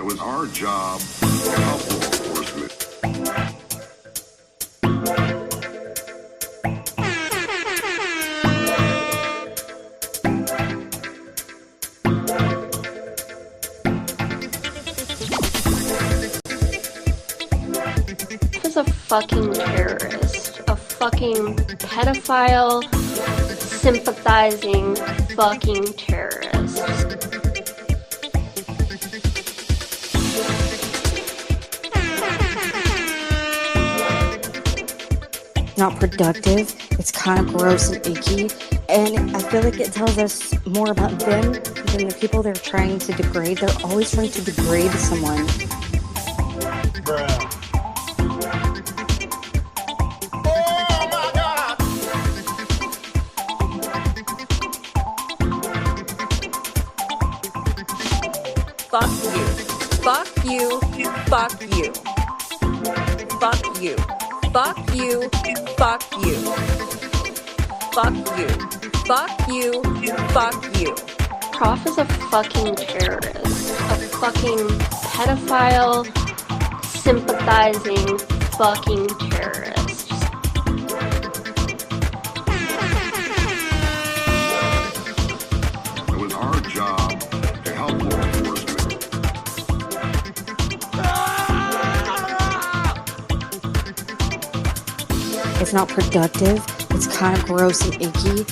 was our job to help law enforcement. Is a fucking terrorist, a fucking pedophile, sympathizing fucking terrorist. Not productive, it's kind of gross and icky, and I feel like it tells us more about them than the people they're trying to degrade. They're always trying to degrade someone. Bruh. Fuck you. Fuck you. Fuck you. Fuck you. Fuck you. Fuck you. Fuck you. Fuck you. Fuck you. Prof is a fucking terrorist, a fucking pedophile, sympathizing fucking terrorist. It was our job to help law enforcement. It's not productive, it's kind of gross and icky.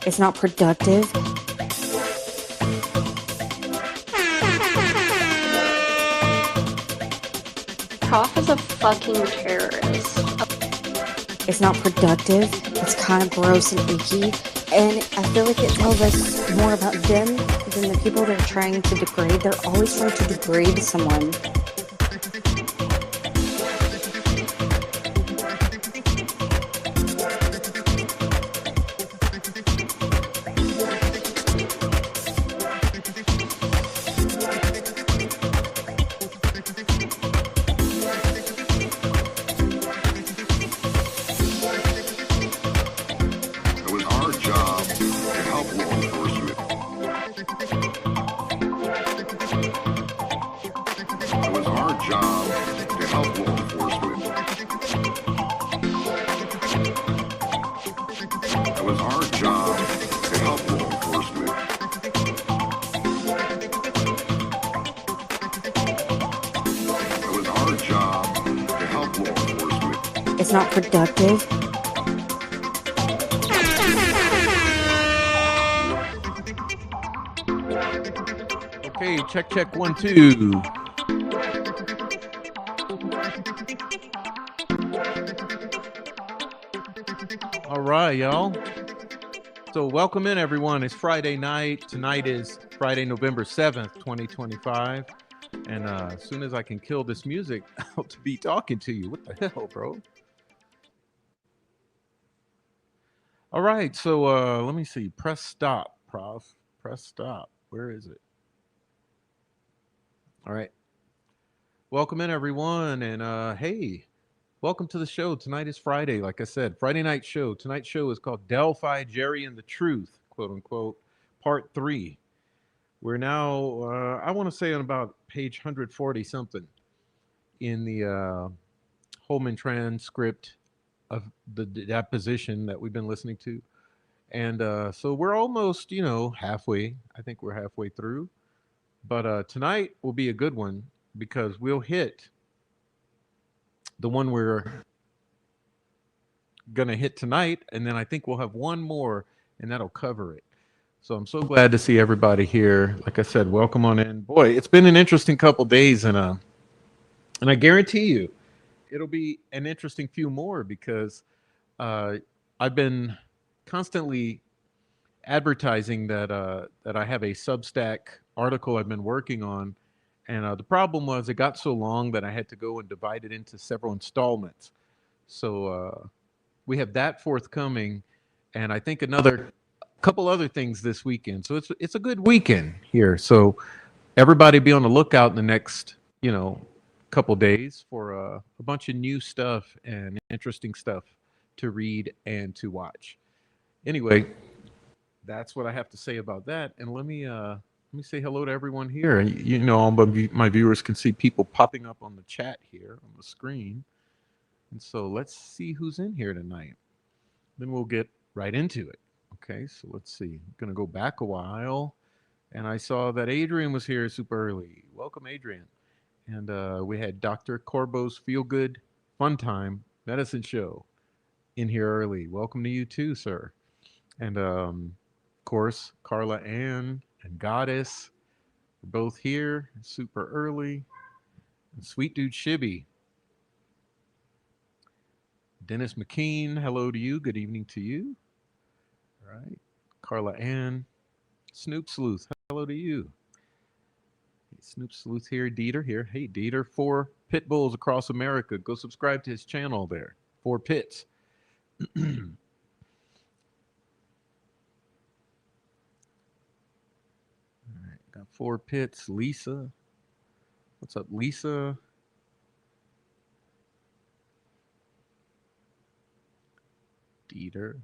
It's not productive. Prof is a fucking terrorist. It's not productive, it's kind of gross and icky, and I feel like it tells us more about them than the people they're trying to degrade. They're always trying to degrade someone. It was our job to help law enforcement. It was our job to help law enforcement. It was our job to help law enforcement. It was our job to help law enforcement. It's not productive. Okay, check 1 2. All right, y'all. So welcome in, everyone. It's Friday night. Tonight is Friday, November 7th, 2025. And as soon as I can kill this music, I'll be talking to you. What the hell, bro? All right, so let me see. Press stop, Prof. Press stop. Where is it? All right. Welcome in, everyone. And hey, welcome to the show. Tonight is Friday, like I said, Friday night show. Tonight's show is called Delphi, Jerry, and the Truth, quote unquote, part 3. We're now, I want to say on about page 140 something in the Holman transcript of the deposition that we've been listening to. And so we're almost, halfway. I think we're halfway through. But tonight will be a good one because we'll hit the one we're going to hit tonight. And then I think we'll have one more and that'll cover it. So I'm so glad to see everybody here. Like I said, welcome on in. Boy, it's been an interesting couple days. And I guarantee you it'll be an interesting few more because I've been constantly advertising that I have a Substack article I've been working on, and the problem was it got so long that I had to go and divide it into several installments. So we have that forthcoming, and I think another couple other things this weekend. So it's a good weekend here. So everybody be on the lookout in the next, couple days for a bunch of new stuff and interesting stuff to read and to watch. Anyway, that's what I have to say about that. And let me say hello to everyone here. All my viewers can see people popping up on the chat here on the screen. And so let's see who's in here tonight. Then we'll get right into it. Okay, so let's see. I'm gonna go back a while, and I saw that Adrian was here super early. Welcome, Adrian. And we had Dr. Corbo's Feel Good Fun Time Medicine Show in here early. Welcome to you too, sir. And of course, Carla Ann and Goddess are both here super early. And Sweet Dude Shibby. Dennis McKean, hello to you. Good evening to you. All right. Carla Ann. Snoop Sleuth, hello to you. Hey, Snoop Sleuth here. Dieter here. Hey, Dieter. 4 pit bulls across America. Go subscribe to his channel there. 4 pits. All right. Got 4 pits. Lisa. What's up, Lisa? Dieter.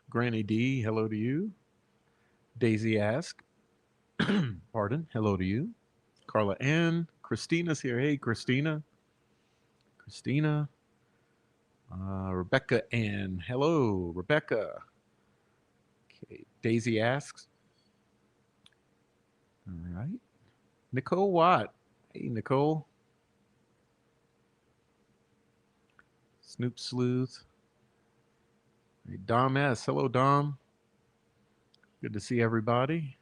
Granny D, hello to you. Daisy Ask, pardon, hello to you. Carla Ann, Christina's here. Hey, Christina. Christina. Rebecca Ann, hello, Rebecca. Okay, Daisy Asks. All right. Nicole Watt. Hey, Nicole. Snoop Sleuth. Hey, Dom S. Hello, Dom. Good to see everybody.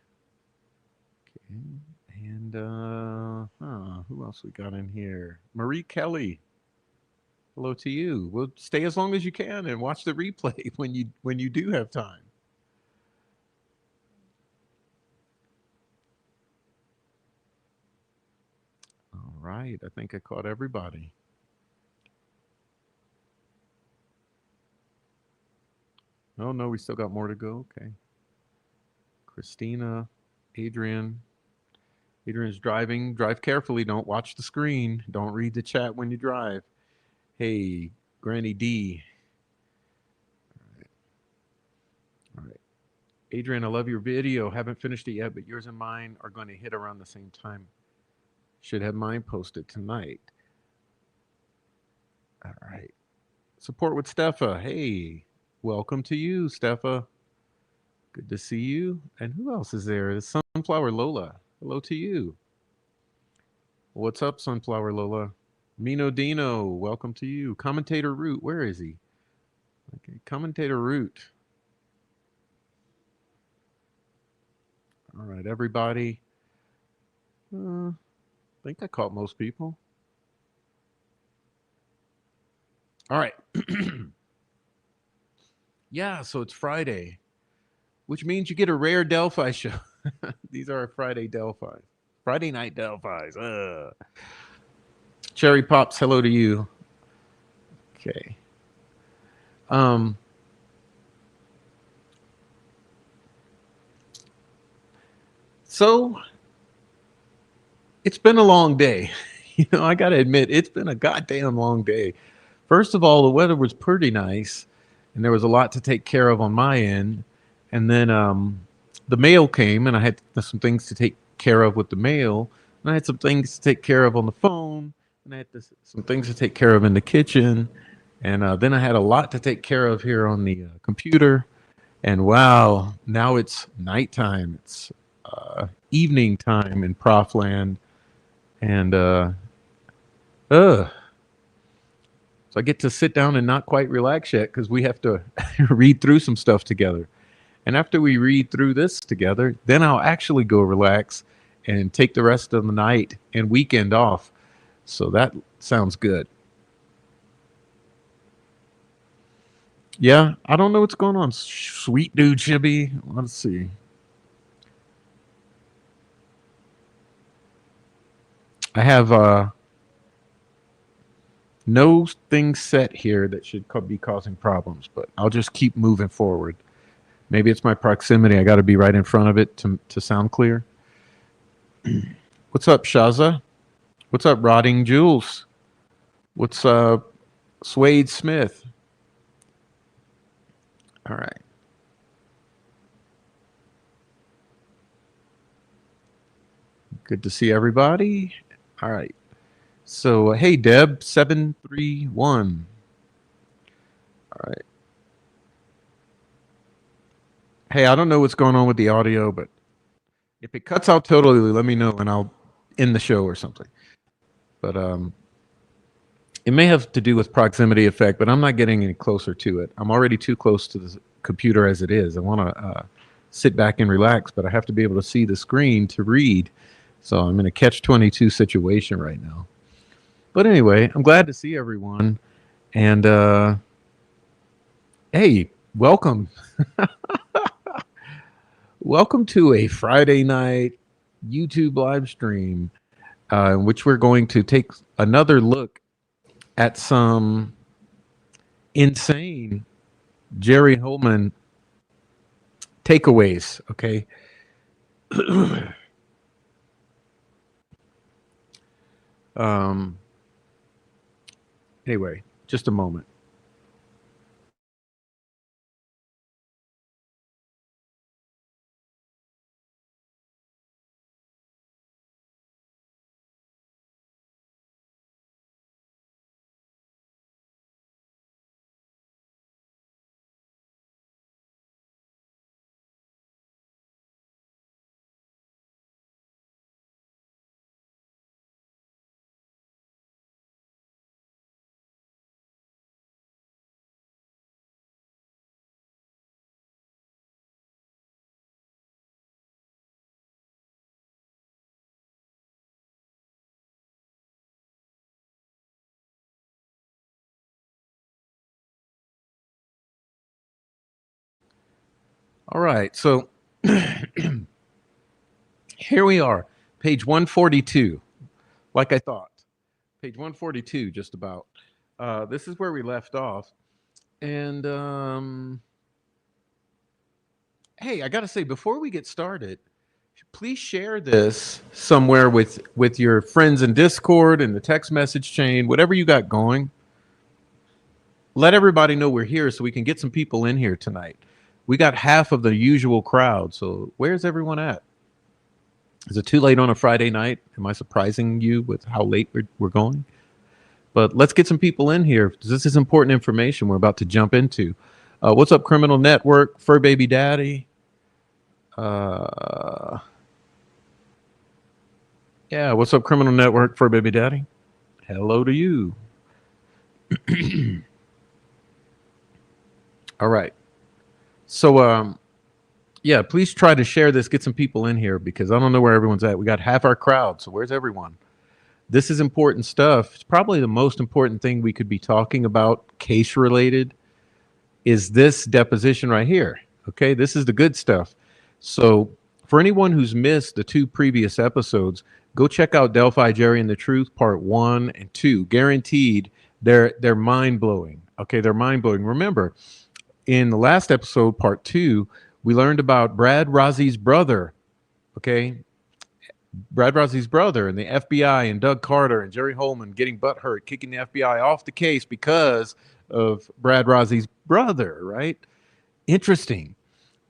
Okay. And who else we got in here? Marie Kelly. Hello to you. We'll stay as long as you can and watch the replay when you do have time. All right. I think I caught everybody. Oh, no, we still got more to go. Okay. Christina, Adrian. Adrian's driving. Drive carefully. Don't watch the screen. Don't read the chat when you drive. Hey, Granny D. All right. Adrian, I love your video. Haven't finished it yet, but yours and mine are going to hit around the same time. Should have mine posted tonight. All right. Support with Steffa. Hey. Welcome to you, Steffa. Good to see you. And who else is there? The Sunflower Lola. Hello to you. What's up, Sunflower Lola? Mino Dino, welcome to you. Commentator Root, where is he? Okay, Commentator Root. All right, everybody. I think I caught most people. All right. Yeah, so it's Friday, which means you get a rare Delphi show. These are our Friday Delphis. Friday night Delphis. Cherry Pops, hello to you. Okay. So it's been a long day. I got to admit, it's been a goddamn long day. First of all, the weather was pretty nice, and there was a lot to take care of on my end. And then the mail came, and I had some things to take care of with the mail. And I had some things to take care of on the phone, and I had some things to take care of in the kitchen. And then I had a lot to take care of here on the computer. And wow, now it's nighttime. It's evening time in Profland. And so I get to sit down and not quite relax yet because we have to read through some stuff together. And after we read through this together, then I'll actually go relax and take the rest of the night and weekend off. So that sounds good. Yeah, I don't know what's going on. Sweet dude, Chibi. Let's see. I have no things set here that should be causing problems, but I'll just keep moving forward. Maybe it's my proximity. I got to be right in front of it to sound clear. What's up, Shaza? What's up, Rotting Jules? What's up, Swade Smith? All right. Good to see everybody. All right. So, hey, Deb, 731. All right. Hey, I don't know what's going on with the audio, but if it cuts out totally, let me know and I'll end the show or something. But it may have to do with proximity effect, but I'm not getting any closer to it. I'm already too close to the computer as it is. I want to sit back and relax, but I have to be able to see the screen to read. So I'm in a catch-22 situation right now. But anyway, I'm glad to see everyone. And hey, welcome. Welcome to a Friday night YouTube live stream in which we're going to take another look at some insane Jerry Holman takeaways. Okay. Anyway, just a moment. All right. So here we are, page 142. Like I thought, page 142, just about. This is where we left off. And hey, I got to say, before we get started, please share this somewhere with your friends in Discord and the text message chain, whatever you got going. Let everybody know we're here so we can get some people in here tonight. We got half of the usual crowd. So where's everyone at? Is it too late on a Friday night? Am I surprising you with how late we're going? But let's get some people in here. This is important information we're about to jump into. What's up, Criminal Network? Fur Baby Daddy? Yeah, what's up, Criminal Network? Fur Baby Daddy? Hello to you. All right. So, yeah, please try to share this, get some people in here because I don't know where everyone's at. We got half our crowd. So where's everyone? This is important stuff. It's probably the most important thing we could be talking about case related is this deposition right here. Okay, this is the good stuff. So for anyone who's missed the two previous episodes, go check out Delphi, Jerry, and the Truth, part 1 and 2. Guaranteed, they're mind-blowing. Okay, they're mind-blowing. Remember, in the last episode, part 2, we learned about Brad Rozzi's brother. Okay, Brad Rozzi's brother and the FBI and Doug Carter and Jerry Holman getting butthurt, kicking the FBI off the case because of Brad Rozzi's brother, right? Interesting.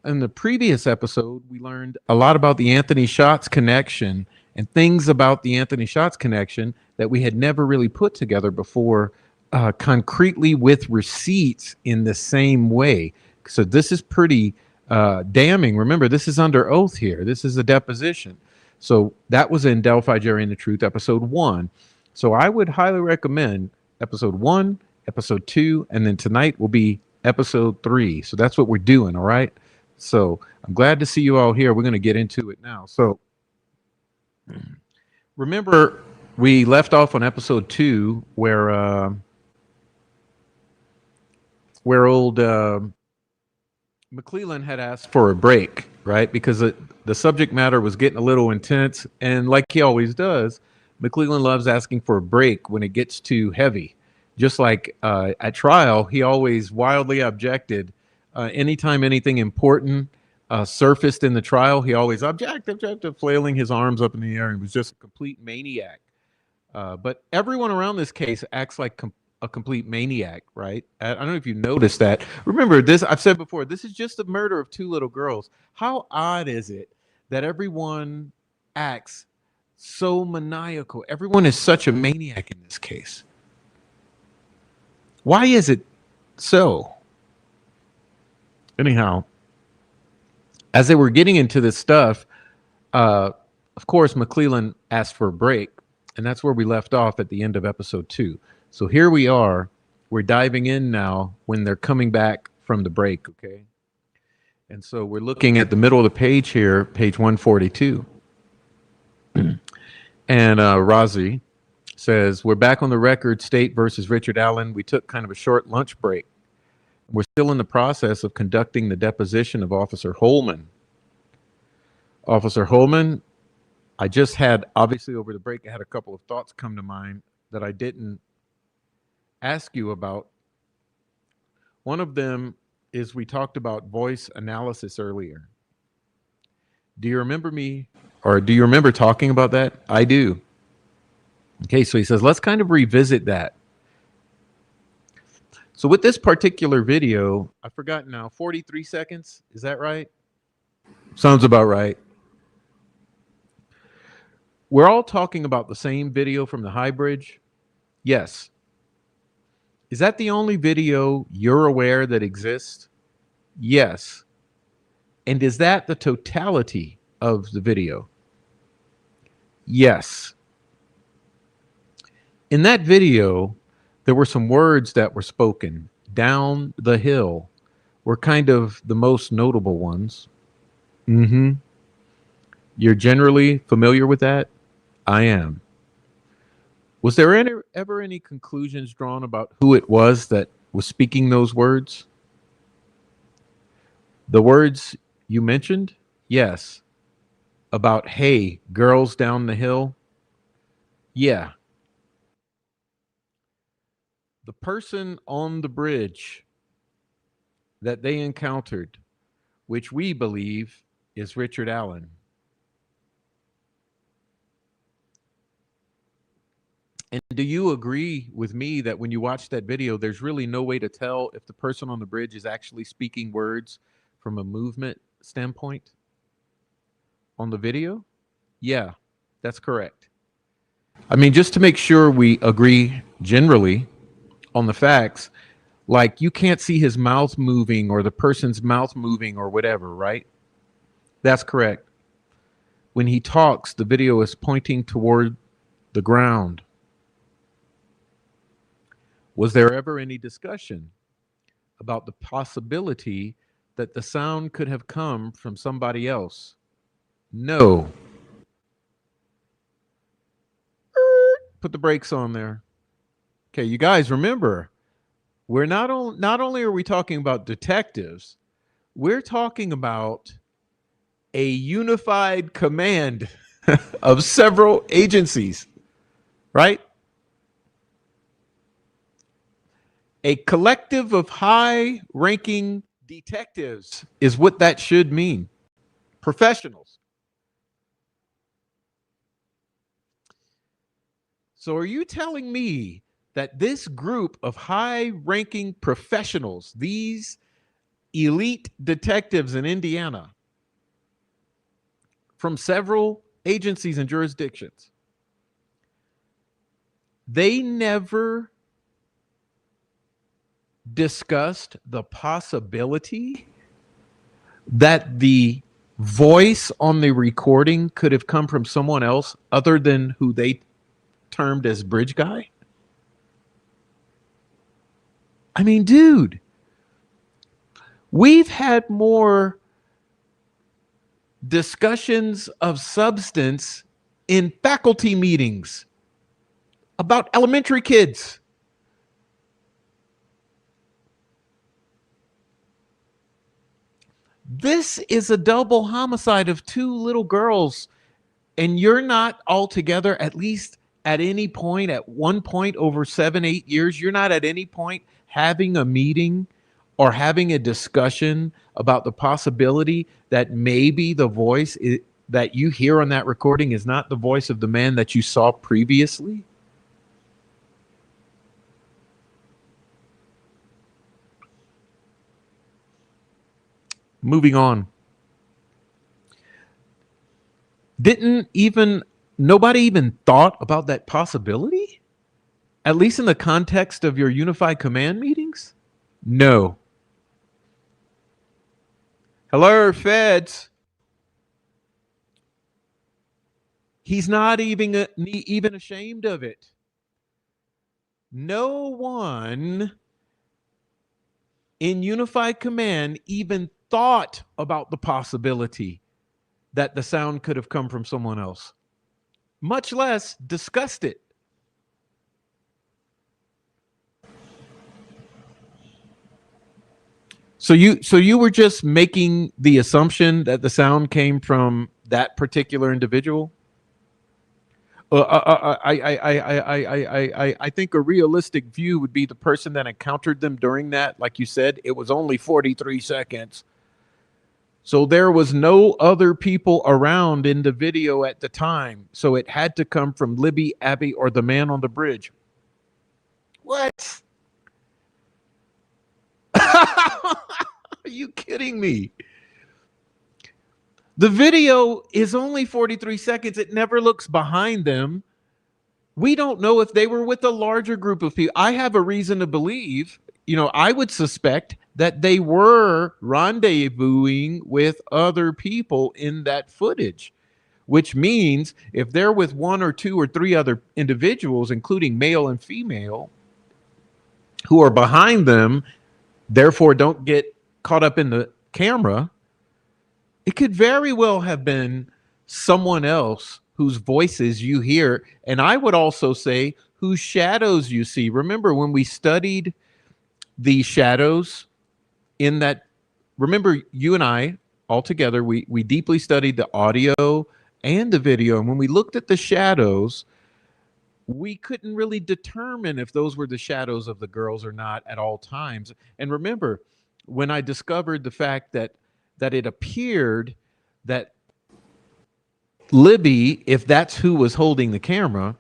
In the previous episode, we learned a lot about the Anthony Shots connection and things about the Anthony Shots connection that we had never really put together before concretely with receipts in the same way. So this is pretty damning. Remember, this is under oath here. This is a deposition. So that was in Delphi, Jerry, and the Truth, episode 1. So I would highly recommend episode 1, episode 2, and then tonight will be episode 3. So that's what we're doing, all right? So I'm glad to see you all here. We're going to get into it now. So remember, we left off on episode 2 where old McClellan had asked for a break, right? Because the subject matter was getting a little intense. And like he always does, McClellan loves asking for a break when it gets too heavy. Just like at trial, he always wildly objected anytime anything important surfaced in the trial. He always objective, flailing his arms up in the air, and was just a complete maniac. But everyone around this case acts like a complete maniac, right? I don't know if you noticed that. Remember this, I've said before, this is just the murder of two little girls. How odd is it that everyone acts so maniacal? Everyone is such a maniac in this case. Why is it so? Anyhow, as they were getting into this stuff, of course, McClellan asked for a break, and that's where we left off at the end of episode 2. So here we are. We're diving in now when they're coming back from the break, okay? And so we're looking at the middle of the page here, page 142. And Razi says, we're back on the record, State versus Richard Allen. We took kind of a short lunch break. We're still in the process of conducting the deposition of Officer Holman. Officer Holman, I just had, obviously over the break, I had a couple of thoughts come to mind that I didn't ask you about. One of them is we talked about voice analysis earlier. Do you remember me, or do you remember talking about that? I do. Okay, so he says, let's kind of revisit that. So with this particular video, I forgot now, 43 seconds, is that right? Sounds about right. We're all talking about the same video from the High Bridge? Yes. Is that the only video you're aware that exists? Yes. And is that the totality of the video? Yes. In that video, there were some words that were spoken. Down the hill were kind of the most notable ones. Mm-hmm. You're generally familiar with that? I am. Was there ever any conclusions drawn about who it was that was speaking those words? The words you mentioned? Yes. About, hey, girls down the hill? Yeah. The person on the bridge that they encountered, which we believe is Richard Allen. And do you agree with me that when you watch that video, there's really no way to tell if the person on the bridge is actually speaking words from a movement standpoint on the video? Yeah, that's correct. I mean, just to make sure we agree generally on the facts, like you can't see his mouth moving or the person's mouth moving or whatever, right? That's correct. When he talks, the video is pointing toward the ground. Was there ever any discussion about the possibility that the sound could have come from somebody else? No. Put the brakes on there. Okay, you guys remember, we're not only are we talking about detectives, we're talking about a unified command of several agencies, right? A collective of high-ranking detectives is what that should mean. Professionals. So are you telling me that this group of high-ranking professionals, these elite detectives in Indiana, from several agencies and jurisdictions, they never discussed the possibility that the voice on the recording could have come from someone else other than who they termed as bridge guy? I mean, dude, we've had more discussions of substance in faculty meetings about elementary kids. This is a double homicide of two little girls, and you're not altogether, at least at any point, at one point over 7-8 years, you're not at any point having a meeting are having a discussion about the possibility that maybe the voice that you hear on that recording is not the voice of the man that you saw previously? Moving on. Nobody even thought about that possibility? At least in the context of your unified command meetings? No. Hello, feds. He's not even ashamed of it. No one in unified command even thought about the possibility that the sound could have come from someone else, much less discussed it. So you were just making the assumption that the sound came from that particular individual? I think a realistic view would be the person that encountered them during that. Like you said, it was only 43 seconds. So there was no other people around in the video at the time. So it had to come from Libby, Abby, or the man on the bridge. What? Are you kidding me? The video is only 43 seconds. It never looks behind them. We don't know if they were with a larger group of people. I have a reason to believe, I would suspect that they were rendezvousing with other people in that footage, which means if they're with one or two or three other individuals, including male and female, who are behind them, therefore don't get caught up in the camera, it could very well have been someone else whose voices you hear. And I would also say whose shadows you see. Remember when we studied the shadows in that, remember you and I all together, we deeply studied the audio and the video. And when we looked at the shadows, we couldn't really determine if those were the shadows of the girls or not at all times. And remember, when I discovered the fact that it appeared that Libby, if that's who was holding the camera,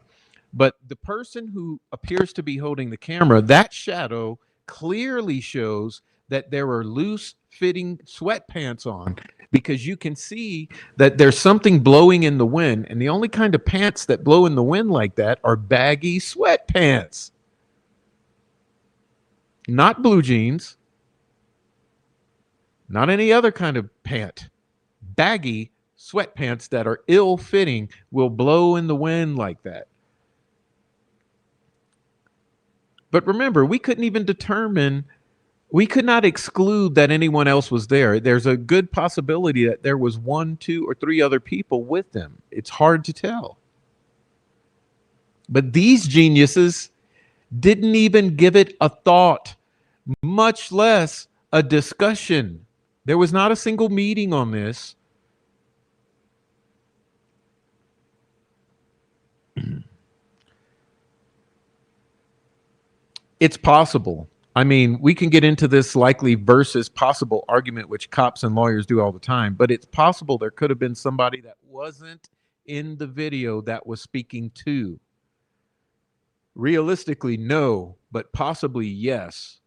but the person who appears to be holding the camera, that shadow clearly shows that there are loose fitting sweatpants on, because you can see that there's something blowing in the wind. And the only kind of pants that blow in the wind like that are baggy sweatpants, not blue jeans, not any other kind of pant. Baggy sweatpants that are ill-fitting will blow in the wind like that. But remember, we couldn't even determine, we could not exclude that anyone else was there. There's a good possibility that there was one, two, or three other people with them. It's hard to tell. But these geniuses didn't even give it a thought, much less a discussion. There was not a single meeting on this. It's possible. I mean, we can get into this likely versus possible argument, which cops and lawyers do all the time, but it's possible there could have been somebody that wasn't in the video that was speaking to. Realistically, no, but possibly yes.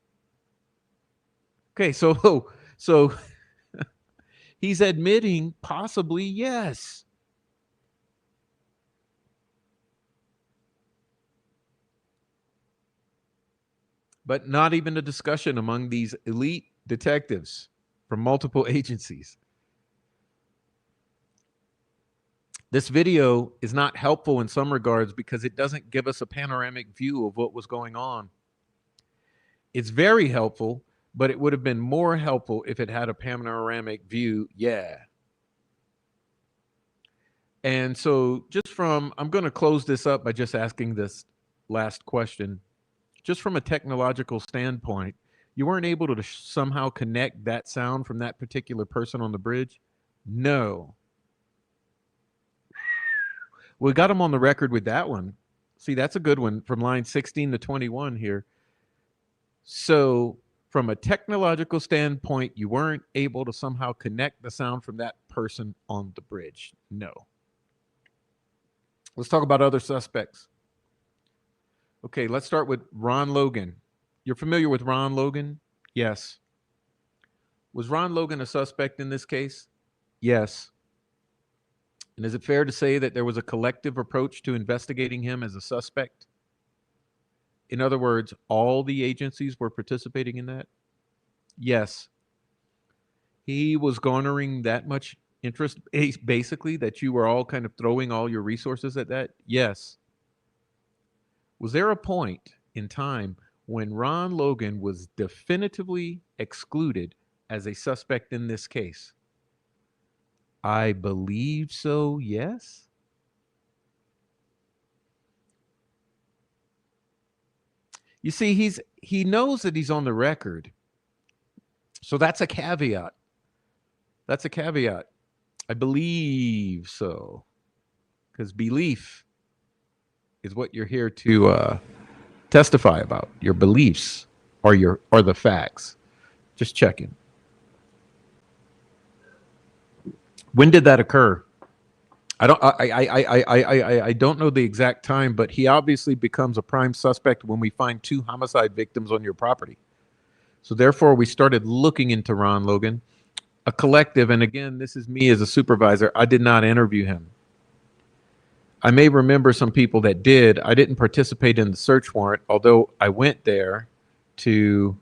Okay, so he's admitting possibly yes. But not even a discussion among these elite detectives from multiple agencies. This video is not helpful in some regards because it doesn't give us a panoramic view of what was going on. It's very helpful, but it would have been more helpful if it had a panoramic view. Yeah. And so I'm going to close this up by just asking this last question. Just from a technological standpoint, you weren't able to somehow connect that sound from that particular person on the bridge? No. We got him on the record with that one. See, that's a good one from line 16 to 21 here. So from a technological standpoint, you weren't able to somehow connect the sound from that person on the bridge. No. Let's talk about other suspects. Okay, let's start with Ron Logan. You're familiar with Ron Logan? Yes. Was Ron Logan a suspect in this case? Yes. And is it fair to say that there was a collective approach to investigating him as a suspect? In other words, all the agencies were participating in that? Yes. He was garnering that much interest, basically, that you were all kind of throwing all your resources at that? Yes. Was there a point in time when Ron Logan was definitively excluded as a suspect in this case? I believe so, yes. You see, he knows that he's on the record. So that's a caveat. That's a caveat. I believe so. Because belief is what you're here to testify about. Your beliefs are the facts. Just checking. When did that occur? I don't know the exact time, but he obviously becomes a prime suspect when we find 2 homicide victims on your property. So therefore, we started looking into Ron Logan, a collective. And again, this is me as a supervisor. I did not interview him. I may remember some people that did. I didn't participate in the search warrant, although I went there to,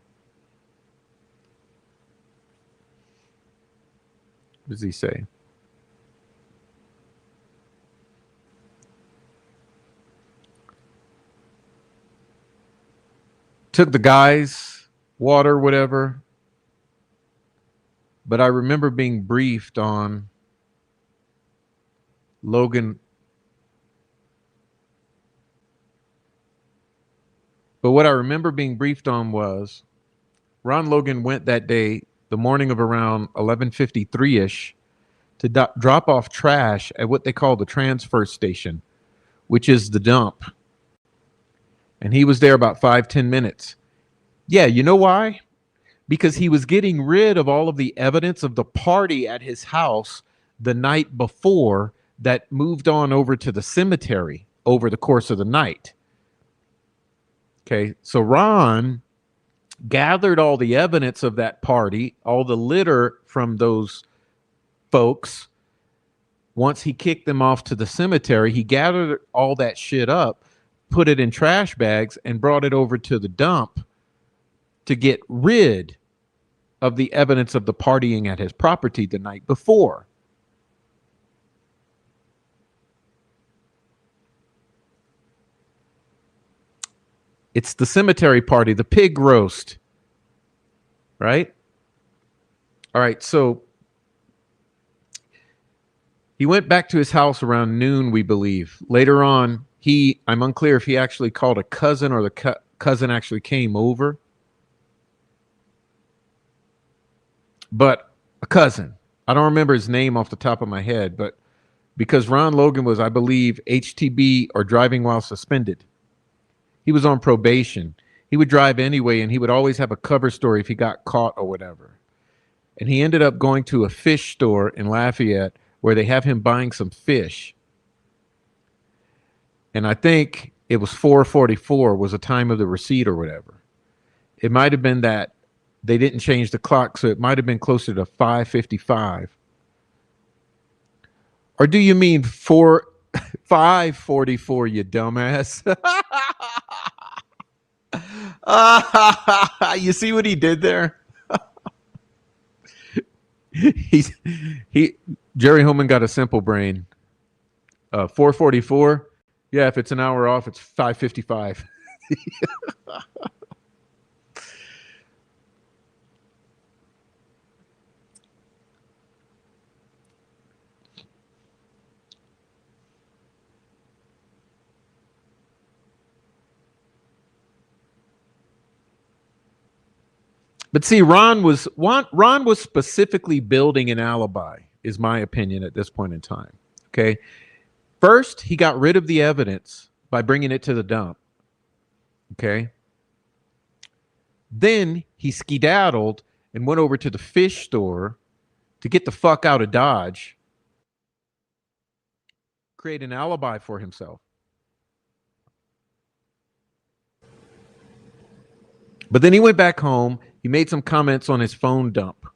what does he say? Took the guys, water, whatever. But I remember being briefed on Logan. But what I remember being briefed on was Ron Logan went that day, the morning of around 11:53-ish, to drop off trash at what they call the transfer station, which is the dump. And he was there about 5-10 minutes. Yeah, you know why? Because he was getting rid of all of the evidence of the party at his house the night before that moved on over to the cemetery over the course of the night. Okay, so Ron gathered all the evidence of that party, all the litter from those folks. Once he kicked them off to the cemetery, he gathered all that shit up, put it in trash bags, and brought it over to the dump to get rid of the evidence of the partying at his property the night before. It's the cemetery party, the pig roast, right? All right, so he went back to his house around noon, we believe. Later on, I'm unclear if he actually called a cousin or the cousin actually came over. But a cousin. I don't remember his name off the top of my head, but because Ron Logan was, I believe, HTB or driving while suspended. He was on probation. He would drive anyway, and he would always have a cover story if he got caught or whatever. And he ended up going to a fish store in Lafayette where they have him buying some fish. And I think it was 4:44 was the time of the receipt or whatever. It might have been that they didn't change the clock, so it might have been closer to 5:55. Or do you mean 5:44, you dumbass? You see what he did there? Jerry Holman got a simple brain. 4:44. Yeah, if it's an hour off, it's 5:55. But see, Ron was specifically building an alibi, is my opinion at this point in time. Okay. First, he got rid of the evidence by bringing it to the dump. Okay. Then he skedaddled and went over to the fish store to get the fuck out of Dodge, create an alibi for himself. But then he went back home. He made some comments on his phone dump.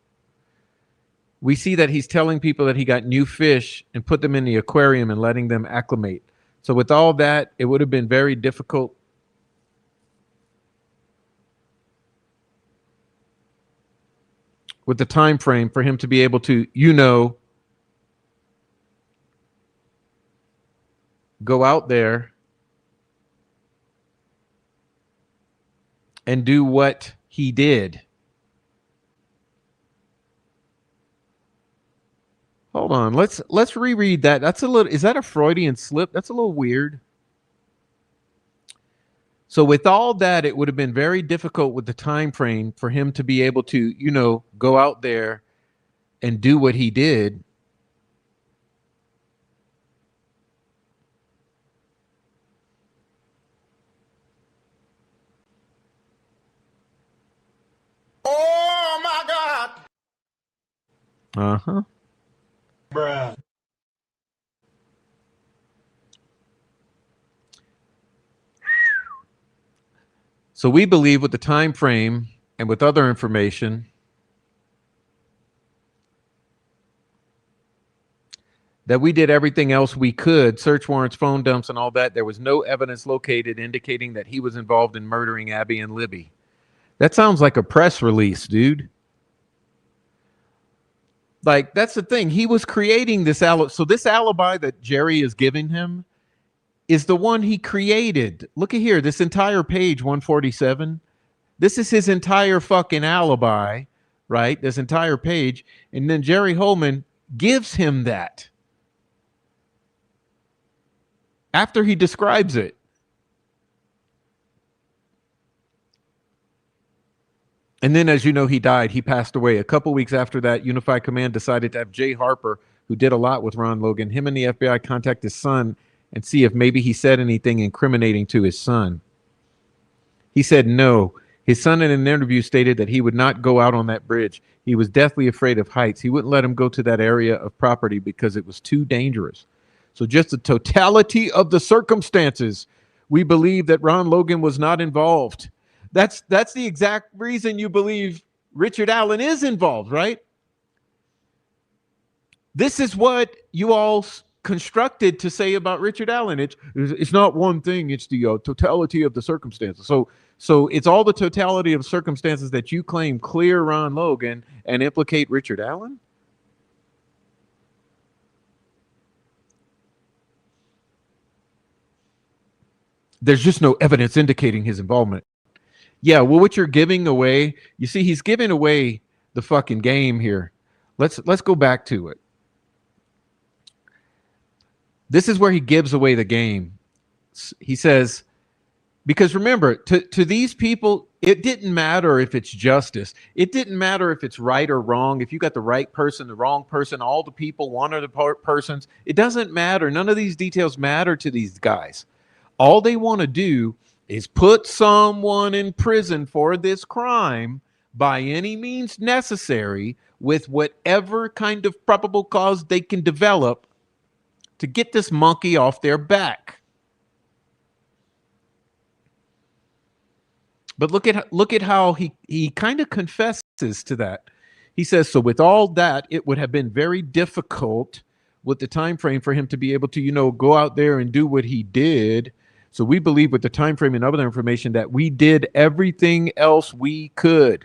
We see that he's telling people that he got new fish and put them in the aquarium and letting them acclimate. So with all that, it would have been very difficult with the time frame for him to be able to, go out there and do what he did. Hold on, let's reread that. That's a little, is that a Freudian slip? That's a little weird. So with all that, it would have been very difficult with the time frame for him to be able to, go out there and do what he did. Oh my God! Uh-huh. Bruh. So we believe with the time frame and with other information that we did everything else we could, search warrants, phone dumps, and all that. There was no evidence located indicating that he was involved in murdering Abby and Libby. That sounds like a press release, dude. Like, that's the thing. He was creating this alibi. So this alibi that Jerry is giving him is the one he created. Look at here, this entire page 147. This is his entire fucking alibi, right? This entire page. And then Jerry Holman gives him that after he describes it. And then, as you know, he died. He passed away. A couple weeks after that, Unified Command decided to have Jay Harper, who did a lot with Ron Logan, him and the FBI contact his son and see if maybe he said anything incriminating to his son. He said no. His son in an interview stated that he would not go out on that bridge. He was deathly afraid of heights. He wouldn't let him go to that area of property because it was too dangerous. So just the totality of the circumstances, we believe that Ron Logan was not involved. That's the exact reason you believe Richard Allen is involved, right? This is what you all constructed to say about Richard Allen. It's not one thing. It's the totality of the circumstances. So it's all the totality of circumstances that you claim clear Ron Logan and implicate Richard Allen? There's just no evidence indicating his involvement. Yeah, well, what you're giving away, you see, he's giving away the fucking game here. Let's go back to it. This is where he gives away the game. He says, because remember, to these people, it didn't matter if it's justice. It didn't matter if it's right or wrong. If you got the right person, the wrong person, all the people, one of the persons, it doesn't matter. None of these details matter to these guys. All they want to do is put someone in prison for this crime by any means necessary with whatever kind of probable cause they can develop to get this monkey off their back. But look at how he kind of confesses to that. He says, so with all that, it would have been very difficult with the time frame for him to be able to, go out there and do what he did. So we believe with the time frame and other information that we did everything else we could.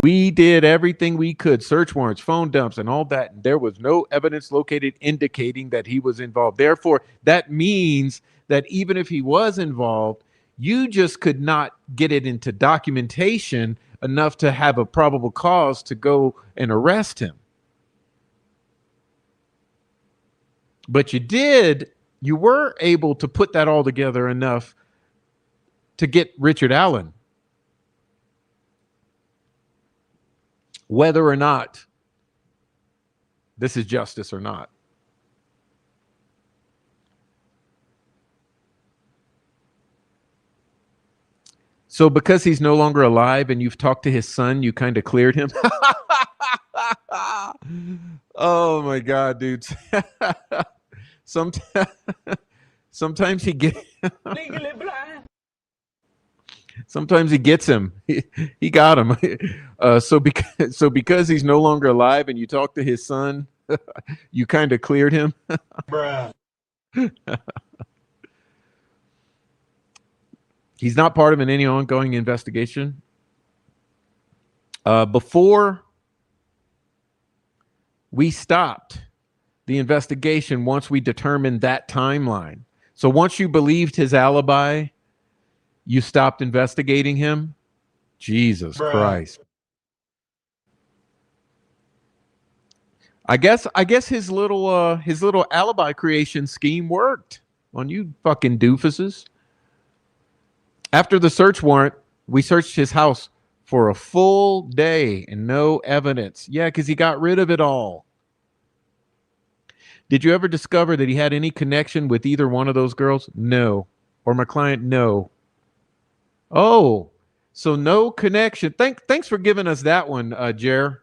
We did everything we could, search warrants, phone dumps, and all that. And there was no evidence located indicating that he was involved. Therefore, that means that even if he was involved, you just could not get it into documentation enough to have a probable cause to go and arrest him. But you were able to put that all together enough to get Richard Allen, whether or not this is justice or not. So because he's no longer alive and you've talked to his son, you kind of cleared him. Oh my God, dude. Sometimes, sometimes he get, sometimes he gets him. He got him. So because he's no longer alive and you talk to his son, you kind of cleared him. He's not part of any ongoing investigation. Before we stopped the investigation, once we determined that timeline. So once you believed his alibi, you stopped investigating him. Jesus Christ. I guess his little alibi creation scheme worked on you fucking doofuses. After the search warrant, we searched his house for a full day and no evidence. Yeah, because he got rid of it all. Did you ever discover that he had any connection with either one of those girls? No. Or my client? No. Oh, so no connection. Thanks for giving us that one, Jer.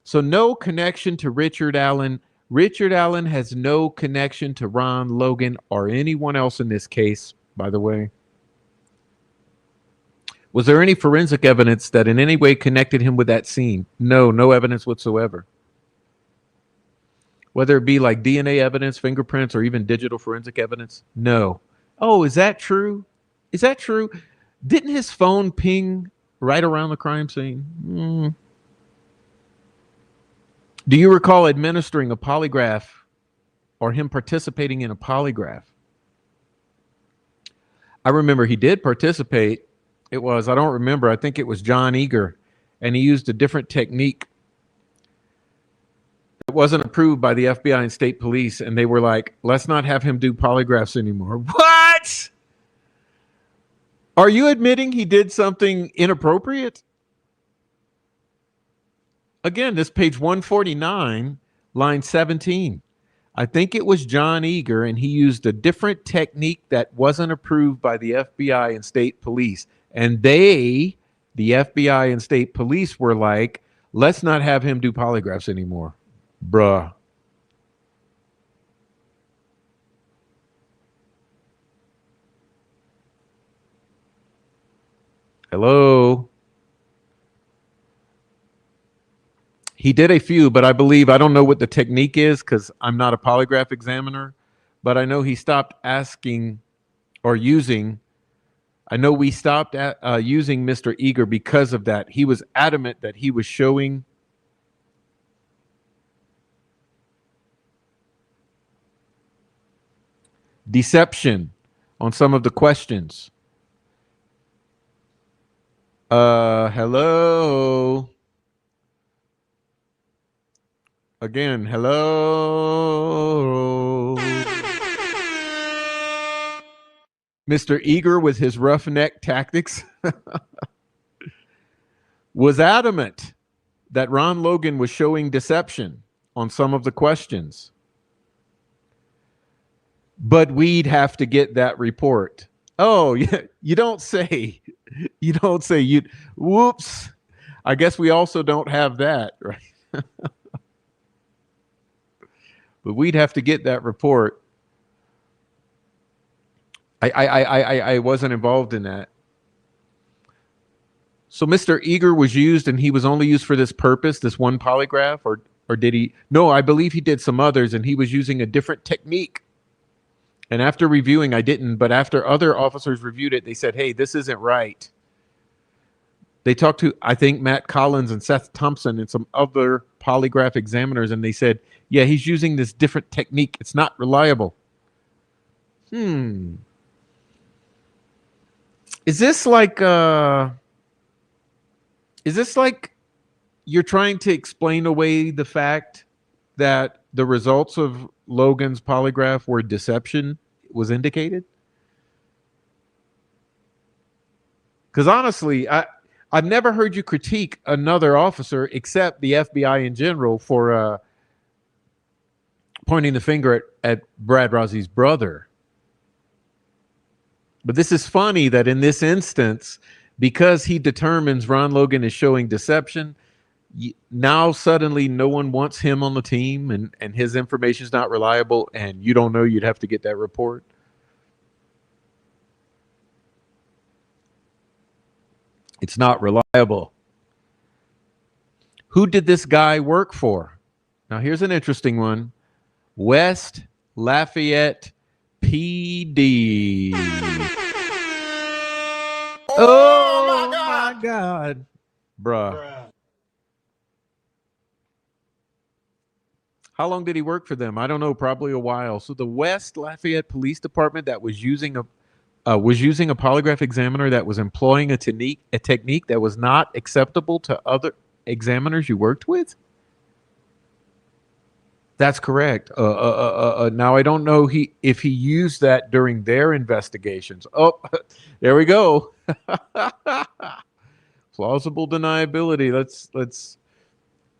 So no connection to Richard Allen. Richard Allen has no connection to Ron Logan or anyone else in this case, by the way. Was there any forensic evidence that in any way connected him with that scene? No, no evidence whatsoever. Whether it be like DNA evidence, fingerprints, or even digital forensic evidence? No. Oh, is that true? Is that true? Didn't his phone ping right around the crime scene? Do you recall administering a polygraph or him participating in a polygraph? I remember he did participate. I don't remember, I think it was John Eager, and he used a different technique that wasn't approved by the FBI and state police, and they were like, let's not have him do polygraphs anymore. What? Are you admitting he did something inappropriate? Again, this page 149, line 17. I think it was John Eager, and he used a different technique that wasn't approved by the FBI and state police. And the FBI and state police were like, let's not have him do polygraphs anymore. Bruh. Hello? He did a few, but I don't know what the technique is because I'm not a polygraph examiner, but I know he stopped asking or using. I know we stopped using Mr. Eager because of that. He was adamant that he was showing deception on some of the questions. Hello? Again, hello? Mr. Eager with his roughneck tactics was adamant that Ron Logan was showing deception on some of the questions. But we'd have to get that report. Oh, yeah, you don't say. You don't say. Whoops. I guess we also don't have that, right? But we'd have to get that report. I wasn't involved in that. So Mr. Eager was used, and he was only used for this purpose, this one polygraph, or did he? No, I believe he did some others, and he was using a different technique. And after reviewing, I didn't, but after other officers reviewed it, they said, hey, this isn't right. They talked to, I think, Matt Collins and Seth Thompson and some other polygraph examiners, and they said, yeah, he's using this different technique. It's not reliable. Is this like you're trying to explain away the fact that the results of Logan's polygraph were deception was indicated? Because honestly, I've never heard you critique another officer except the FBI in general for pointing the finger at Brad Rossi's brother. But this is funny that in this instance, because he determines Ron Logan is showing deception, now suddenly no one wants him on the team, and his information is not reliable, and you don't know you'd have to get that report. It's not reliable. Who did this guy work for? Now, here's an interesting one. West Lafayette PD. Oh my God. Bruh. How long did he work for them? I don't know, probably a while. So the West Lafayette Police Department that was using a polygraph examiner that was employing a technique that was not acceptable to other examiners you worked with? That's correct. Now I don't know if he used that during their investigations. Oh, there we go. Plausible deniability. Let's.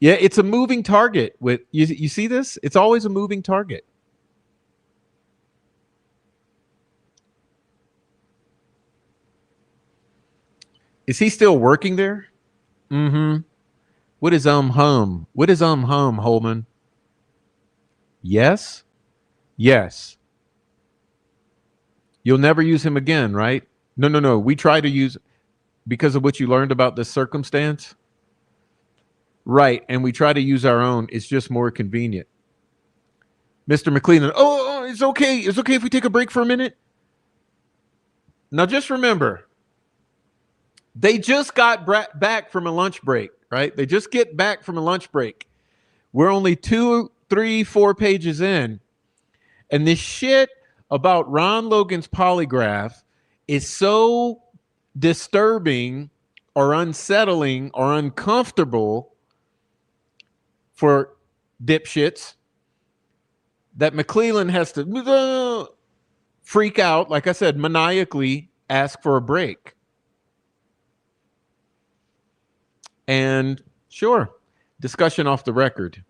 Yeah, it's a moving target. With you see this? It's always a moving target. Is he still working there? Mm-hmm. What is hum? What is hum, Holman? Yes? Yes. You'll never use him again, right? No. We try to use, because of what you learned about this circumstance. Right, and we try to use our own. It's just more convenient. Mr. McClellan, oh, it's okay. It's okay if we take a break for a minute. Now just remember, they just got back from a lunch break, right? They just get back from a lunch break. We're only 2, 3, 4 pages in. And this shit about Ron Logan's polygraph is so disturbing or unsettling or uncomfortable for dipshits that McClellan has to freak out, like I said, maniacally ask for a break. And sure, discussion off the record.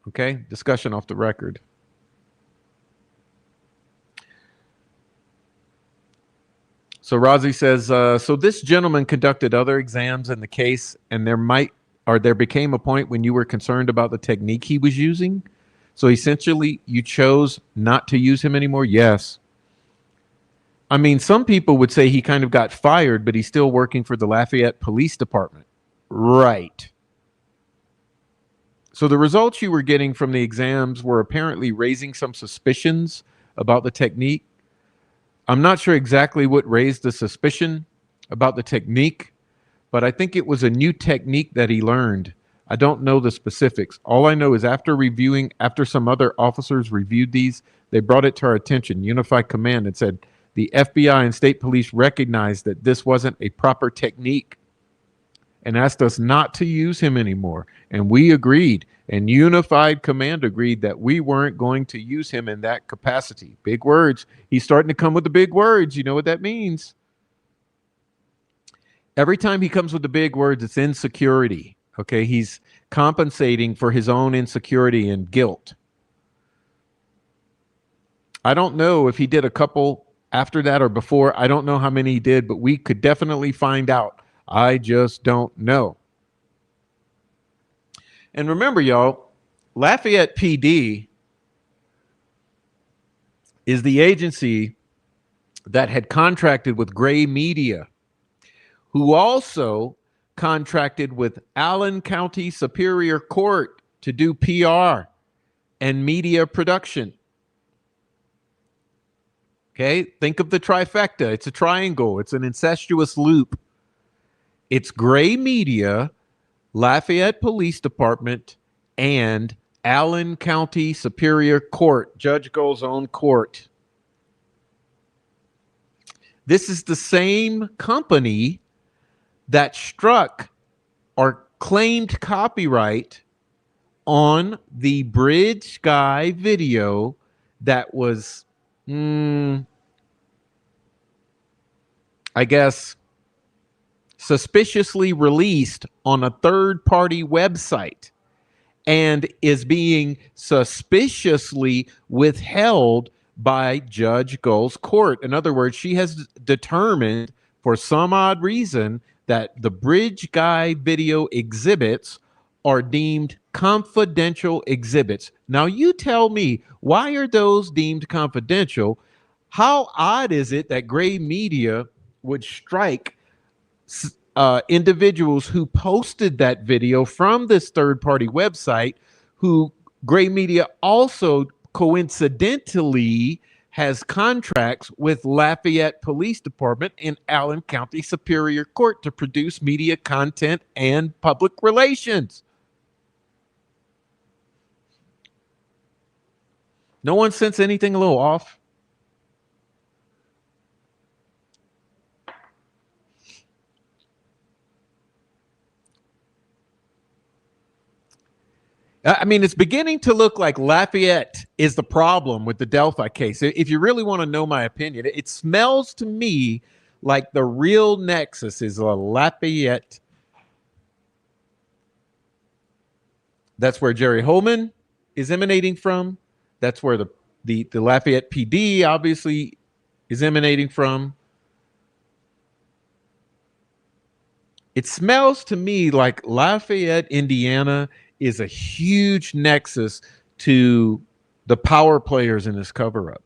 Okay, discussion off the record. So Razi says, so this gentleman conducted other exams in the case, and there became a point when you were concerned about the technique he was using. So essentially, you chose not to use him anymore? Yes. I mean, some people would say he kind of got fired, but he's still working for the Lafayette Police Department. Right. So the results you were getting from the exams were apparently raising some suspicions about the technique. I'm not sure exactly what raised the suspicion about the technique, but I think it was a new technique that he learned. I don't know the specifics. All I know is after some other officers reviewed these, they brought it to our attention, Unified Command, and said the FBI and state police recognized that this wasn't a proper technique and asked us not to use him anymore. And we agreed, and Unified Command agreed that we weren't going to use him in that capacity. Big words. He's starting to come with the big words. You know what that means? Every time he comes with the big words, it's insecurity. Okay, he's compensating for his own insecurity and guilt. I don't know if he did a couple after that or before. I don't know how many he did, but we could definitely find out. I just don't know. And remember, y'all, Lafayette PD is the agency that had contracted with Gray Media, who also contracted with Allen County Superior Court to do PR and media production. Okay, think of the trifecta. It's a triangle. It's an incestuous loop. It's Gray Media, Lafayette Police Department, and Allen County Superior Court, Judge Gold's own court. This is the same company that struck or claimed copyright on the bridge guy video that was, I guess, suspiciously released on a third-party website and is being suspiciously withheld by Judge Gold's court. In other words, she has determined for some odd reason that the bridge guy video exhibits are deemed confidential exhibits. Now, you tell me, why are those deemed confidential? How odd is it that gray media would strike individuals who posted that video from this third-party website, who gray media also coincidentally has contracts with Lafayette Police Department and Allen County Superior Court to produce media content and public relations? No one sense anything a little off? I mean, it's beginning to look like Lafayette is the problem with the Delphi case. If you really want to know my opinion, it smells to me like the real nexus is a Lafayette. That's where Jerry Holman is emanating from. That's where the Lafayette PD obviously is emanating from. It smells to me like Lafayette, Indiana is a huge nexus to the power players in this cover-up.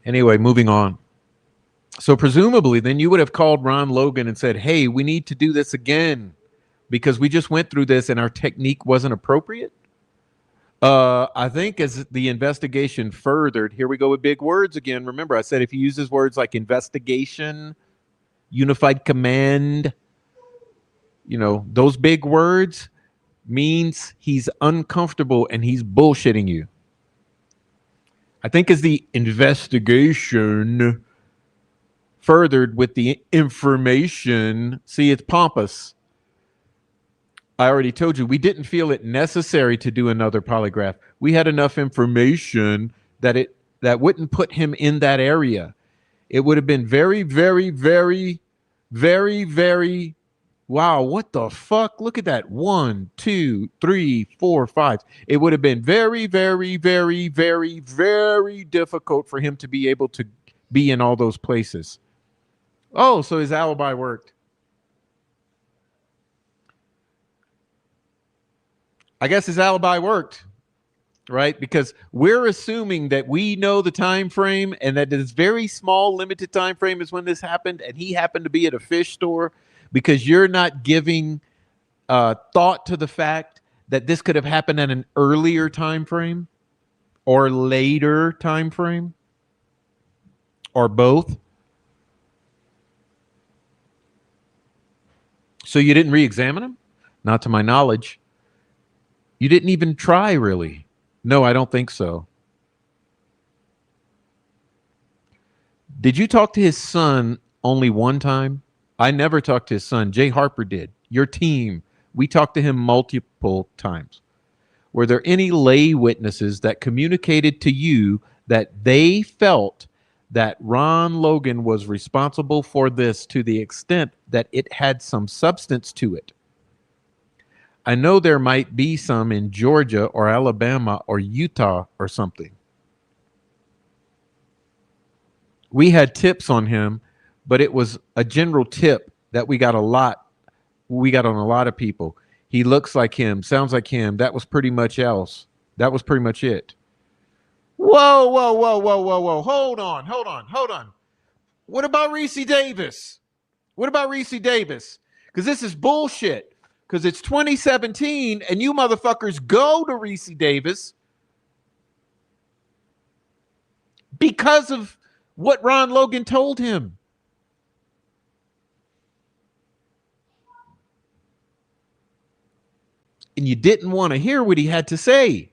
Anyway, moving on. So presumably then you would have called Ron Logan and said, hey, we need to do this again because we just went through this and our technique wasn't appropriate. I think as the investigation furthered, here we go with big words again. Remember, I said if he uses words like investigation, unified command, you know, those big words means he's uncomfortable and he's bullshitting you. I think as the investigation furthered with the information, see, it's pompous. I already told you, we didn't feel it necessary to do another polygraph. We had enough information that wouldn't put him in that area. It would have been very, very, very, very, very, wow, what the fuck? Look at that. 1, 2, 3, 4, 5. It would have been very, very, very, very, very difficult for him to be able to be in all those places. Oh, so his alibi worked. I guess his alibi worked, right? Because we're assuming that we know the time frame and that this very small limited time frame is when this happened, and he happened to be at a fish store, because you're not giving thought to the fact that this could have happened at an earlier time frame or later time frame or both. So you didn't re-examine him? Not to my knowledge. You didn't even try, really? No, I don't think so. Did you talk to his son only one time? I never talked to his son. Jay Harper did. Your team. We talked to him multiple times. Were there any lay witnesses that communicated to you that they felt that Ron Logan was responsible for this to the extent that it had some substance to it? I know there might be some in Georgia or Alabama or Utah or something. We had tips on him, but it was a general tip that we got a lot. We got on a lot of people. He looks like him, sounds like him. That was pretty much else. That was pretty much it. Whoa, whoa, whoa, whoa, whoa, whoa. Hold on. What about Reese Davis? Because this is bullshit. Because it's 2017 and you motherfuckers go to Reese Davis because of what Ron Logan told him. And you didn't want to hear what he had to say.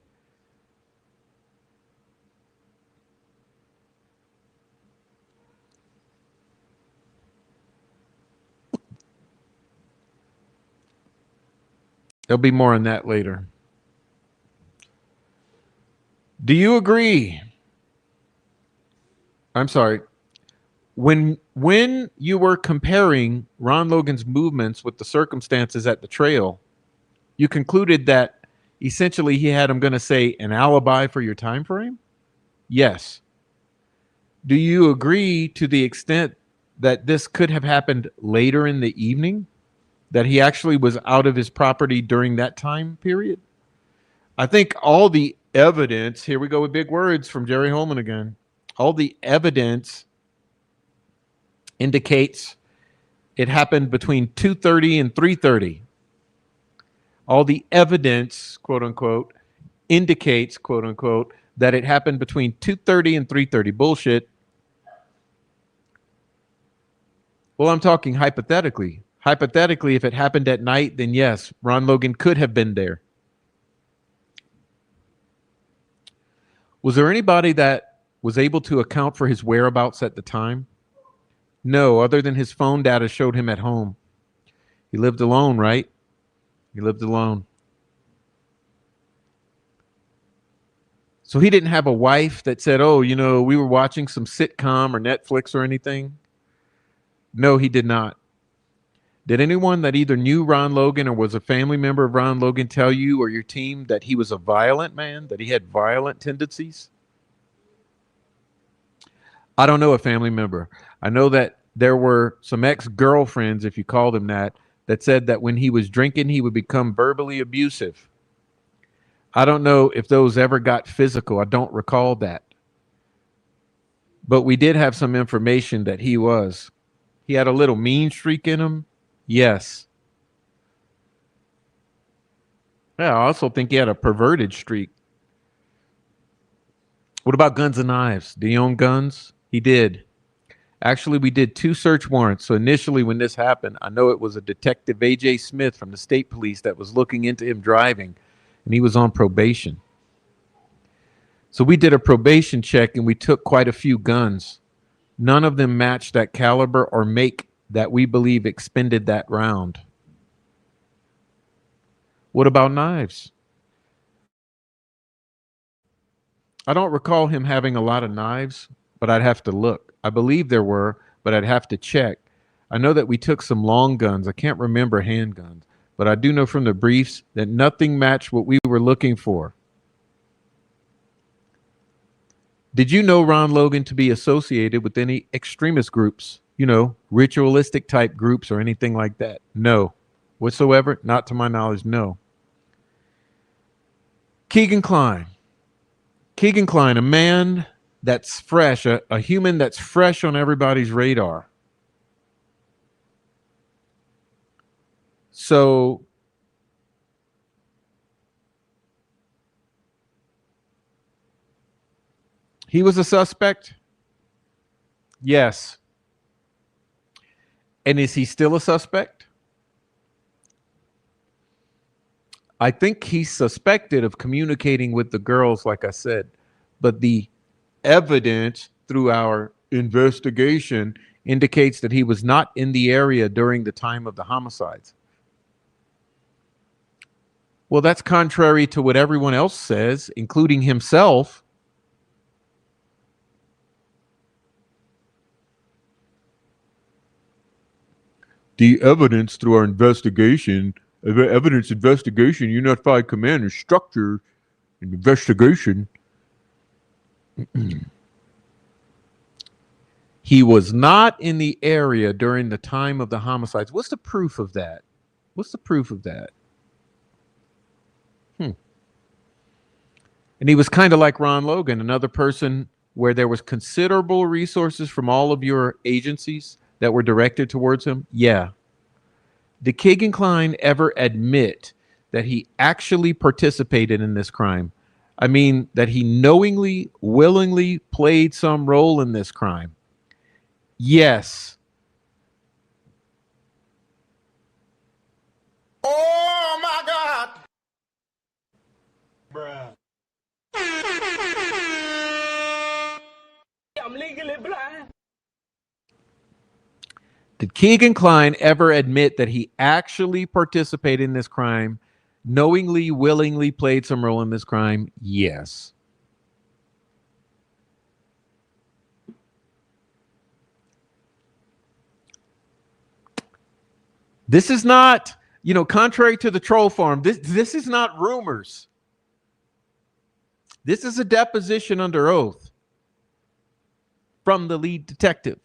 There'll be more on that later. Do you agree? I'm sorry. When you were comparing Ron Logan's movements with the circumstances at the trail, you concluded that essentially he had, I'm going to say, an alibi for your time frame? Yes. Do you agree to the extent that this could have happened later in the evening? That he actually was out of his property during that time period? I think all the evidence, here we go with big words from Jerry Holman again. All the evidence indicates it happened between 2:30 and 3:30. All the evidence, quote unquote, indicates, quote unquote, that it happened between 2:30 and 3:30. Bullshit. Well, I'm talking hypothetically. Hypothetically, if it happened at night, then yes, Ron Logan could have been there. Was there anybody that was able to account for his whereabouts at the time? No, other than his phone data showed him at home. He lived alone, right? He lived alone. So he didn't have a wife that said, oh, you know, we were watching some sitcom or Netflix or anything. No, he did not. Did anyone that either knew Ron Logan or was a family member of Ron Logan tell you or your team that he was a violent man, that he had violent tendencies? I don't know a family member. I know that there were some ex-girlfriends, if you call them that said that when he was drinking, he would become verbally abusive. I don't know if those ever got physical. I don't recall that. But we did have some information that he had a little mean streak in him. Yes. Yeah, I also think he had a perverted streak. What about guns and knives? Do you own guns? He did. Actually, we did 2 search warrants. So initially when this happened, I know it was a detective, A.J. Smith from the state police, that was looking into him driving, and he was on probation. So we did a probation check and we took quite a few guns. None of them matched that caliber or make that we believe expended that round. What about knives? I don't recall him having a lot of knives, but I'd have to look. I believe there were, but I'd have to check. I know that we took some long guns. I can't remember handguns, but I do know from the briefs that nothing matched what we were looking for. Did you know Ron Logan to be associated with any extremist groups? You know, ritualistic type groups or anything like that? No. Whatsoever? Not to my knowledge, no. Keegan Kline. Keegan Kline, a man that's fresh, a human that's fresh on everybody's radar. So he was a suspect? Yes. And is he still a suspect? I think he's suspected of communicating with the girls, like I said, but the evidence through our investigation indicates that he was not in the area during the time of the homicides. Well, that's contrary to what everyone else says, including himself. The evidence through our investigation, unified command and structure, and investigation. He was not in the area during the time of the homicides. What's the proof of that? What's the proof of that? And he was kind of like Ron Logan, another person where there was considerable resources from all of your agencies that were directed towards him. Yeah. Did Keegan Kline ever admit that he actually participated in this crime? I mean, that he knowingly, willingly played some role in this crime? Yes. Oh my God. Bruh. I'm legally blind. Did Keegan Kline ever admit that he actually participated in this crime, knowingly, willingly played some role in this crime? Yes. This is not, contrary to the troll farm, this is not rumors. This is a deposition under oath from the lead detective.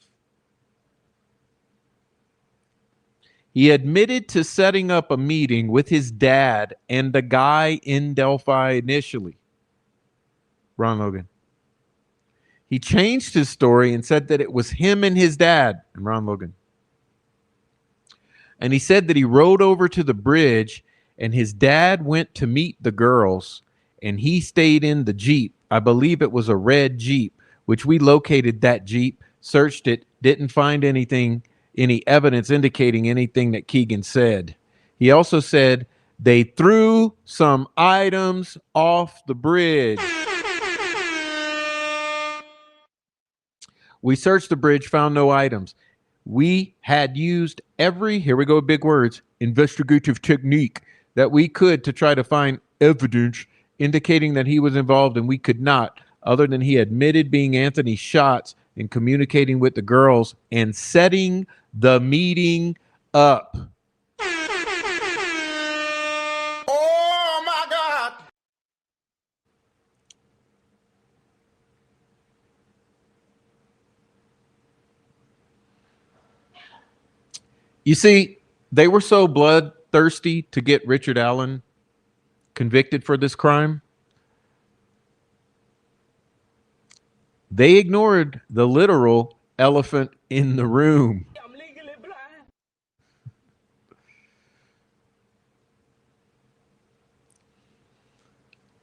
He admitted to setting up a meeting with his dad and the guy in Delphi initially, Ron Logan. He changed his story and said that it was him and his dad and Ron Logan. And he said that he rode over to the bridge and his dad went to meet the girls and he stayed in the Jeep. I believe it was a red Jeep, which we located that Jeep, searched it, didn't find anything, any evidence indicating anything that Keegan said. He also said they threw some items off the bridge. We searched the bridge, found no items. We had used every, here we go, big words, investigative technique that we could to try to find evidence indicating that he was involved, and we could not, other than he admitted being Anthony Shots and communicating with the girls and setting the meeting up. Oh my God! You see, they were so bloodthirsty to get Richard Allen convicted for this crime. They ignored the literal elephant in the room. I'm legally blind.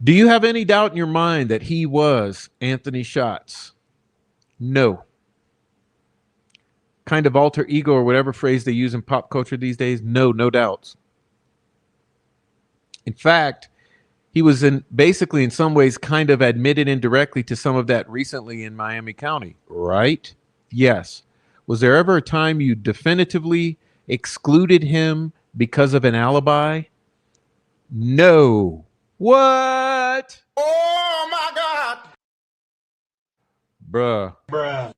Do you have any doubt in your mind that he was Anthony Shots? No. Kind of alter ego or whatever phrase they use in pop culture these days? No, no doubts. In fact, he was basically in some ways kind of admitted indirectly to some of that recently in Miami County, right? Yes. Was there ever a time you definitively excluded him because of an alibi? No. What? Oh my God! Bruh.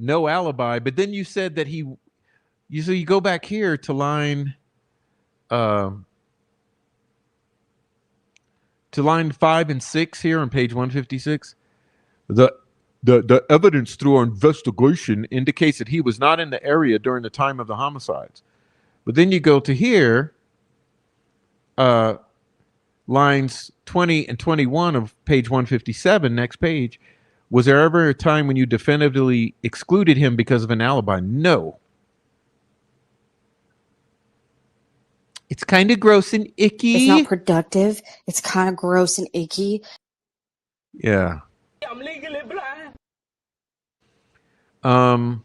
No alibi, but then you said that you go back here to line 5 and 6 here on page 156. The evidence through our investigation indicates that he was not in the area during the time of the homicides. But then you go to here, lines 20 and 21 of page 157, next page. Was there ever a time when you definitively excluded him because of an alibi? No. It's kind of gross and icky. It's not productive. It's kind of gross and icky. Yeah. I'm legally blind.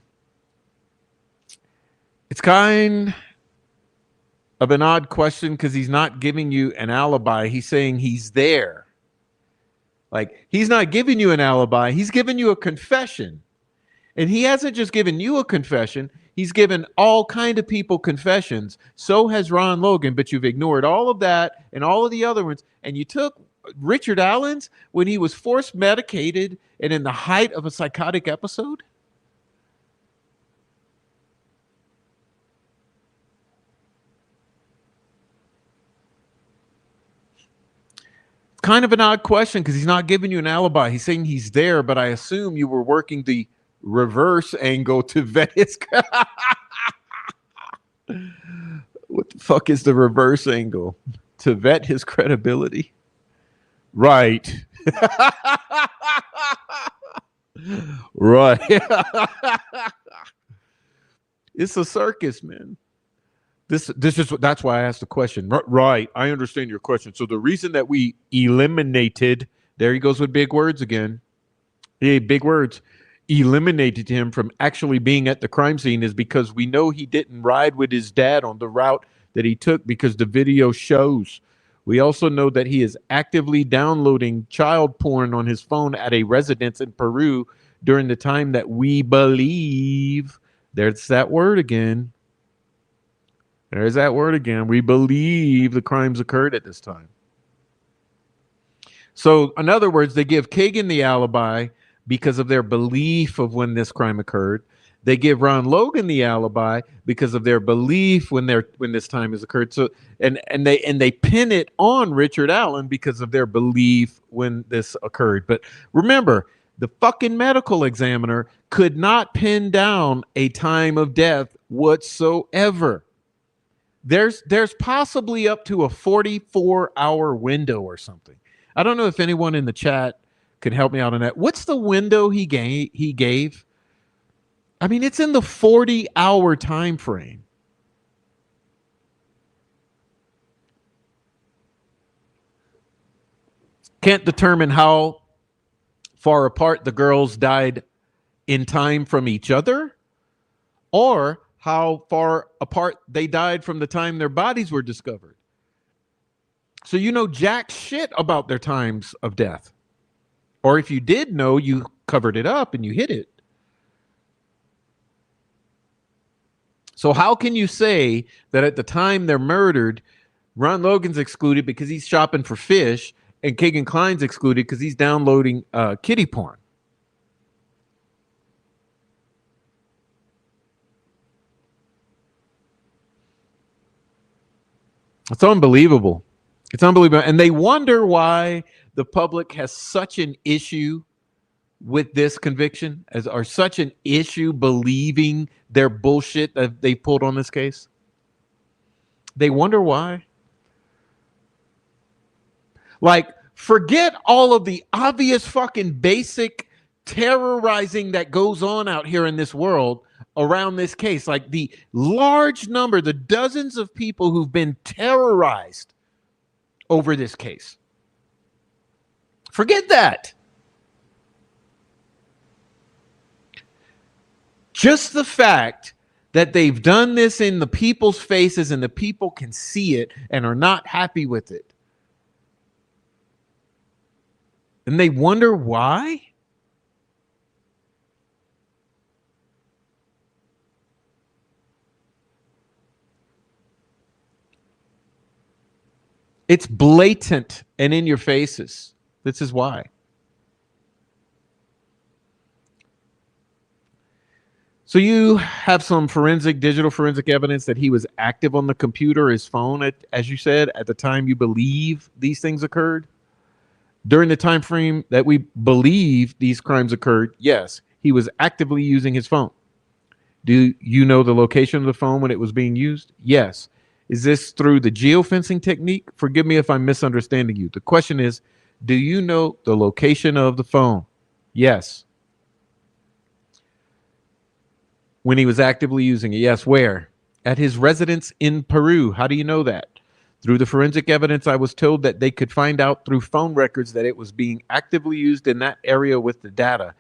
It's kind of an odd question because he's not giving you an alibi. He's saying he's there. Like, he's not giving you an alibi. He's giving you a confession. And he hasn't just given you a confession. He's given all kind of people confessions. So has Ron Logan, but you've ignored all of that and all of the other ones. And you took Richard Allen's when he was forced medicated and in the height of a psychotic episode. Kind of an odd question because he's not giving you an alibi. He's saying he's there, but I assume you were working the reverse angle to vet his. What the fuck is the reverse angle? To vet his credibility? Right. Right. It's a circus, man. That's why I asked the question. Right. I understand your question. So the reason that we eliminated, there he goes with big words again. Hey, big words. Eliminated him from actually being at the crime scene is because we know he didn't ride with his dad on the route that he took because the video shows. We also know that he is actively downloading child porn on his phone at a residence in Peru during the time that we believe. There's that word again. There's that word again. We believe the crimes occurred at this time. So, in other words, they give Kagan the alibi because of their belief of when this crime occurred. They give Ron Logan the alibi because of their belief when this time has occurred. So and they pin it on Richard Allen because of their belief when this occurred. But remember, the fucking medical examiner could not pin down a time of death whatsoever. There's possibly up to a 44-hour window or something. I don't know if anyone in the chat could help me out on that. What's the window he gave? I mean, it's in the 40-hour time frame. Can't determine how far apart the girls died in time from each other, or how far apart they died from the time their bodies were discovered. So you know jack shit about their times of death. Or if you did know, you covered it up and you hid it. So how can you say that at the time they're murdered, Ron Logan's excluded because he's shopping for fish, and Kegan Kline's excluded because he's downloading kiddie porn? It's unbelievable. It's unbelievable. And they wonder why the public has such an issue with this conviction, or such an issue believing their bullshit that they pulled on this case. They wonder why. Like, forget all of the obvious fucking basic terrorizing that goes on out here in this world around this case. Like the large number, the dozens of people who've been terrorized over this case. Forget that. Just the fact that they've done this in the people's faces and the people can see it and are not happy with it. And they wonder why? It's blatant and in your faces. This is why. So you have some digital forensic evidence that he was active on the computer, his phone, as you said, at the time you believe these things occurred. During the time frame that we believe these crimes occurred, yes, he was actively using his phone. Do you know the location of the phone when it was being used? Yes. Is this through the geofencing technique? Forgive me if I'm misunderstanding you. The question is, do you know the location of the phone? Yes. When he was actively using it? Yes. Where? At his residence in Peru. How do you know that? Through the forensic evidence, I was told that they could find out through phone records that it was being actively used in that area with the data.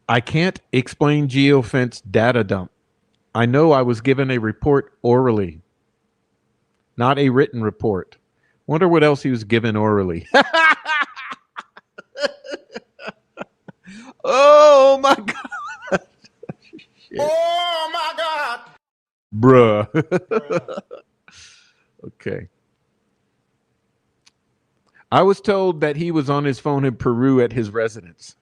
I can't explain geofence data dump. I know I was given a report orally, not a written report. Wonder what else he was given orally. Oh my God. Oh my God. Bruh. Okay. I was told that he was on his phone in Peru at his residence.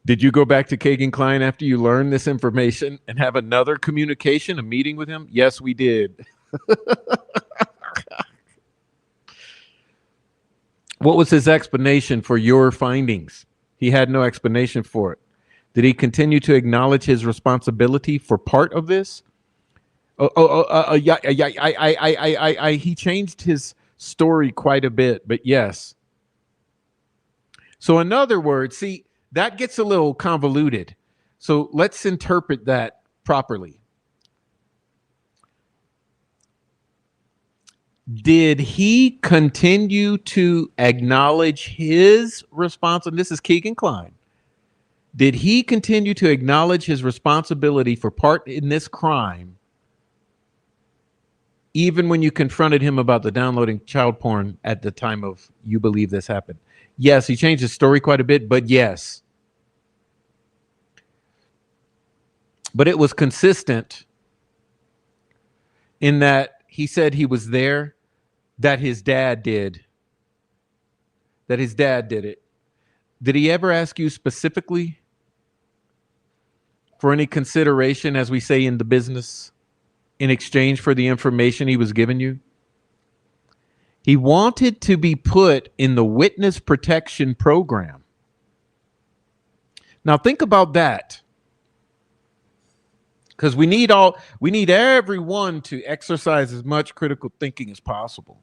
Did you go back to Kegan Kline after you learned this information and have another communication, a meeting with him? Yes, we did. What was his explanation for your findings? He had no explanation for it. Did he continue to acknowledge his responsibility for part of this? He changed his story quite a bit, but yes. So in other words, see, that gets a little convoluted. So let's interpret that properly. Did he continue to acknowledge his responsibility? This is Kegan Kline. Did he continue to acknowledge his responsibility for part in this crime, even when you confronted him about the downloading child porn at the time of you believe this happened? Yes, he changed his story quite a bit, but yes. But it was consistent in that he said he was there, that his dad did. That his dad did it. Did he ever ask you specifically for any consideration, as we say in the business, in exchange for the information he was giving you? He wanted to be put in the witness protection program. Now think about that. Because we need everyone to exercise as much critical thinking as possible.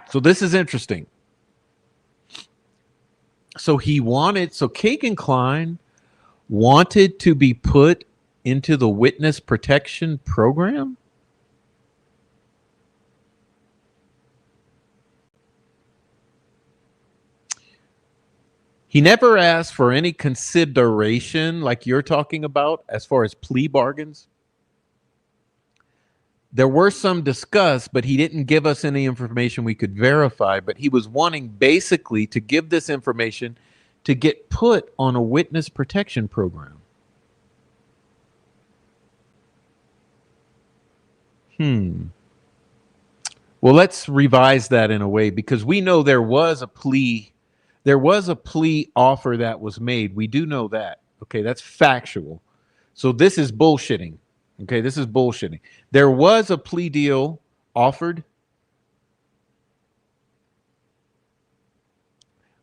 So this is interesting. So Kagan Klein wanted to be put into the witness protection program? He never asked for any consideration like you're talking about as far as plea bargains. There were some discussed, but he didn't give us any information we could verify. But he was wanting basically to give this information to get put on a witness protection program. Well, let's revise that in a way, because we know there was a plea offer that was made. We do know that. Okay, that's factual. So this is bullshitting. Okay, this is bullshitting. There was a plea deal offered,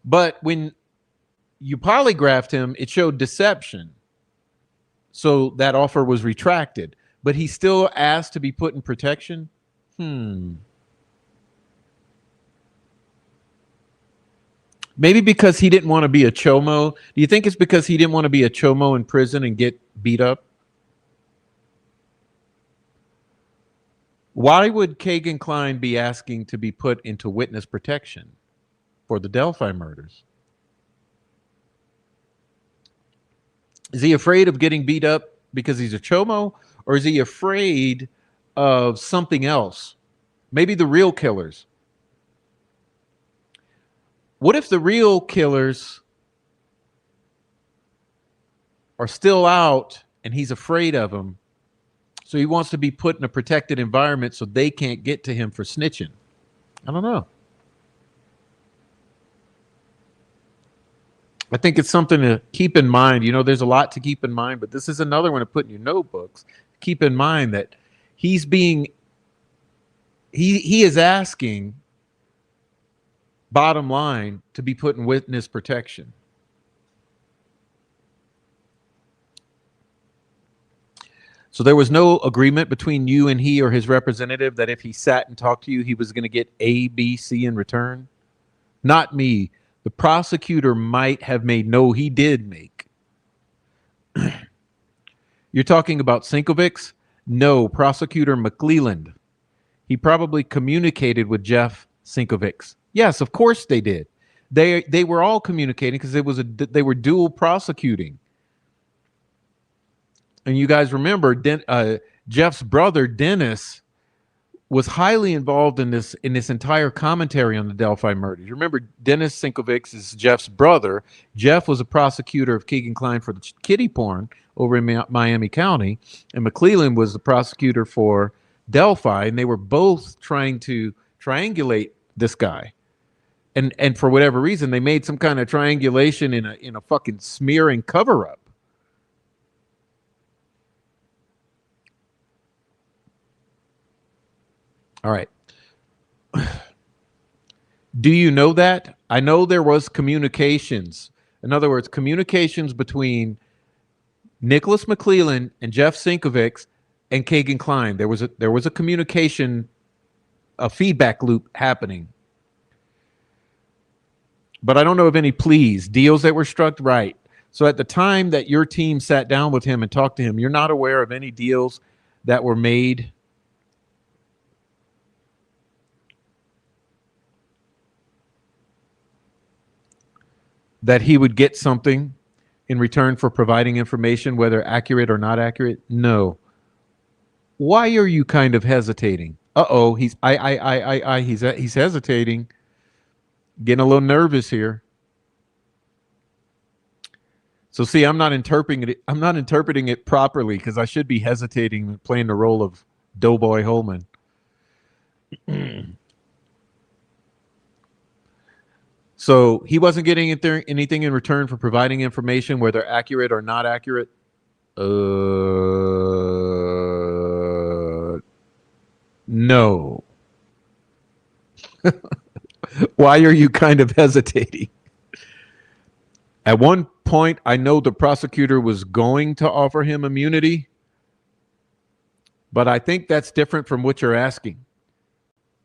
but when you polygraphed him, it showed deception. So that offer was retracted, but he still asked to be put in protection. Maybe because he didn't want to be a chomo. Do you think it's because he didn't want to be a chomo in prison and get beat up? Why would Kagan Klein be asking to be put into witness protection for the Delphi murders? Is he afraid of getting beat up because he's a chomo, or is he afraid of something else? Maybe the real killers. What if the real killers are still out and he's afraid of them? So he wants to be put in a protected environment so they can't get to him for snitching. I don't know. I think it's something to keep in mind. You know, there's a lot to keep in mind, but this is another one to put in your notebooks. Keep in mind that he is asking, bottom line, to be put in witness protection. So there was no agreement between you and he or his representative that if he sat and talked to you, he was going to get A, B, C in return? Not me. The prosecutor might have made. No, he did make. You're talking about Sinkovics? No, Prosecutor McClelland. He probably communicated with Jeff Sinkovics. Yes, of course they did. They were all communicating because they were dual prosecuting. And you guys remember Jeff's brother Dennis was highly involved in this entire commentary on the Delphi murders. You remember Dennis Sinkovics is Jeff's brother. Jeff was a prosecutor of Keegan Klein for the kiddie porn over in Miami County, and McClelland was the prosecutor for Delphi, and they were both trying to triangulate this guy. And for whatever reason, they made some kind of triangulation in a fucking smear and cover up. All right. Do you know that? I know there was communications. In other words, communications between Nicholas McClelland and Jeff Sinkovics and Keegan Klein. There was a communication, a feedback loop happening. But I don't know of any pleas, deals that were struck, right. So at the time that your team sat down with him and talked to him, you're not aware of any deals that were made that he would get something in return for providing information, whether accurate or not accurate? No. Why are you kind of hesitating? Uh-oh, he's hesitating. Getting a little nervous here. So see, I'm not interpreting it properly because I should be hesitating and playing the role of Doughboy Holman. So he wasn't getting anything in return for providing information, whether accurate or not accurate. No. Why are you kind of hesitating? At one point, I know the prosecutor was going to offer him immunity, but I think that's different from what you're asking.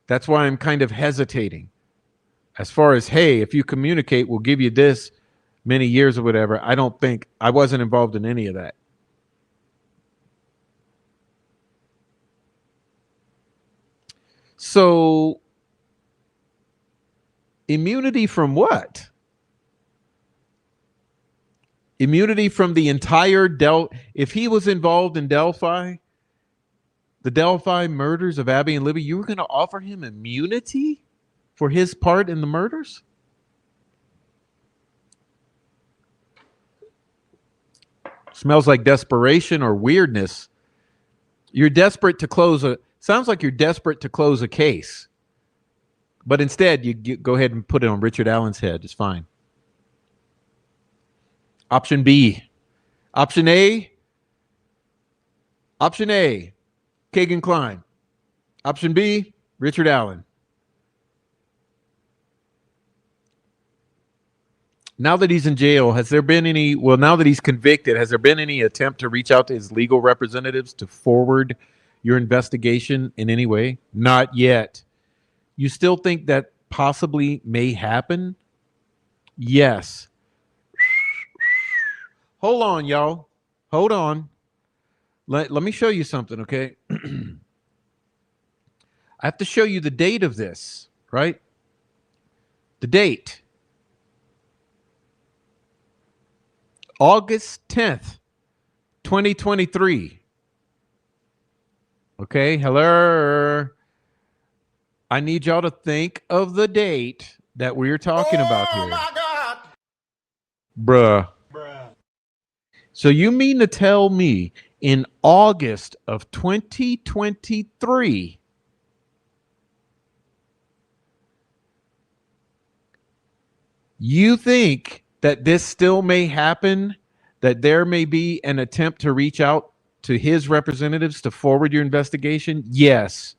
That's why I'm kind of hesitating. As far as, hey, if you communicate, we'll give you this many years or whatever. I wasn't involved in any of that. So, immunity from what? Immunity from the entire if he was involved in Delphi, the Delphi murders of Abby and Libby, you were going to offer him immunity for his part in the murders? Smells like desperation or weirdness. You're desperate to close sounds like you're desperate to close a case. But instead, you go ahead and put it on Richard Allen's head. It's fine. Option B. Option A. Option A, Kagan Klein. Option B, Richard Allen. Now that he's in jail, now that he's convicted, has there been any attempt to reach out to his legal representatives to forward your investigation in any way? Not yet. You still think that possibly may happen? Yes. Hold on, y'all. Hold on. Let me show you something, okay? I have to show you the date of this, right? The date. August 10th, 2023. Okay, hello. I need y'all to think of the date that we're talking about here. Oh my God. Bruh. So you mean to tell me in August of 2023, you think that this still may happen, that there may be an attempt to reach out to his representatives to forward your investigation? Yes.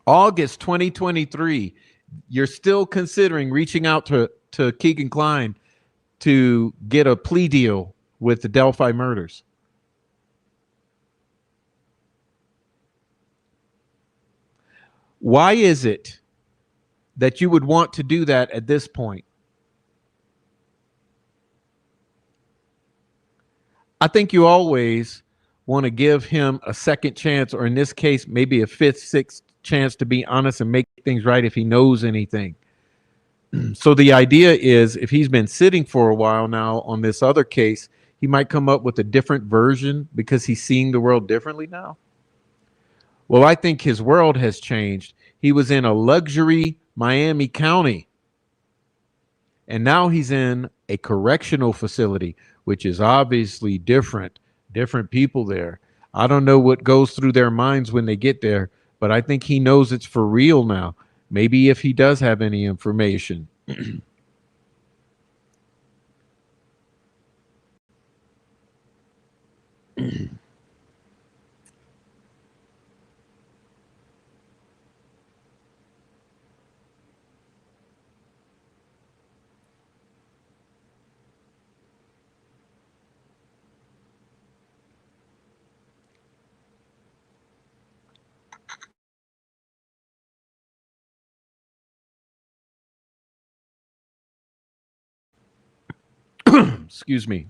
August 2023, you're still considering reaching out to Keegan Klein to get a plea deal with the Delphi murders. Why is it that you would want to do that at this point? I think you always want to give him a second chance, or in this case, maybe a fifth, sixth chance to be honest and make things right if he knows anything. So the idea is, if he's been sitting for a while now on this other case, he might come up with a different version because he's seeing the world differently now. Well, I think his world has changed. He was in a luxury Miami County, and now he's in a correctional facility, which is obviously different people there. I don't know what goes through their minds when they get there, but I think he knows it's for real now. Maybe if he does have any information. Excuse me.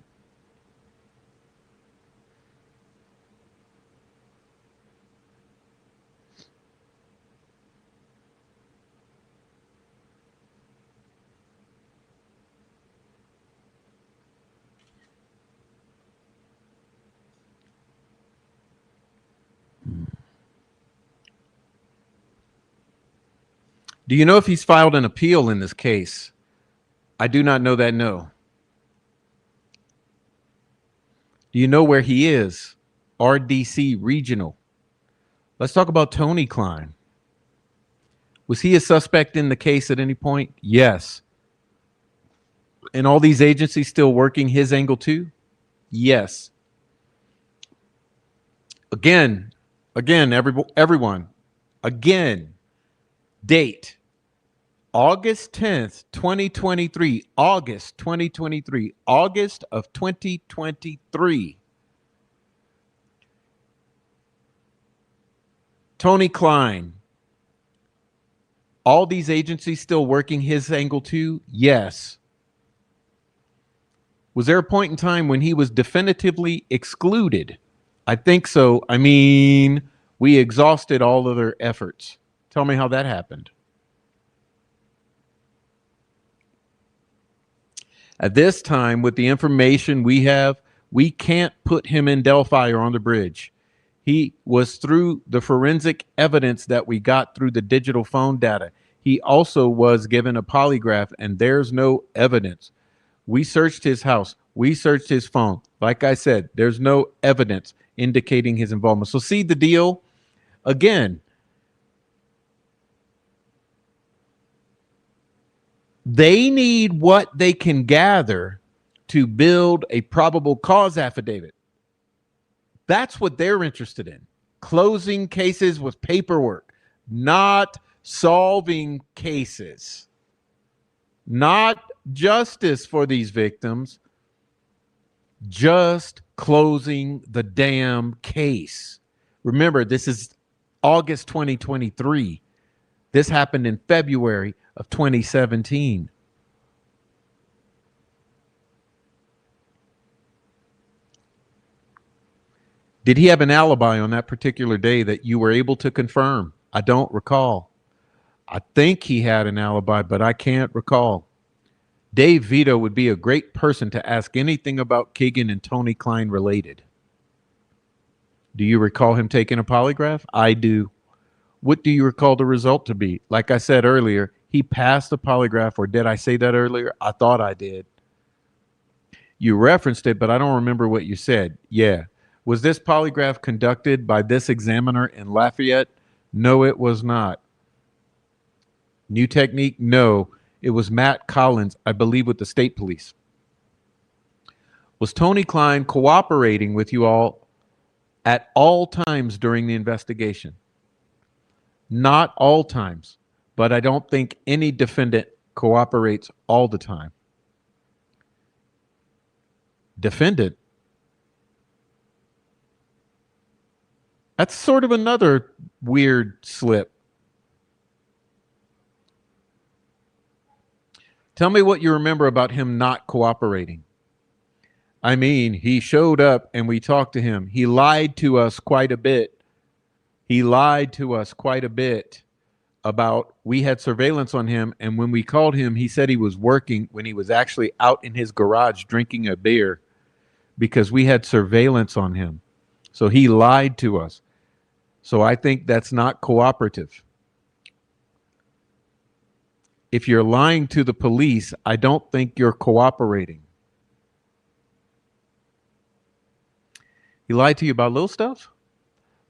Do you know if he's filed an appeal in this case? I do not know that, no. Do you know where he is? RDC Regional. Let's talk about Tony Klein. Was he a suspect in the case at any point? Yes. And all these agencies still working his angle too? Yes. Again, everyone, again, date, August 10th, 2023, August 2023, August of 2023. Tony Klein. All these agencies still working his angle too? Yes. Was there a point in time when he was definitively excluded? I think so. I mean, we exhausted all other efforts. Tell me how that happened. At this time, with the information we have, we can't put him in Delphi or on the bridge. He was through the forensic evidence that we got through the digital phone data. He also was given a polygraph, and there's no evidence. We searched his house. We searched his phone. Like I said, there's no evidence indicating his involvement. So see the deal? Again, they need what they can gather to build a probable cause affidavit. That's what they're interested in. Closing cases with paperwork, not solving cases, not justice for these victims, just closing the damn case. Remember, this is August 2023. This happened in February of 2017. Did he have an alibi on that particular day that you were able to confirm? I don't recall. I think he had an alibi, but I can't recall. Dave Vito would be a great person to ask anything about Keegan and Tony Klein related. Do you recall him taking a polygraph? I do. What do you recall the result to be? Like I said earlier, he passed the polygraph, or did I say that earlier? I thought I did. You referenced it, but I don't remember what you said. Yeah. Was this polygraph conducted by this examiner in Lafayette? No, it was not. New technique? No. It was Matt Collins, I believe, with the state police. Was Tony Klein cooperating with you all at all times during the investigation? Not all times, but I don't think any defendant cooperates all the time. Defendant? That's sort of another weird slip. Tell me what you remember about him not cooperating. I mean, he showed up and we talked to him. He lied to us quite a bit. He lied to us quite a bit about we had surveillance on him. And when we called him, he said he was working when he was actually out in his garage drinking a beer because we had surveillance on him. So he lied to us. So I think that's not cooperative. If you're lying to the police, I don't think you're cooperating. He lied to you about little stuff?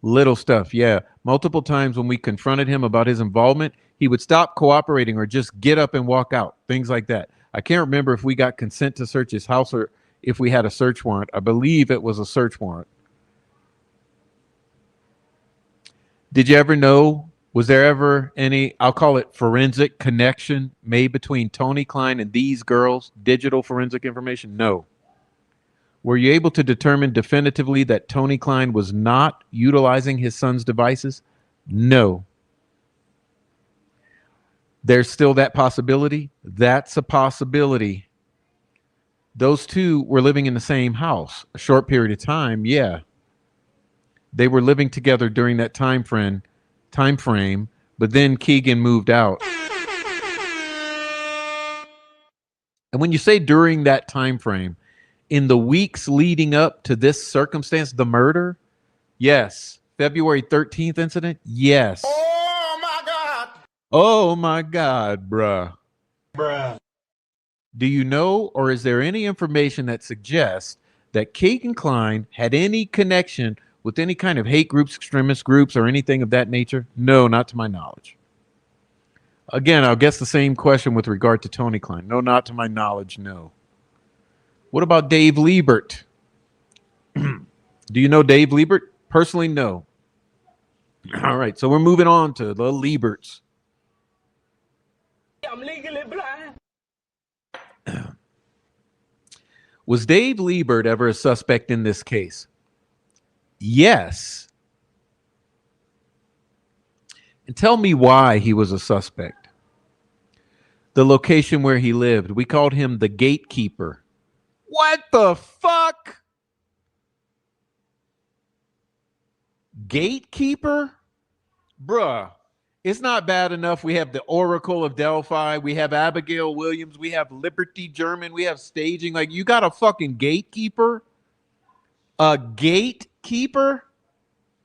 Little stuff, yeah. Multiple times when we confronted him about his involvement, he would stop cooperating or just get up and walk out, things like that. I can't remember if we got consent to search his house or if we had a search warrant. I believe it was a search warrant. Did you ever know, was there ever any, I'll call it forensic connection made between Tony Klein and these girls, digital forensic information? No. Were you able to determine definitively that Tony Klein was not utilizing his son's devices? No. There's still that possibility? That's a possibility. Those two were living in the same house a short period of time, yeah. They were living together during that time frame, but then Keegan moved out. And when you say during that time frame, in the weeks leading up to this circumstance, the murder, yes. February 13th incident, yes. Oh my God. Oh my God, bruh. Bruh. Do you know, or is there any information that suggests that Keegan Klein had any connection with any kind of hate groups, extremist groups, or anything of that nature? No, not to my knowledge. Again, I'll guess the same question with regard to Tony Klein. No, not to my knowledge, no. What about Dave Liebert? Do you know Dave Liebert? Personally, no. All right, so we're moving on to the Lieberts. I'm legally blind. Was Dave Liebert ever a suspect in this case? Yes. And tell me why he was a suspect. The location where he lived, we called him the gatekeeper. What the fuck? Gatekeeper? Bruh, it's not bad enough. We have the Oracle of Delphi. We have Abigail Williams. We have Liberty German. We have staging. Like, you got a fucking gatekeeper? A gatekeeper?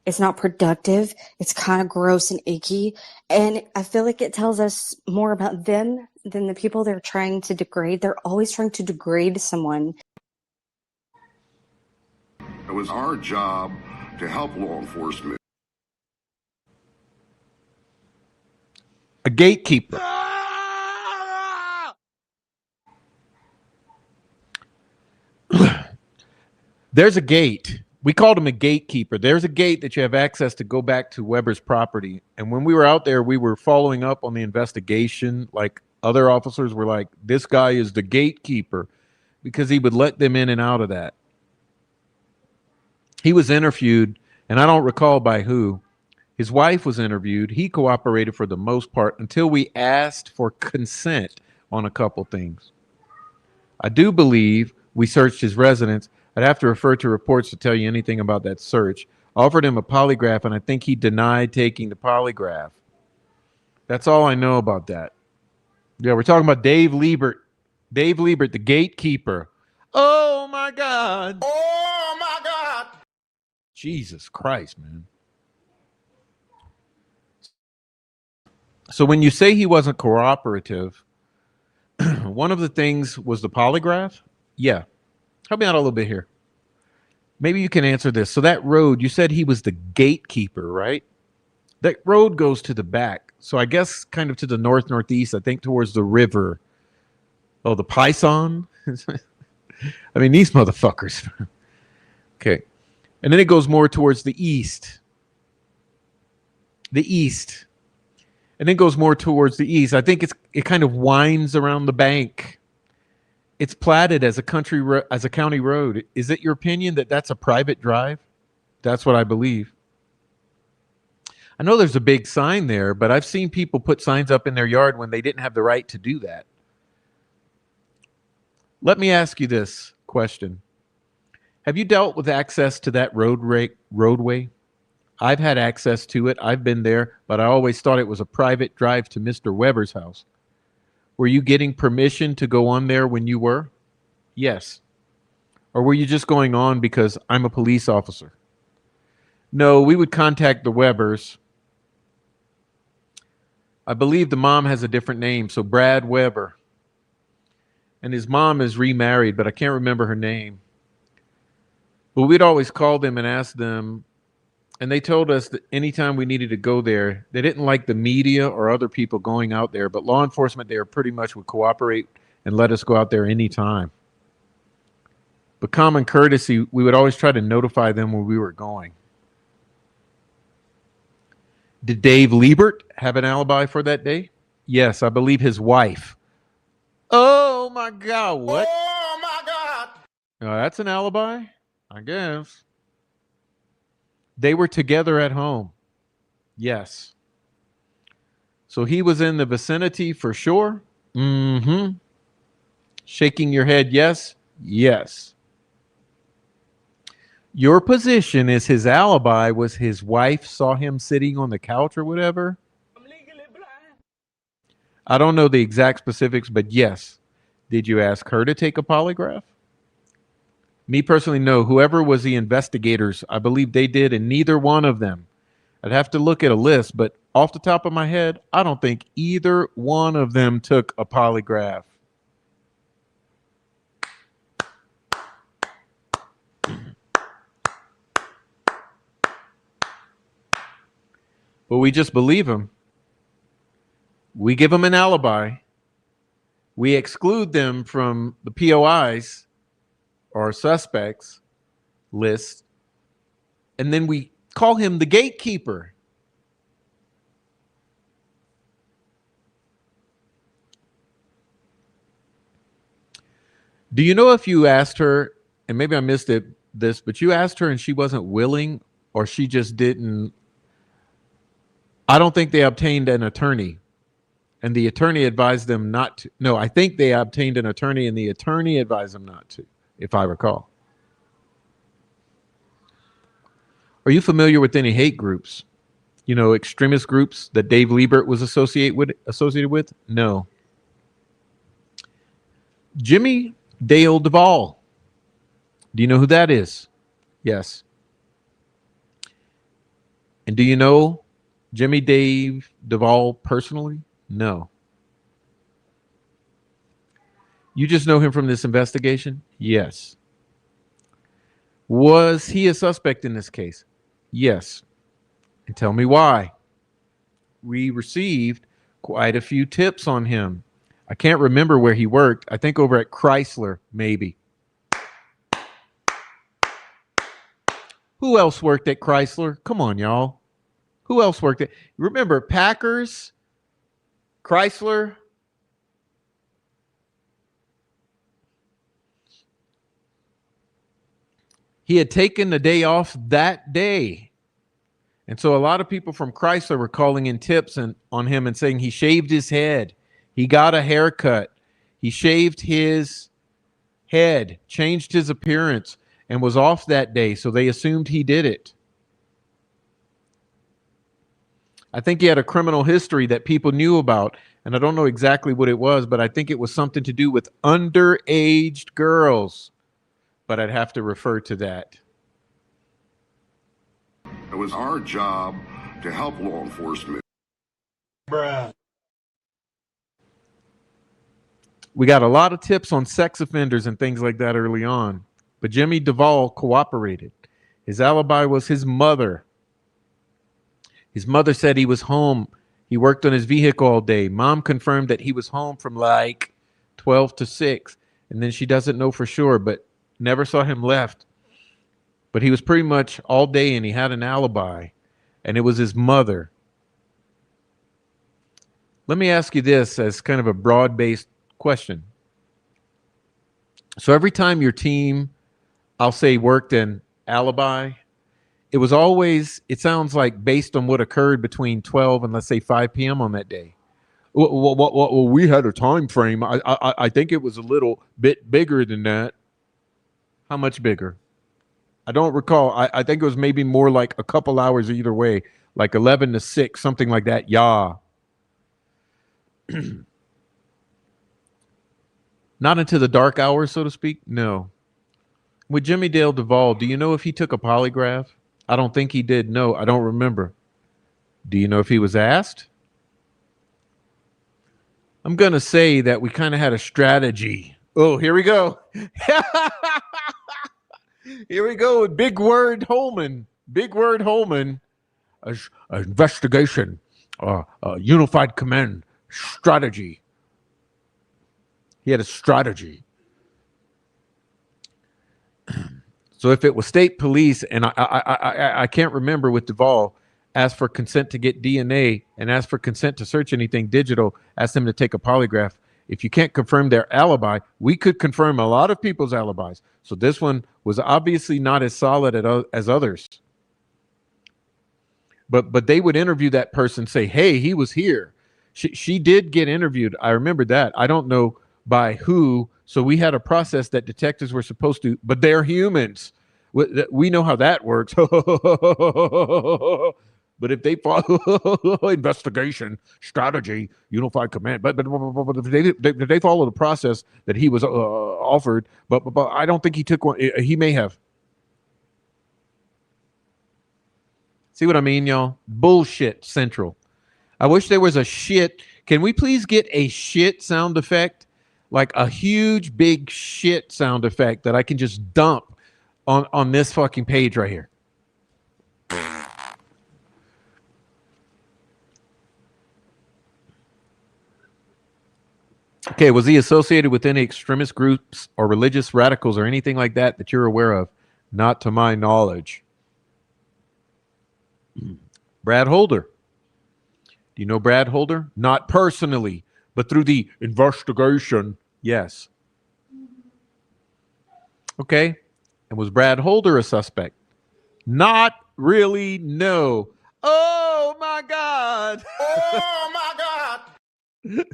It's not productive. It's kind of gross and icky. And I feel like it tells us more about them than the people they're trying to degrade. They're always trying to degrade someone. It was our job to help law enforcement. A gatekeeper. There's a gate. We called him a gatekeeper. There's a gate that you have access to go back to Weber's property. And when we were out there, we were following up on the investigation. Like, other officers were like, this guy is the gatekeeper, because he would let them in and out of that. He was interviewed, and I don't recall by who. His wife was interviewed. He cooperated for the most part until we asked for consent on a couple things. I do believe we searched his residence. I'd have to refer to reports to tell you anything about that search. Offered him a polygraph, and I think he denied taking the polygraph. That's all I know about that. Yeah, we're talking about Dave Liebert. Dave Liebert, the gatekeeper. Oh, my God. Oh my God. Jesus Christ, man. So when you say he wasn't cooperative, one of the things was the polygraph? Yeah. Help me out a little bit here. Maybe you can answer this. So that road, you said he was the gatekeeper, right? That road goes to the back. So I guess kind of to the north, northeast, I think towards the river. Oh, the Pison? I mean, these motherfuckers. Okay. And then it goes more towards the east. The east. And then goes more towards the east. I think it kind of winds around the bank. It's platted as a county road. Is it your opinion that that's a private drive? That's what I believe. I know there's a big sign there, but I've seen people put signs up in their yard when they didn't have the right to do that. Let me ask you this question. Have you dealt with access to that roadway? I've had access to it. I've been there, but I always thought it was a private drive to Mr. Weber's house. Were you getting permission to go on there when you were? Yes. Or were you just going on because I'm a police officer? No, we would contact the Webers. I believe the mom has a different name, so Brad Weber. And his mom is remarried, but I can't remember her name. But we'd always call them and ask them, and they told us that anytime we needed to go there, they didn't like the media or other people going out there, but law enforcement there pretty much would cooperate and let us go out there anytime. But common courtesy, we would always try to notify them where we were going. Did Dave Liebert have an alibi for that day? Yes, I believe his wife. Oh my God, what? Oh my God. That's an alibi, I guess. They were together at home. Yes. So he was in the vicinity for sure? Mm-hmm. Shaking your head, yes? Yes. Your position is his alibi was his wife saw him sitting on the couch or whatever? I'm legally blind. I don't know the exact specifics, but yes. Did you ask her to take a polygraph? Me personally, no. Whoever was the investigators, I believe they did, and neither one of them. I'd have to look at a list, but off the top of my head, I don't think either one of them took a polygraph. But we just believe him. We give them an alibi. We exclude them from the POIs or suspects list. And then we call him the gatekeeper. Do you know if you asked her, and maybe I missed this, but you asked her and she wasn't willing, or she just didn't? I don't think they obtained an attorney, and the attorney advised them not to. No, I think they obtained an attorney and the attorney advised them not to, if I recall. Are you familiar with any hate groups? You know, extremist groups that Dave Liebert was associated with? No. Jimmy Dale Duvall. Do you know who that is? Yes. And do you know Jimmy Dave Duvall personally? No. You just know him from this investigation? Yes. Was he a suspect in this case? Yes. And tell me why. We received quite a few tips on him. I can't remember where he worked. I think over at Chrysler, maybe. Who else worked at Chrysler? Come on, y'all. Who else worked at? Remember, Packers, Chrysler. He had taken the day off that day. And so a lot of people from Chrysler were calling in tips on him and saying he shaved his head. He got a haircut. He shaved his head, changed his appearance, and was off that day. So they assumed he did it. I think he had a criminal history that people knew about. And I don't know exactly what it was, but I think it was something to do with underage girls. But I'd have to refer to that. It was our job to help law enforcement. Bruh. We got a lot of tips on sex offenders and things like that early on. But Jimmy Duvall cooperated. His alibi was his mother. His mother said he was home. He worked on his vehicle all day. Mom confirmed that he was home from like 12 to 6. And then she doesn't know for sure, but never saw him left. But he was pretty much all day and he had an alibi. And it was his mother. Let me ask you this as kind of a broad-based question. So every time your team, I'll say, worked an alibi, it was always, it sounds like, based on what occurred between 12 and let's say 5 p.m. on that day. Well, we had a time frame. I think it was a little bit bigger than that. How much bigger? I don't recall. I think it was maybe more like a couple hours either way, like 11 to 6, something like that. Yeah. Not into the dark hours, so to speak? No. With Jimmy Dale Duvall, do you know if he took a polygraph? I don't think he did. No, I don't remember. Do you know if he was asked? I'm going to say that we kind of had a strategy. Oh, here we go. Here we go with Big Word Holman. Big Word Holman. Investigation. Unified command. Strategy. He had a strategy. So if it was state police, and I can't remember with Duvall, asked for consent to get DNA and asked for consent to search anything digital, asked them to take a polygraph. If you can't confirm their alibi, we could confirm a lot of people's alibis. So this one was obviously not as solid as others. But they would interview that person, say, hey, he was here. She did get interviewed. I remember that. I don't know by who. So we had a process that detectives were supposed to, but they're humans. We know how that works. But if they follow investigation, strategy, unified command, but if they follow the process that he was offered, but I don't think he took one. He may have. See what I mean, y'all? Bullshit central. I wish there was a shit. Can we please get a shit sound effect? Like a huge, big shit sound effect that I can just dump on this fucking page right here. Okay, was he associated with any extremist groups or religious radicals or anything like that that you're aware of? Not to my knowledge. Brad Holder. Do you know Brad Holder? Not personally, but through the investigation, yes. Okay. And was Brad Holder a suspect? Not really, no. Oh my God. Oh my God!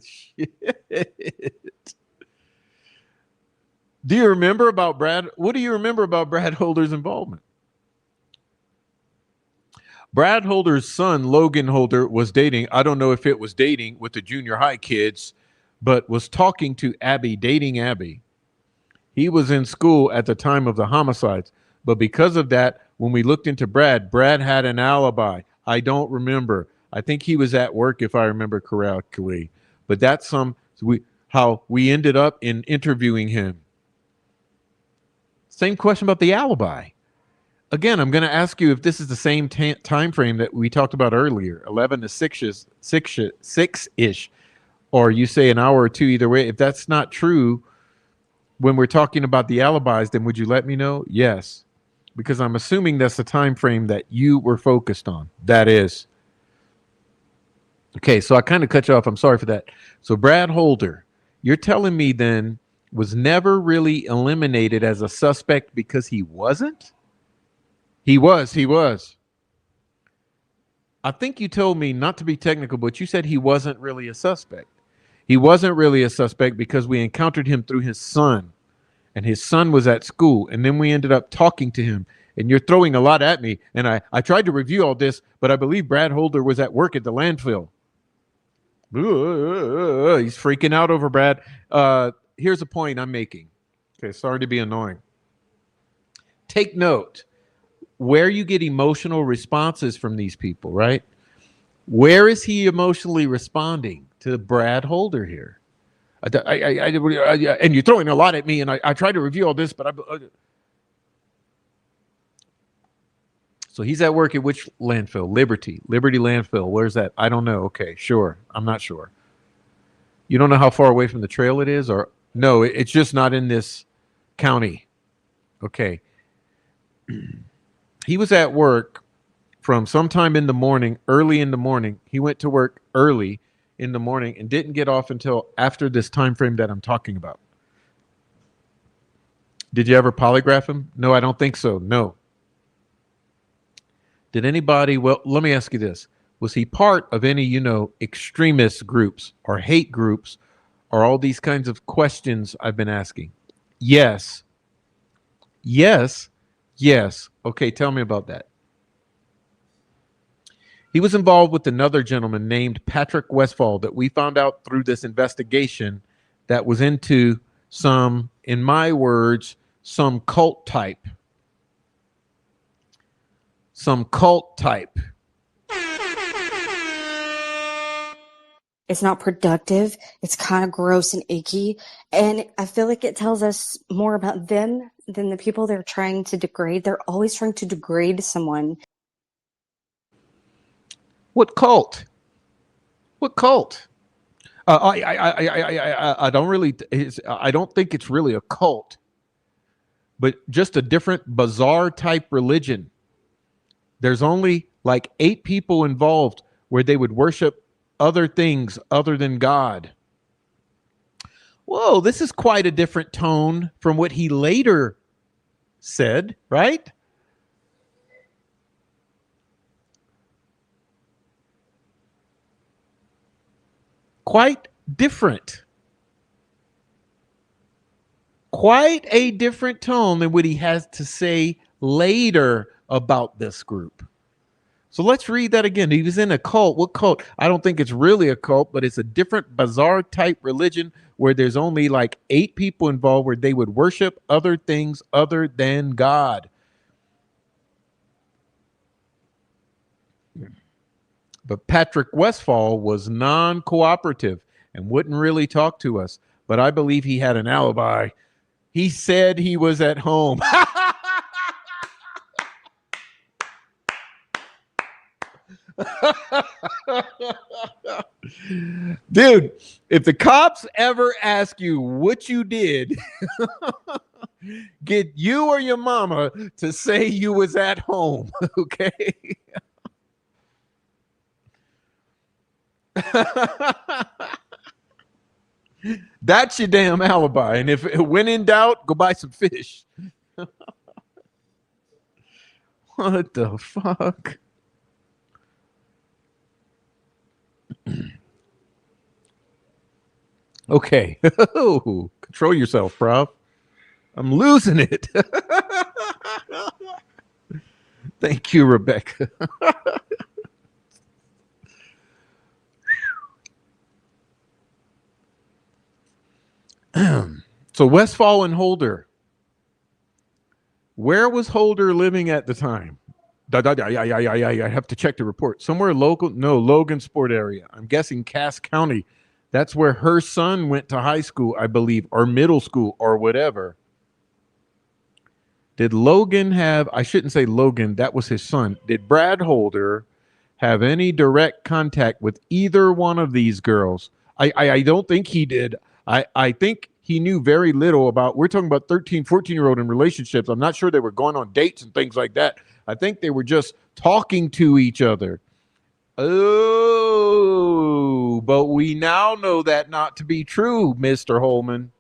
Shit. Do you remember about Brad? What do you remember about Brad Holder's involvement? Brad Holder's son, Logan Holder, was dating. I don't know if it was dating with the junior high kids, but was talking to Abby, dating Abby. He was in school at the time of the homicides. But because of that, when we looked into Brad, Brad had an alibi. I don't remember. I think he was at work, if I remember correctly. But that's how we ended up in interviewing him. Same question about the alibi. Again, I'm going to ask you if this is the same time frame that we talked about earlier, 11 to 6-ish, or you say an hour or two either way. If that's not true, when we're talking about the alibis, then would you let me know? Yes, because I'm assuming that's the time frame that you were focused on. That is. Okay, so I kind of cut you off. I'm sorry for that. So Brad Holder, you're telling me then was never really eliminated as a suspect because he wasn't? He was. I think you told me, not to be technical, but you said he wasn't really a suspect. He wasn't really a suspect because we encountered him through his son, and his son was at school, and then we ended up talking to him. And you're throwing a lot at me, and I tried to review all this, but I believe Brad Holder was at work at the landfill. He's freaking out over Brad. Here's a point I'm making. Okay, sorry to be annoying. Take note. Where you get emotional responses from these people, right? Where is he emotionally responding to Brad Holder here? And you're throwing a lot at me, and I tried to review all this, but so he's at work at which landfill? Liberty landfill. Where's that? I don't know. Okay, sure. I'm not sure. You don't know how far away from the trail it is, or no? It's just not in this county. Okay. He was at work from sometime in the morning, early in the morning. He went to work early in the morning and didn't get off until after this time frame that I'm talking about. Did you ever polygraph him? No, I don't think so. No. Did anybody, well, let me ask you this. Was he part of any, extremist groups or hate groups or all these kinds of questions I've been asking? Yes. Yes. Yes. Okay, tell me about that. He was involved with another gentleman named Patrick Westfall that we found out through this investigation that was into some, in my words, some cult type. Some cult type. It's not productive. It's kind of gross and icky. And I feel like it tells us more about them than the people they're trying to degrade. They're always trying to degrade someone. What cult? What cult? I don't really. I don't think it's really a cult, but just a different bizarre type religion. There's only like 8 people involved where they would worship other things other than God. Whoa, this is quite a different tone from what he later said, right? Quite different. Quite a different tone than what he has to say later about this group. So let's read that again. He was in a cult. What cult? I don't think it's really a cult, but it's a different bizarre type religion where there's only like 8 people involved where they would worship other things other than God. But Patrick Westfall was non-cooperative and wouldn't really talk to us. But I believe he had an alibi. He said he was at home. Dude, If the cops ever ask you what you did, get you or your mama to say you was at home, okay? That's your damn alibi. And if when in doubt, go buy some fish. What the fuck? Okay. Control yourself, Prof. I'm losing it. Thank you, Rebecca. So Westfall and Holder. Where was Holder living at the time? I have to check the report. Somewhere local? No, Logansport area. I'm guessing Cass County. That's where her son went to high school, I believe, or middle school, or whatever. Did Logan have, I shouldn't say Logan, that was his son. Did Brad Holder have any direct contact with either one of these girls? I don't think he did. I think he knew very little about, we're talking about 13, 14-year-old in relationships. I'm not sure they were going on dates and things like that. I think they were just talking to each other. Oh, but we now know that not to be true, Mr. Holman.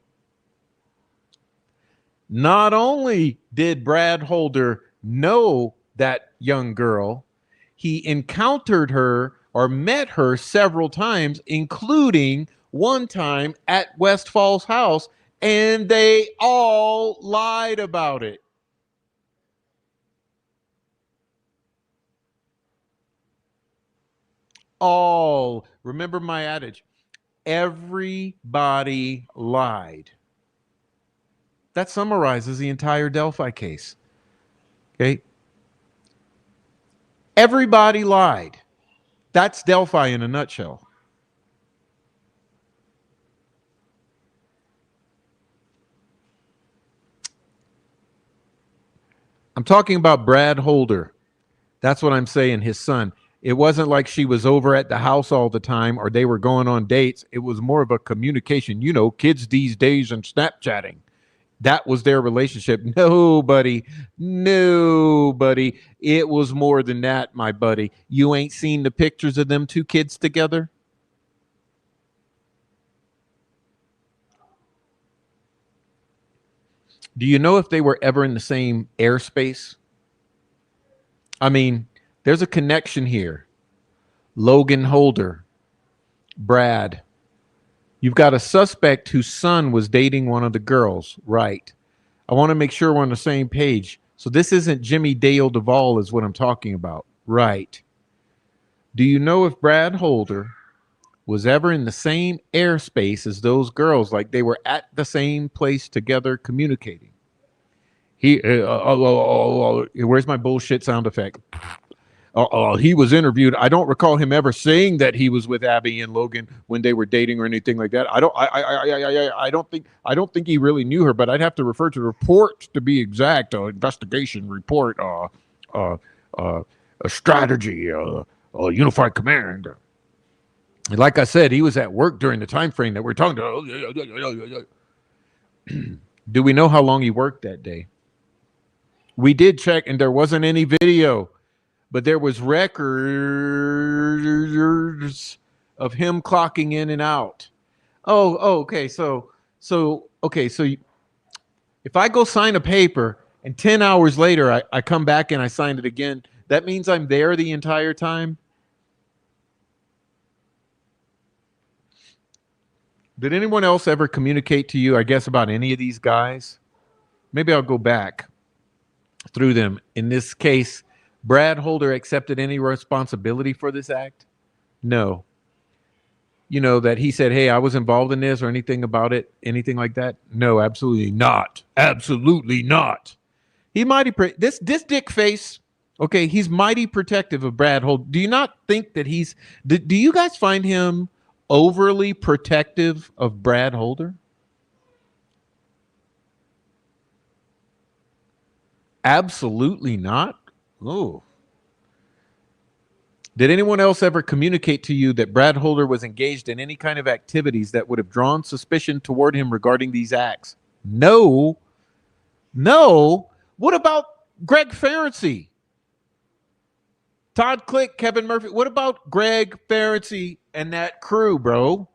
Not only did Brad Holder know that young girl, he encountered her or met her several times, including one time at Westfall's house, and they all lied about it. All. Remember my adage. Everybody lied. That summarizes the entire Delphi case. Okay. Everybody lied. That's Delphi in a nutshell. I'm talking about Brad Holder. That's what I'm saying, his son. It wasn't like she was over at the house all the time or they were going on dates. It was more of a communication. You know, kids these days and Snapchatting. That was their relationship. Nobody. It was more than that, my buddy. You ain't seen the pictures of them two kids together? Do you know if they were ever in the same airspace? I mean, there's a connection here. Logan Holder, Brad. You've got a suspect whose son was dating one of the girls, right? I want to make sure we're on the same page. So this isn't Jimmy Dale Duvall is what I'm talking about, right? Do you know if Brad Holder was ever in the same airspace as those girls, like they were at the same place together communicating? Where's my bullshit sound effect? He was interviewed. I don't recall him ever saying that he was with Abby and Logan when they were dating or anything like that. I don't think he really knew her, but I'd have to refer to the report to be exact. Investigation report, a strategy, unified command. And like I said, he was at work during the time frame that we're talking about. Do we know how long he worked that day? We did check, and there wasn't any video. But there was records of him clocking in and out. Okay. So if I go sign a paper and 10 hours later I come back and I sign it again, that means I'm there the entire time? Did anyone else ever communicate to you, I guess, about any of these guys? Maybe I'll go back through them. In this case, Brad Holder accepted any responsibility for this act? No. You know, that he said, hey, I was involved in this or anything about it, anything like that? No, absolutely not. Absolutely not. He mighty, this dick face, okay, he's mighty protective of Brad Holder. Do you not think that do you guys find him overly protective of Brad Holder? Absolutely not. Oh. Did anyone else ever communicate to you that Brad Holder was engaged in any kind of activities that would have drawn suspicion toward him regarding these acts? No. No. What about Greg Ferenczi? Todd Click, Kevin Murphy. What about Greg Ferenczi and that crew, bro?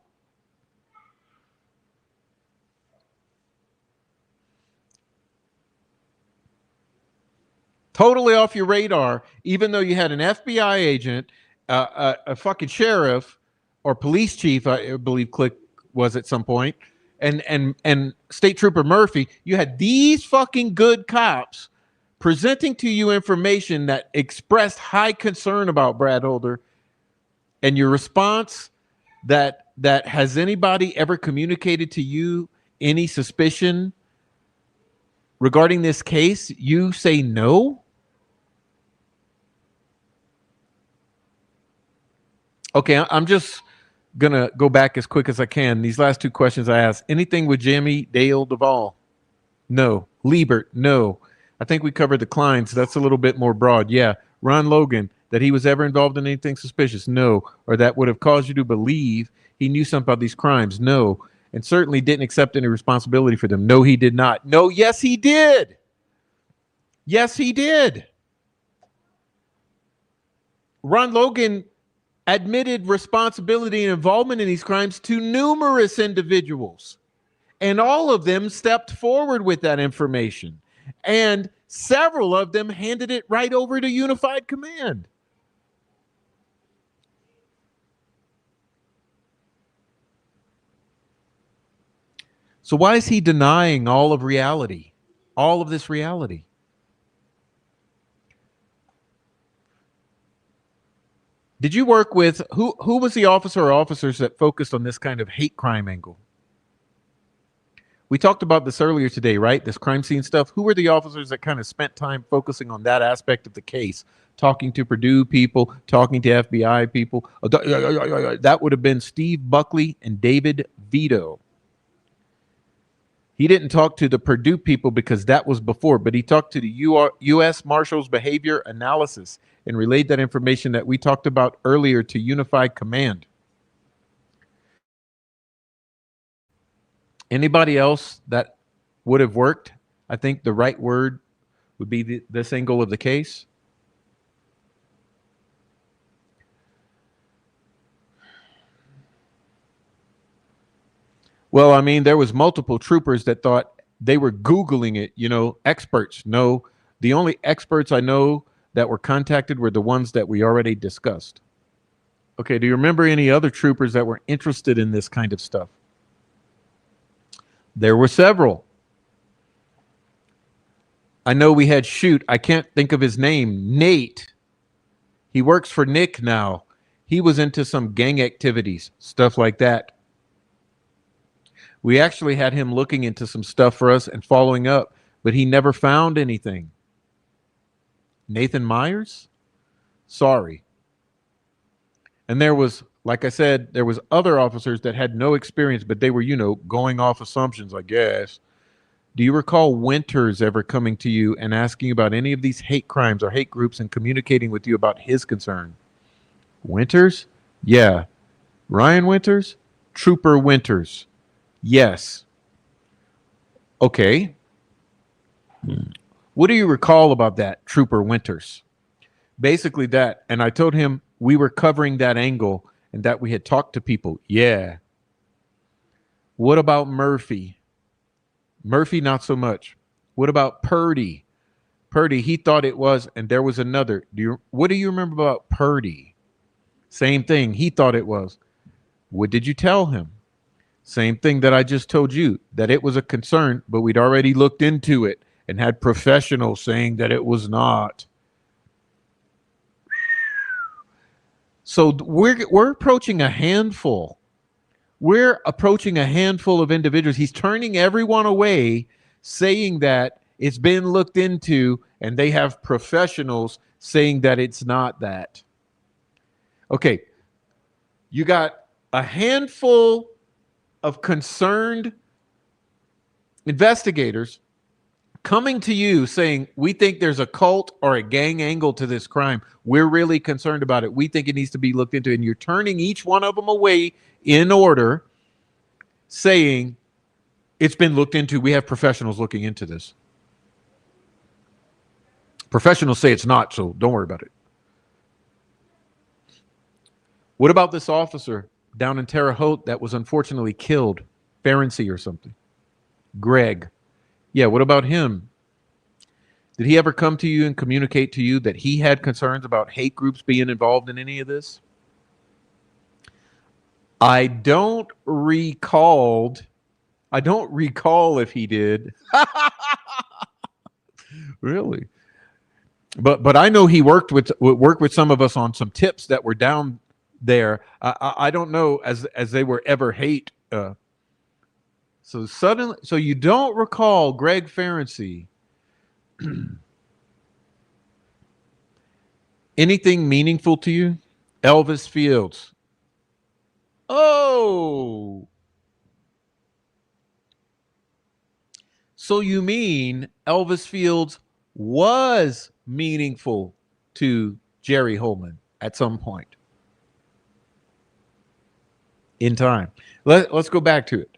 Totally off your radar, even though you had an FBI agent, a fucking sheriff or police chief, I believe Click was at some point, and State Trooper Murphy. You had these fucking good cops presenting to you information that expressed high concern about Brad Holder, and your response that has anybody ever communicated to you any suspicion regarding this case? You say no. Okay, I'm just gonna go back as quick as I can. These last two questions I asked: anything with Jimmy Dale Duvall? No. Liebert? No. I think we covered the Kleins. That's a little bit more broad. Yeah. Ron Logan, that he was ever involved in anything suspicious? No. Or that would have caused you to believe he knew something about these crimes? No. And certainly didn't accept any responsibility for them? No, he did not. No, yes, he did. Yes, he did. Ron Logan admitted responsibility and involvement in these crimes to numerous individuals. And all of them stepped forward with that information. And several of them handed it right over to Unified Command. So why is he denying all of reality? All of this reality? Did you work with, who was the officer or officers that focused on this kind of hate crime angle? We talked about this earlier today, right? This crime scene stuff. Who were the officers that kind of spent time focusing on that aspect of the case? Talking to Purdue people, talking to FBI people. That would have been Steve Buckley and David Vito. He didn't talk to the Purdue people because that was before, but he talked to the U.S. Marshals Behavior Analysis and relayed that information that we talked about earlier to Unified Command. Anybody else that would have worked? I think the right word would be this angle of the case. Well, I mean, there was multiple troopers that thought they were Googling it, you know, experts. No, the only experts I know that were contacted were the ones that we already discussed. Okay, do you remember any other troopers that were interested in this kind of stuff? There were several. I know we had I can't think of his name, Nate. He works for Nick now. He was into some gang activities, stuff like that. We actually had him looking into some stuff for us and following up, but he never found anything. Nathan Myers? Sorry. And there was, like I said, there was other officers that had no experience, but they were, you know, going off assumptions, I guess. Do you recall Winters ever coming to you and asking about any of these hate crimes or hate groups and communicating with you about his concern? Winters? Yeah. Ryan Winters? Trooper Winters. Yes. Okay. What do you recall about that, Trooper Winters? Basically that. And I told him we were covering that angle and that we had talked to people. Yeah. What about Murphy? Murphy, not so much. What about Purdy? Purdy, he thought it was, and there was another. What do you remember about Purdy? Same thing. He thought it was. What did you tell him? Same thing that I just told you, that it was a concern, but we'd already looked into it and had professionals saying that it was not. So we're approaching a handful. We're approaching a handful of individuals. He's turning everyone away, saying that it's been looked into, and they have professionals saying that it's not that. Okay, you got a handful of concerned investigators coming to you saying, we think there's a cult or a gang angle to this crime. We're really concerned about it. We think it needs to be looked into. And you're turning each one of them away in order, saying, it's been looked into. We have professionals looking into this. Professionals say it's not, so don't worry about it. What about this officer down in Terre Haute that was unfortunately killed? Ferenczi or something. Greg. Yeah, what about him? Did he ever come to you and communicate to you that he had concerns about hate groups being involved in any of this? I don't recall if he did. Really? But I know he worked with some of us on some tips that were down there. I don't know as they were ever hate. So you don't recall Greg Ferenczi. Anything meaningful to you? Elvis Fields. Oh. So you mean Elvis Fields was meaningful to Jerry Holman at some point in time? Let's go back to it.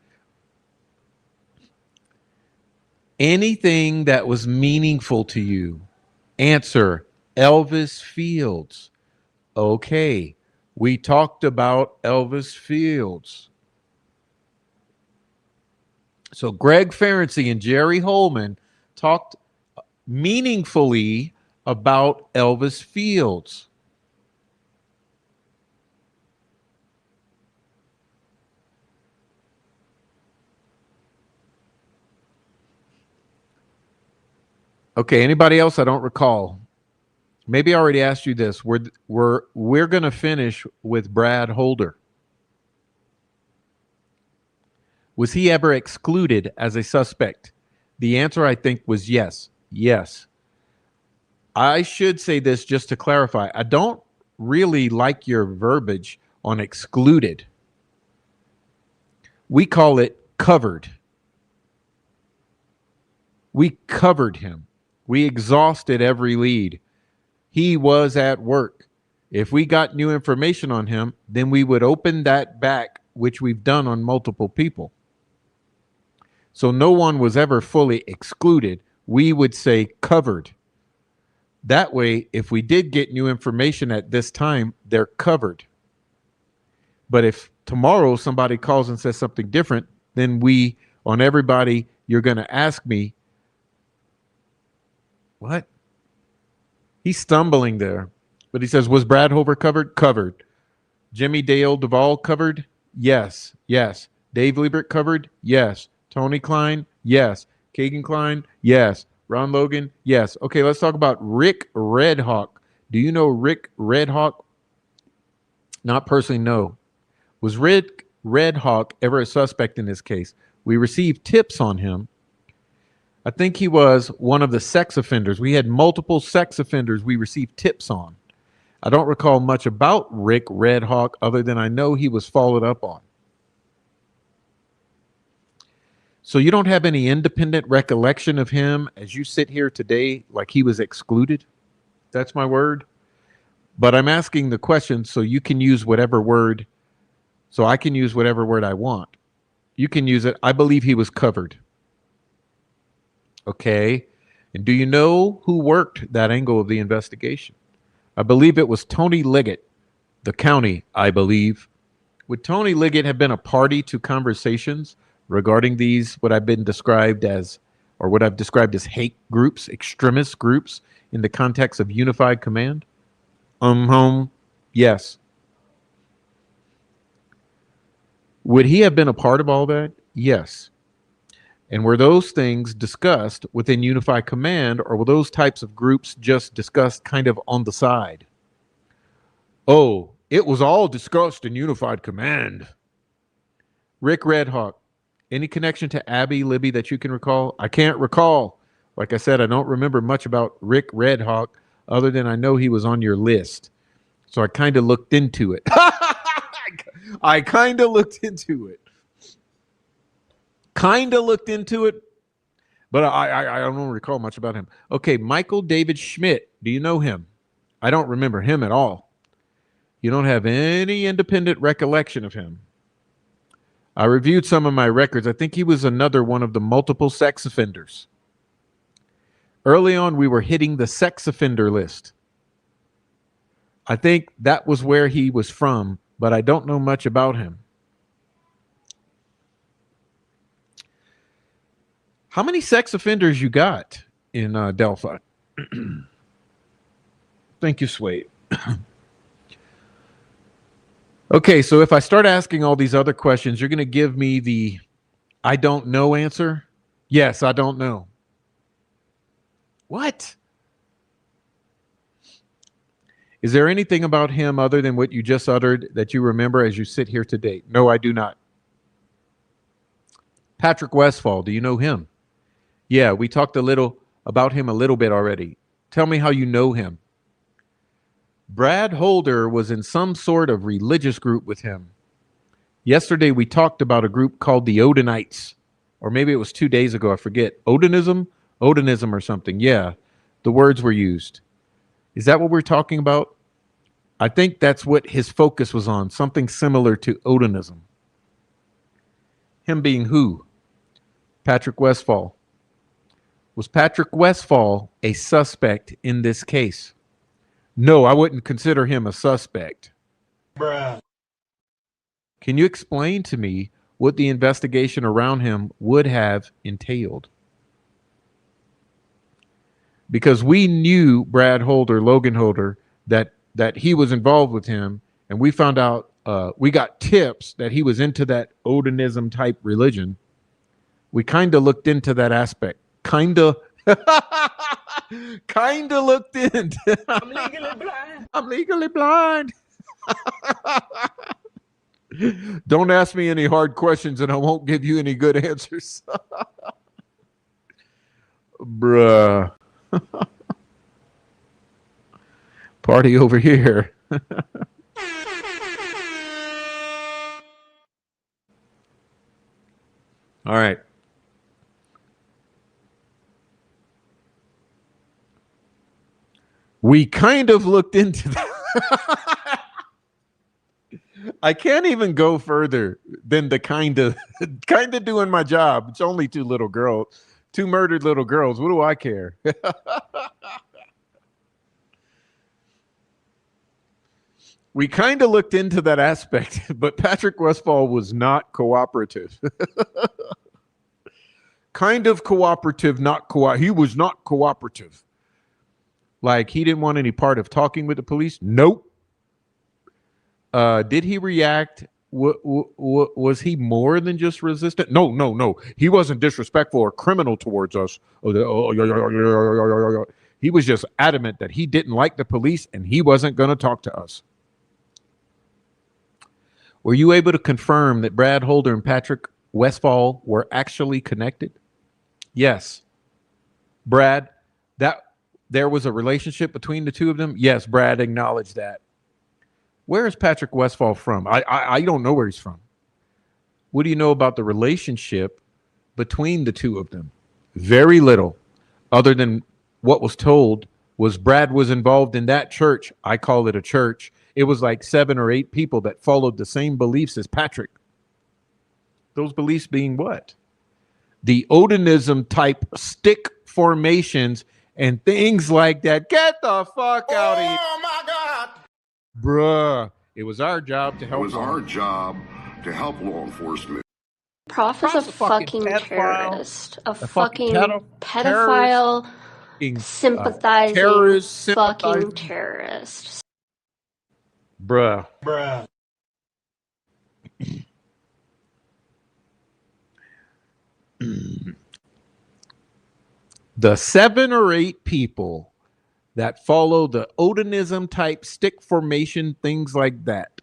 Anything that was meaningful to you? Answer, Elvis Fields. Okay, we talked about Elvis Fields. So Greg Ferenczi and Jerry Holman talked meaningfully about Elvis Fields. Okay, anybody else? I don't recall. Maybe I already asked you this. We're going to finish with Brad Holder. Was he ever excluded as a suspect? The answer, I think, was yes. Yes. I should say this just to clarify. I don't really like your verbiage on excluded. We call it covered. We covered him. We exhausted every lead. He was at work. If we got new information on him, then we would open that back, which we've done on multiple people. So no one was ever fully excluded. We would say covered. That way, if we did get new information at this time, they're covered. But if tomorrow somebody calls and says something different, then on everybody, you're going to ask me, what? He's stumbling there. But he says, was Brad Holder covered? Covered. Jimmy Dale Duvall covered? Yes. Yes. Dave Liebert covered? Yes. Tony Klein? Yes. Kagan Klein? Yes. Ron Logan? Yes. Okay, let's talk about Rick Redhawk. Do you know Rick Redhawk? Not personally, no. Was Rick Redhawk ever a suspect in this case? We received tips on him. I think he was one of the sex offenders. We had multiple sex offenders we received tips on. I don't recall much about Rick Redhawk other than I know he was followed up on. So you don't have any independent recollection of him as you sit here today like he was excluded? That's my word. But I'm asking the question so you can use whatever word, so I can use whatever word I want. You can use it. I believe he was covered. Okay. And do you know who worked that angle of the investigation? I believe it was Tony Liggett, the county, I believe. Would Tony Liggett have been a party to conversations regarding these, what I've described as hate groups, extremist groups in the context of unified command? Yes. Would he have been a part of all that? Yes. And were those things discussed within unified command, or were those types of groups just discussed kind of on the side? Oh, it was all discussed in unified command. Rick Redhawk, any connection to Abby Libby that you can recall? I can't recall. Like I said, I don't remember much about Rick Redhawk other than I know he was on your list. So I kind of looked into it. I kind of looked into it. But I don't recall much about him. Okay, Michael David Schmidt. Do you know him? I don't remember him at all. You don't have any independent recollection of him. I reviewed some of my records. I think he was another one of the multiple sex offenders. Early on, we were hitting the sex offender list. I think that was where he was from, but I don't know much about him. How many sex offenders you got in Delphi? Thank you, Swade. Okay, so if I start asking all these other questions, you're going to give me the I don't know answer? Yes, I don't know. What? Is there anything about him other than what you just uttered that you remember as you sit here today? No, I do not. Patrick Westfall, do you know him? Yeah, we talked a little about him a little bit already. Tell me how you know him. Brad Holder was in some sort of religious group with him. Yesterday we talked about a group called the Odinites, or maybe it was 2 days ago, I forget. Odinism or something. Yeah, the words were used. Is that what we're talking about? I think that's what his focus was on, something similar to Odinism. Him being who? Patrick Westfall. Was Patrick Westfall a suspect in this case? No, I wouldn't consider him a suspect. Bruh. Can you explain to me what the investigation around him would have entailed? Because we knew Brad Holder, Logan Holder, that he was involved with him, and we found out, we got tips that he was into that Odinism type religion. We kind of looked into that aspect. Kind of looked into. I'm legally blind. I'm legally blind. Don't ask me any hard questions and I won't give you any good answers. Bruh. Party over here. All right. We kind of looked into that. I can't even go further than the kind of doing my job. It's only two murdered little girls. What do I care? We kind of looked into that aspect, but Patrick Westfall was not cooperative. Kind of cooperative, not he was not cooperative. Like he didn't want any part of talking with the police. Nope. Did he react? Was he more than just resistant? No. He wasn't disrespectful or criminal towards us. He was just adamant that he didn't like the police and he wasn't going to talk to us. Were you able to confirm that Brad Holder and Patrick Westfall were actually connected? Yes. Brad, that there was a relationship between the two of them? Yes, Brad acknowledged that. Where is Patrick Westfall from? I don't know where he's from. What do you know about the relationship between the two of them? Very little, other than what was told was Brad was involved in that church. I call it a church. It was like 7 or 8 people that followed the same beliefs as Patrick. Those beliefs being what? The Odinism type stick formations and things like that. Get the fuck out of here. Oh my God! Bruh, it was our job to help. It was our job to help law enforcement. Prof is a fucking terrorist. A fucking pedophile, sympathizing terrorist, fucking terrorist. Bruh. The 7 or 8 people that follow the Odinism type stick formation, things like that.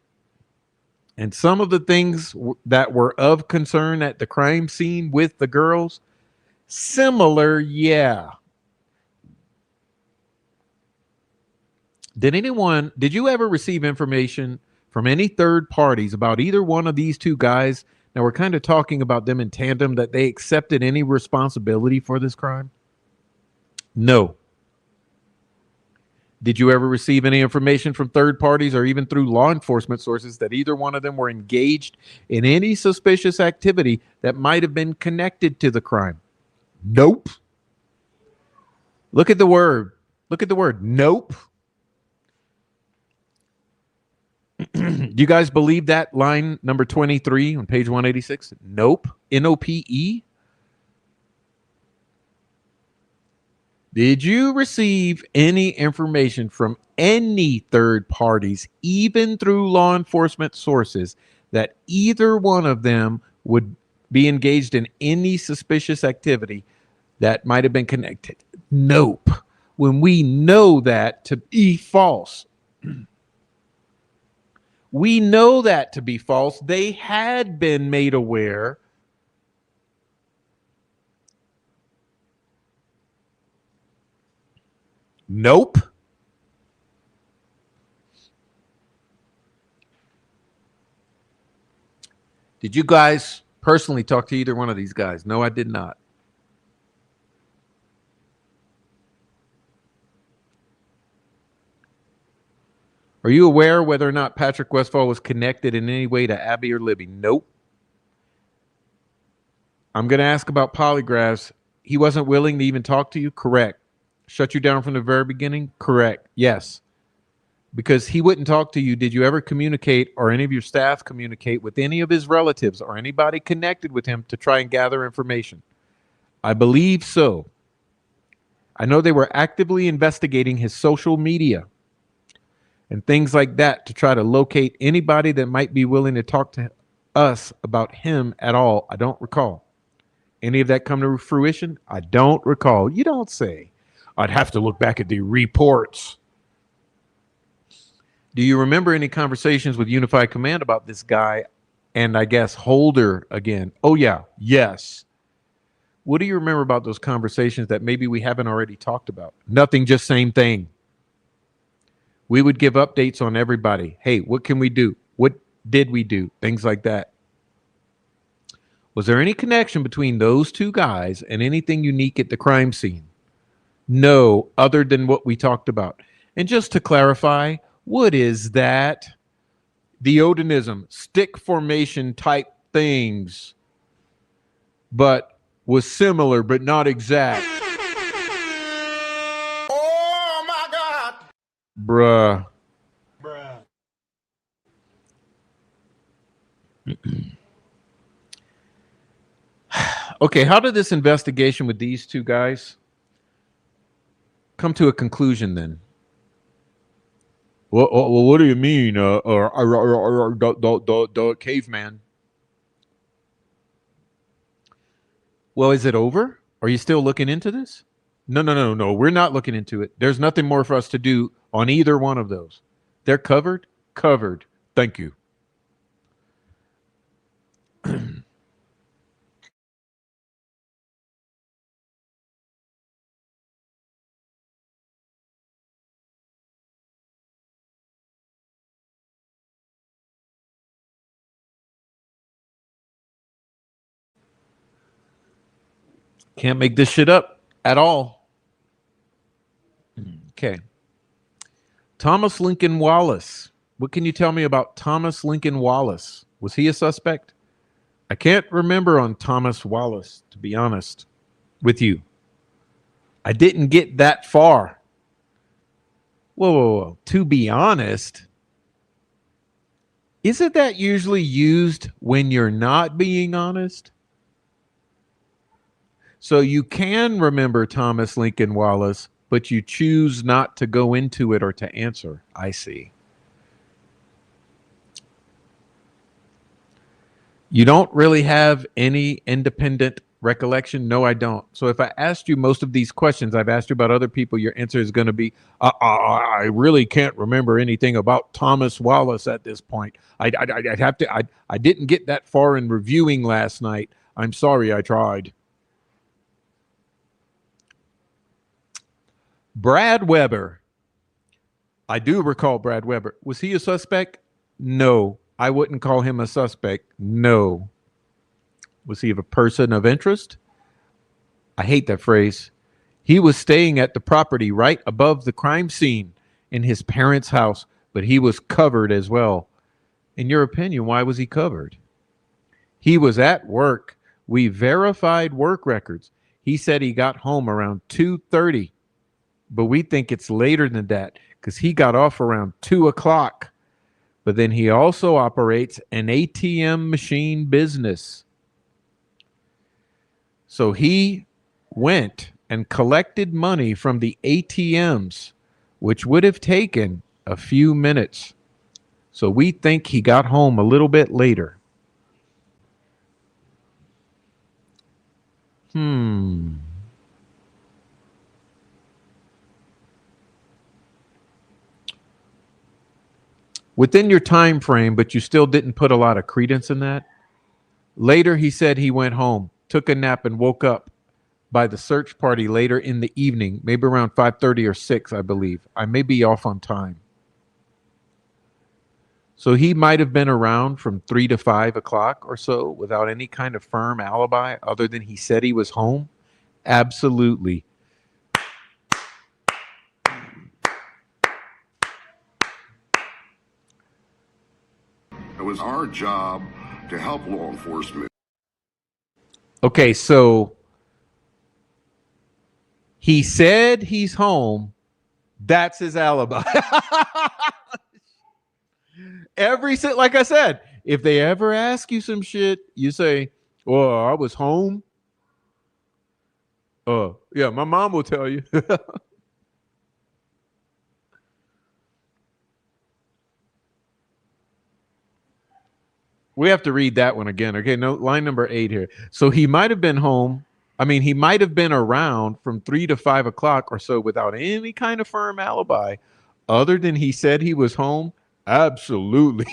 And some of the things that were of concern at the crime scene with the girls, similar, yeah. Did you ever receive information from any third parties about either one of these two guys Now, we're kind of talking about them in tandem, that they accepted any responsibility for this crime. No. Did you ever receive any information from third parties or even through law enforcement sources that either one of them were engaged in any suspicious activity that might have been connected to the crime? Nope. Look at the word. Look at the word. Nope. Do you guys believe that line number 23 on page 186? Nope. N-O-P-E? Did you receive any information from any third parties, even through law enforcement sources, that either one of them would be engaged in any suspicious activity that might have been connected? Nope. When we know that to be false, we know that to be false. They had been made aware. Nope. Did you guys personally talk to either one of these guys? No, I did not. Are you aware whether or not Patrick Westfall was connected in any way to Abby or Libby? Nope. I'm going to ask about polygraphs. He wasn't willing to even talk to you? Correct. Shut you down from the very beginning? Correct. Yes. Because he wouldn't talk to you. Did you ever communicate, or any of your staff communicate with any of his relatives or anybody connected with him to try and gather information? I believe so. I know they were actively investigating his social media and things like that to try to locate anybody that might be willing to talk to us about him at all. I don't recall. Any of that come to fruition? I don't recall. You don't say. I'd have to look back at the reports. Do you remember any conversations with Unified Command about this guy and I guess Holder again? Oh, yeah. Yes. What do you remember about those conversations that maybe we haven't already talked about? Nothing, just same thing. We would give updates on everybody. Hey, what can we do? What did we do? Things like that. Was there any connection between those two guys and anything unique at the crime scene? No, other than what we talked about. And just to clarify, what is that? The Odinism, stick formation type things, but was similar, but not exact. Oh my God! Bruh. Okay, how did this investigation with these two guys come to a conclusion then? Well, what do you mean, the caveman? Well, is it over? Are you still looking into this? No. We're not looking into it. There's nothing more for us to do on either one of those. They're covered? Covered. Thank you. Can't make this shit up at all. Okay. Thomas Lincoln Wallace. What can you tell me about Thomas Lincoln Wallace? Was he a suspect? I can't remember on Thomas Wallace, to be honest with you. I didn't get that far. Whoa. To be honest, isn't that usually used when you're not being honest? So you can remember Thomas Lincoln Wallace, but you choose not to go into it or to answer. I see. You don't really have any independent recollection? No, I don't. So if I asked you most of these questions, I've asked you about other people, your answer is going to be, I really can't remember anything about Thomas Wallace at this point. I'd have to, I didn't get that far in reviewing last night. I'm sorry, I tried. Brad Weber. I do recall Brad Weber. Was he a suspect? No. I wouldn't call him a suspect. No. Was he a person of interest? I hate that phrase. He was staying at the property right above the crime scene in his parents' house, but he was covered as well. In your opinion, why was he covered? He was at work. We verified work records. He said he got home around 2:30, but we think it's later than that because he got off around 2 o'clock. But then he also operates an ATM machine business. So he went and collected money from the ATMs, which would have taken a few minutes. So we think he got home a little bit later. Within your time frame, but you still didn't put a lot of credence in that. Later, he said he went home, took a nap, and woke up by the search party later in the evening, maybe around 5:30 or 6, I believe. I may be off on time. So he might have been around from 3 to 5 o'clock or so without any kind of firm alibi other than he said he was home. Absolutely. It was our job to help law enforcement. Okay, so he said he's home. That's his alibi. Like I said, if they ever ask you some shit, you say, "Oh, I was home." Yeah, my mom will tell you. We have to read that one again. Okay, no, line number 8 here. So he might have been home. I mean, he might have been around from 3 to 5 o'clock or so without any kind of firm alibi other than he said he was home. Absolutely.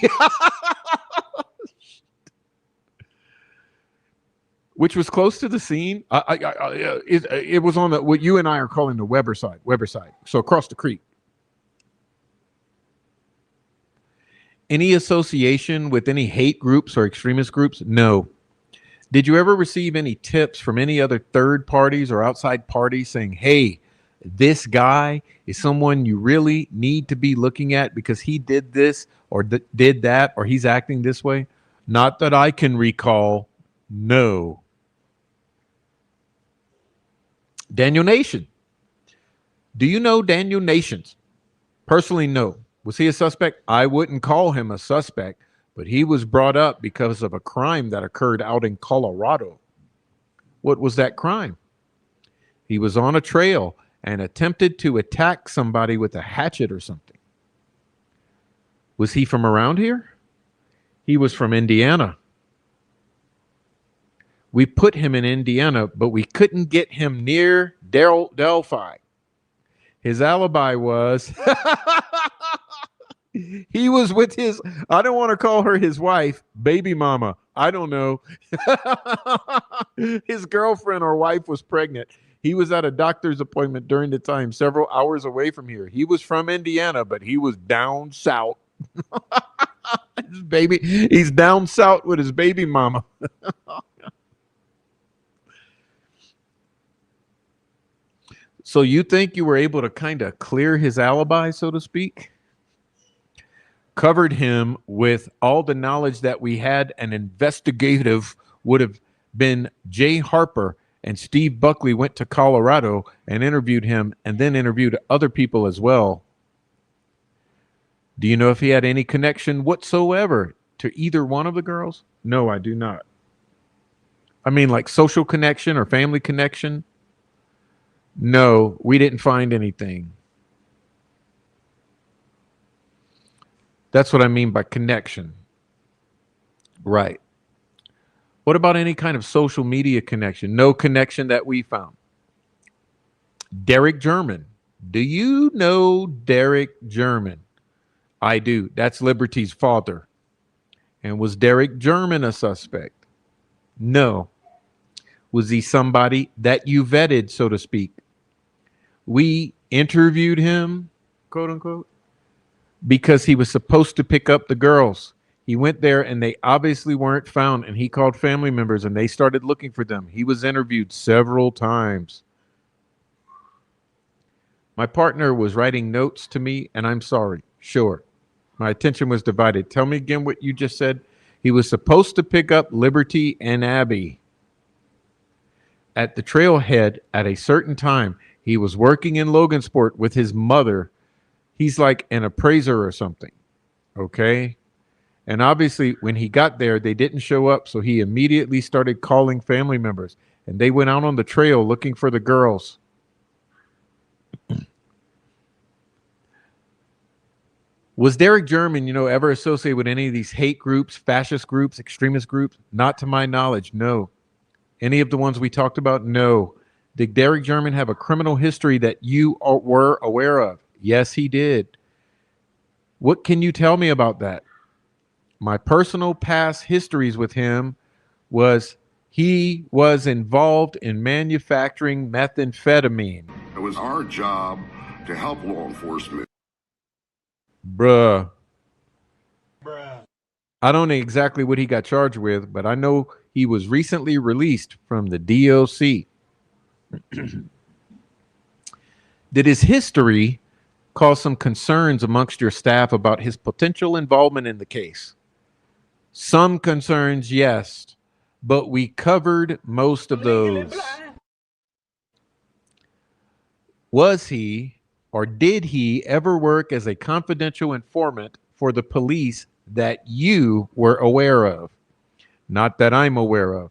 Which was close to the scene. It was on what you and I are calling the Weber side. So across the creek. Any association with any hate groups or extremist groups? No. Did you ever receive any tips from any other third parties or outside parties saying, hey, this guy is someone you really need to be looking at because he did this or did that or he's acting this way? Not that I can recall. No. Daniel Nation. Do you know Daniel Nations? Personally, no. Was he a suspect? I wouldn't call him a suspect, but he was brought up because of a crime that occurred out in Colorado. What was that crime? He was on a trail and attempted to attack somebody with a hatchet or something. Was he from around here? He was from Indiana. We put him in Indiana, but we couldn't get him near Delphi. His alibi was he was with his, I don't want to call her his wife, baby mama. I don't know. His girlfriend or wife was pregnant. He was at a doctor's appointment during the time, several hours away from here. He was from Indiana, but he was down south. He's down south with his baby mama. So you think you were able to kind of clear his alibi, so to speak? Covered him with all the knowledge that we had. An investigative would have been Jay Harper, and Steve Buckley went to Colorado and interviewed him and then interviewed other people as well. Do you know if he had any connection whatsoever to either one of the girls? No, I do not. I mean, like social connection or family connection? No, we didn't find anything. That's what I mean by connection. Right. What about any kind of social media connection? No connection that we found. Derek German. Do you know Derek German? I do. That's Liberty's father. And was Derek German a suspect? No. Was he somebody that you vetted, so to speak? We interviewed him, quote unquote, because he was supposed to pick up the girls. He went there and they obviously weren't found, and he called family members and they started looking for them. He was interviewed several times. My partner was writing notes to me, and I'm sorry. Sure. My attention was divided. Tell me again what you just said. He was supposed to pick up Liberty and Abby at the trailhead at a certain time. He was working in Logansport with his mother. He's like an appraiser or something. Okay. And obviously, when he got there, they didn't show up. So he immediately started calling family members, and they went out on the trail looking for the girls. Was Derek German, ever associated with any of these hate groups, fascist groups, extremist groups? Not to my knowledge, no. Any of the ones we talked about? No. Did Derek German have a criminal history that you were aware of? Yes, he did. What can you tell me about that? My personal past histories with him was he was involved in manufacturing methamphetamine. It was our job to help law enforcement. Bruh. I don't know exactly what he got charged with, but I know he was recently released from the DOC. Did his history cause some concerns amongst your staff about his potential involvement in the case? Some concerns, yes, but we covered most of those. Was he or did he ever work as a confidential informant for the police that you were aware of? Not that I'm aware of.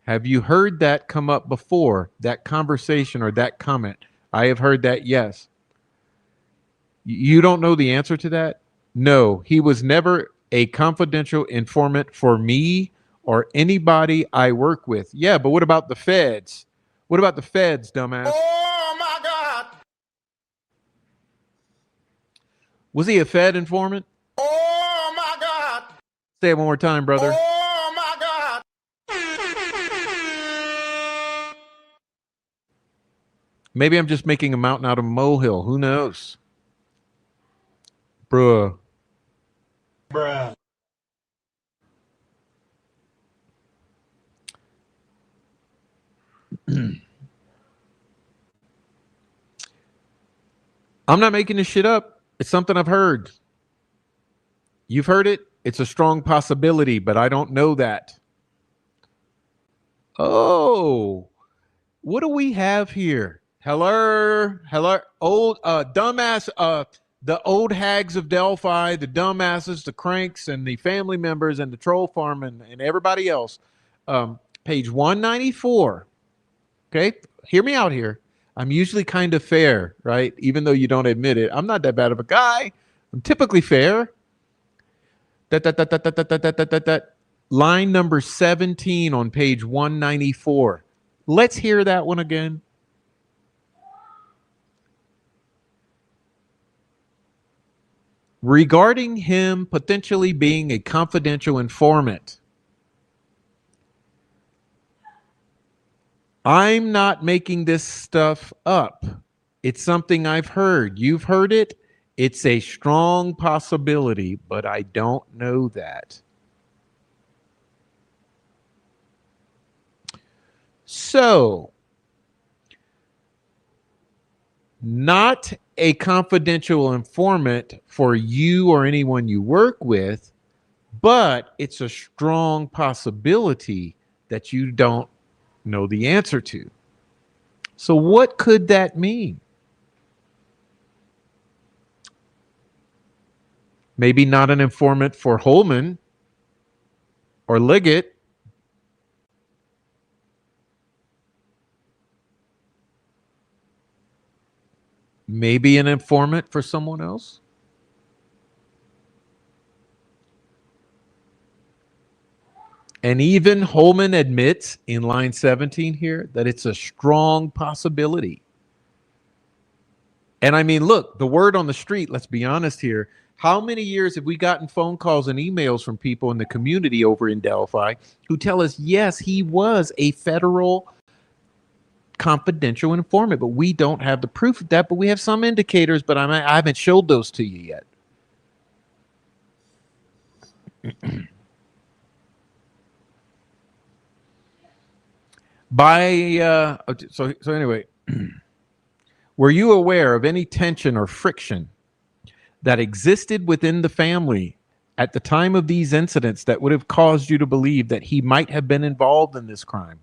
Have you heard that come up before, that conversation or that comment? I have heard that, yes. You don't know the answer to that? No, he was never a confidential informant for me or anybody I work with. Yeah, but what about the feds? What about the feds, dumbass? Oh my God. Was he a Fed informant? Oh my God. Say it one more time, brother. Oh my God. Maybe I'm just making a mountain out of a molehill. Who knows? Bruh. I'm not making this shit up. It's something I've heard. You've heard it. It's a strong possibility, but I don't know that. Oh, what do we have here? Hello, old dumbass, the old hags of Delphi, the dumbasses, the cranks, and the family members, and the troll farm, and everybody else. Page 194. Okay, hear me out here. I'm usually kind of fair, right? Even though you don't admit it, I'm not that bad of a guy. I'm typically fair. Line number 17 on page 194. Let's hear that one again. Regarding him potentially being a confidential informant. I'm not making this stuff up. It's something I've heard. You've heard it. It's a strong possibility, but I don't know that. So, not a confidential informant for you or anyone you work with, but it's a strong possibility that you don't know the answer to. So what could that mean? Maybe not an informant for Holman or Liggett. Maybe an informant for someone else. And even Holman admits in line 17 here that it's a strong possibility. And I mean, look, the word on the street, let's be honest here. How many years have we gotten phone calls and emails from people in the community over in Delphi who tell us, yes, he was a federal confidential informant, but we don't have the proof of that, but we have some indicators, but I haven't showed those to you yet. So anyway, were you aware of any tension or friction that existed within the family at the time of these incidents that would have caused you to believe that he might have been involved in this crime?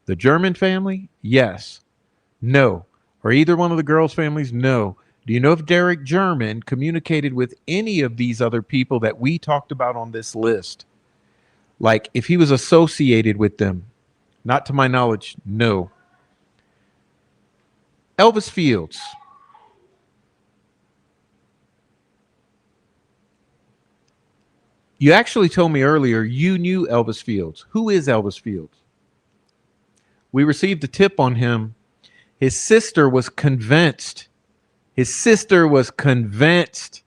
The German family? Yes. No. Or either one of the girls' families? No. Do you know if Derek German communicated with any of these other people that we talked about on this list? Like if he was associated with them? Not to my knowledge, no. Elvis Fields. You actually told me earlier you knew Elvis Fields. Who is Elvis Fields? We received a tip on him. His sister was convinced. His sister was convinced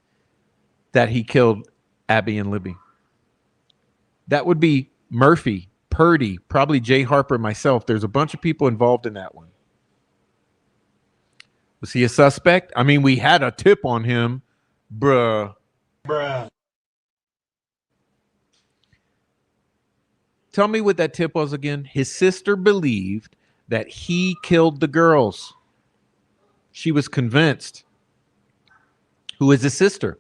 that he killed Abby and Libby. That would be Murphy, Purdy, probably Jay Harper, myself. There's a bunch of people involved in that one. Was he a suspect? I mean, we had a tip on him. Bruh. Tell me what that tip was again. His sister believed that he killed the girls. She was convinced. Who is his sister?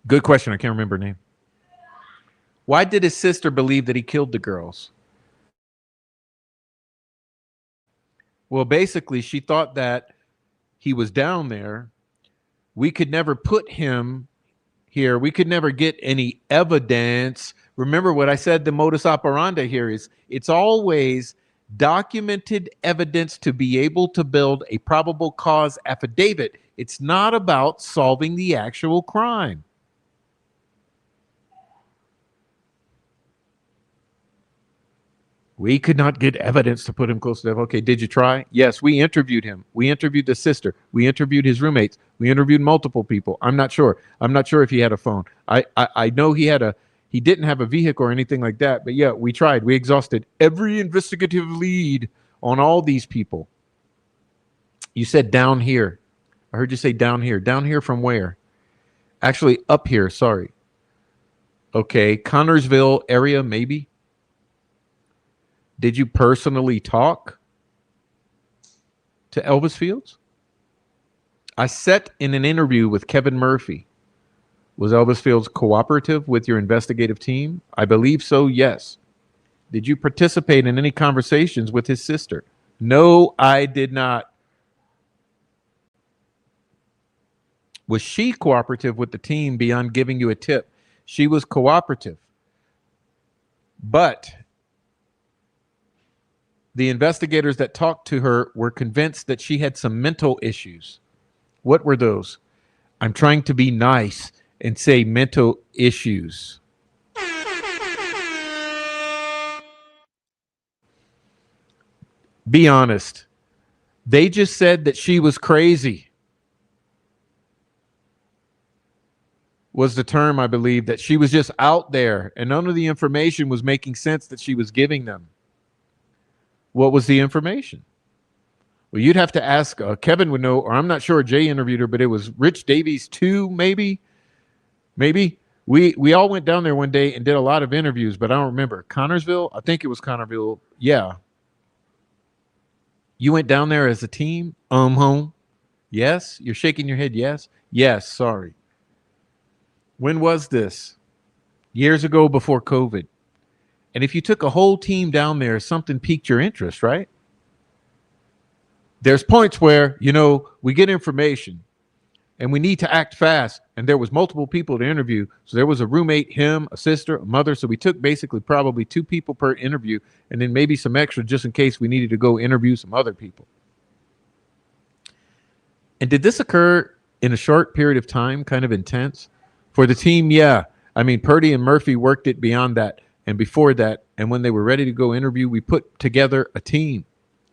Good question. I can't remember her name. Why did his sister believe that he killed the girls? Well, basically, she thought that he was down there. We could never put him here. We could never get any evidence. Remember what I said, the modus operandi here is it's always documented evidence to be able to build a probable cause affidavit. It's not about solving the actual crime. We could not get evidence to put him close to death. Okay, did you try? Yes, we interviewed him. We interviewed the sister. We interviewed his roommates. We interviewed multiple people. I'm not sure. I'm not sure if he had a phone. I know he didn't have a vehicle or anything like that. But yeah, we tried. We exhausted every investigative lead on all these people. You said down here. I heard you say down here. Down here from where? Actually, up here. Sorry. Okay, Connorsville area, maybe. Did you personally talk to Elvis Fields? I sat in an interview with Kevin Murphy. Was Elvis Fields cooperative with your investigative team? I believe so, yes. Did you participate in any conversations with his sister? No, I did not. Was she cooperative with the team beyond giving you a tip? She was cooperative. But the investigators that talked to her were convinced that she had some mental issues. What were those? I'm trying to be nice and say mental issues. Be honest. They just said that she was crazy. Was the term, I believe, that she was just out there and none of the information was making sense that she was giving them. What was the information? Well, you'd have to ask. Kevin would know, or I'm not sure. Jay interviewed her, but it was Rich Davies too, maybe. We all went down there one day and did a lot of interviews, but I don't remember. Connorsville? I think it was Connorsville. Yeah. You went down there as a team? Home. Yes? You're shaking your head, yes? Yes, sorry. When was this? Years ago before COVID. And if you took a whole team down there, something piqued your interest, right? There's points where, we get information and we need to act fast. And there was multiple people to interview. So there was a roommate, him, a sister, a mother. So we took basically probably 2 people per interview and then maybe some extra just in case we needed to go interview some other people. And did this occur in a short period of time, kind of intense? For the team, yeah. I mean, Purdy and Murphy worked it beyond that. And before that, and when they were ready to go interview, we put together a team.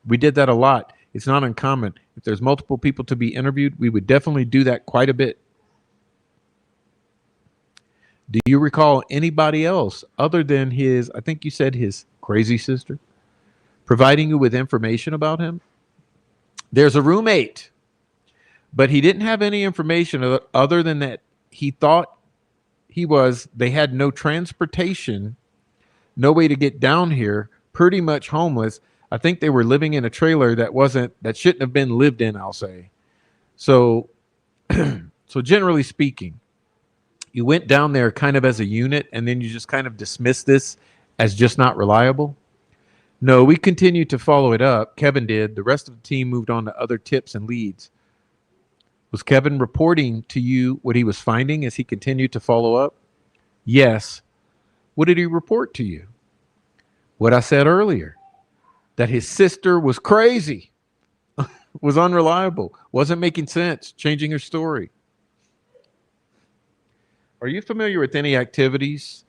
We did that a lot. It's not uncommon. If there's multiple people to be interviewed, we would definitely do that quite a bit. Do you recall anybody else other than I think you said his crazy sister, providing you with information about him? There's a roommate, but he didn't have any information other than that he thought they had no transportation, no way to get down here, pretty much homeless. I think they were living in a trailer that shouldn't have been lived in, I'll say. So, so generally speaking, you went down there kind of as a unit and then you just kind of dismissed this as just not reliable. No, we continued to follow it up. Kevin did. The rest of the team moved on to other tips and leads. Was Kevin reporting to you what he was finding as he continued to follow up? Yes. What did he report to you? What I said earlier, that his sister was crazy, was unreliable, wasn't making sense, changing her story. Are you familiar with any activities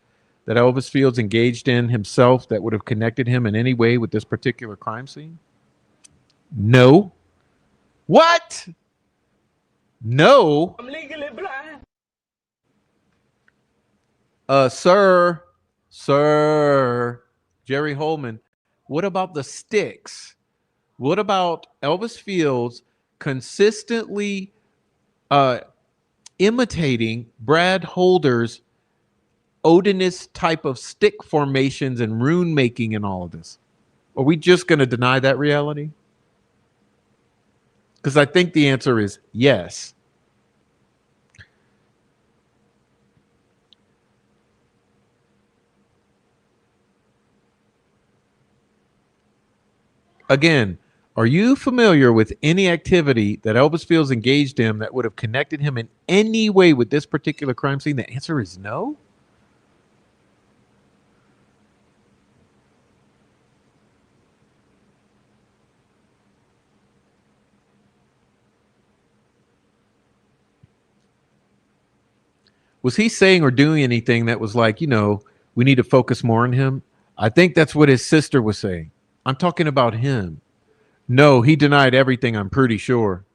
that Elvis Fields engaged in himself that would have connected him in any way with this particular crime scene? No. What? No. I'm legally blind. Sir, Jerry Holman, what about the sticks? What about Elvis Fields consistently imitating Brad Holder's Odinist type of stick formations and rune making and all of this? Are we just going to deny that reality? Because I think the answer is yes. Again, are you familiar with any activity that Elvis Fields engaged in that would have connected him in any way with this particular crime scene? The answer is no. Was he saying or doing anything that was like, we need to focus more on him? I think that's what his sister was saying. I'm talking about him. No, he denied everything, I'm pretty sure.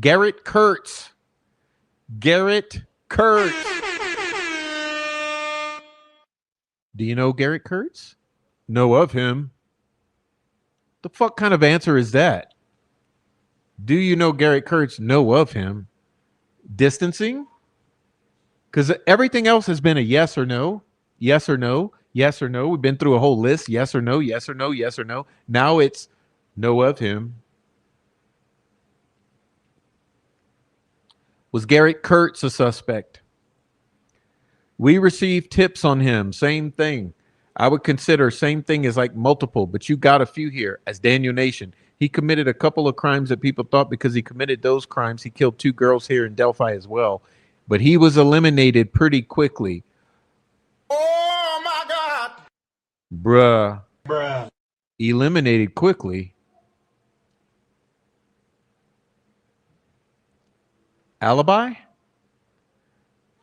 Garrett Kurtz. Garrett Kurtz. Do you know Garrett Kurtz? Know of him. The fuck kind of answer is that? Do you know Garrett Kurtz? Know of him. Distancing? Because everything else has been a yes or no, yes or no, yes or no. We've been through a whole list, yes or no, yes or no, yes or no. Now it's know of him. Was Garrett Kurtz a suspect? We received tips on him, same thing. I would consider same thing as like multiple, but you got a few here as Daniel Nation. He committed a couple of crimes that people thought because he committed those crimes, he killed 2 girls here in Delphi as well. But he was eliminated pretty quickly. Oh my God. Bruh. Eliminated quickly. Alibi?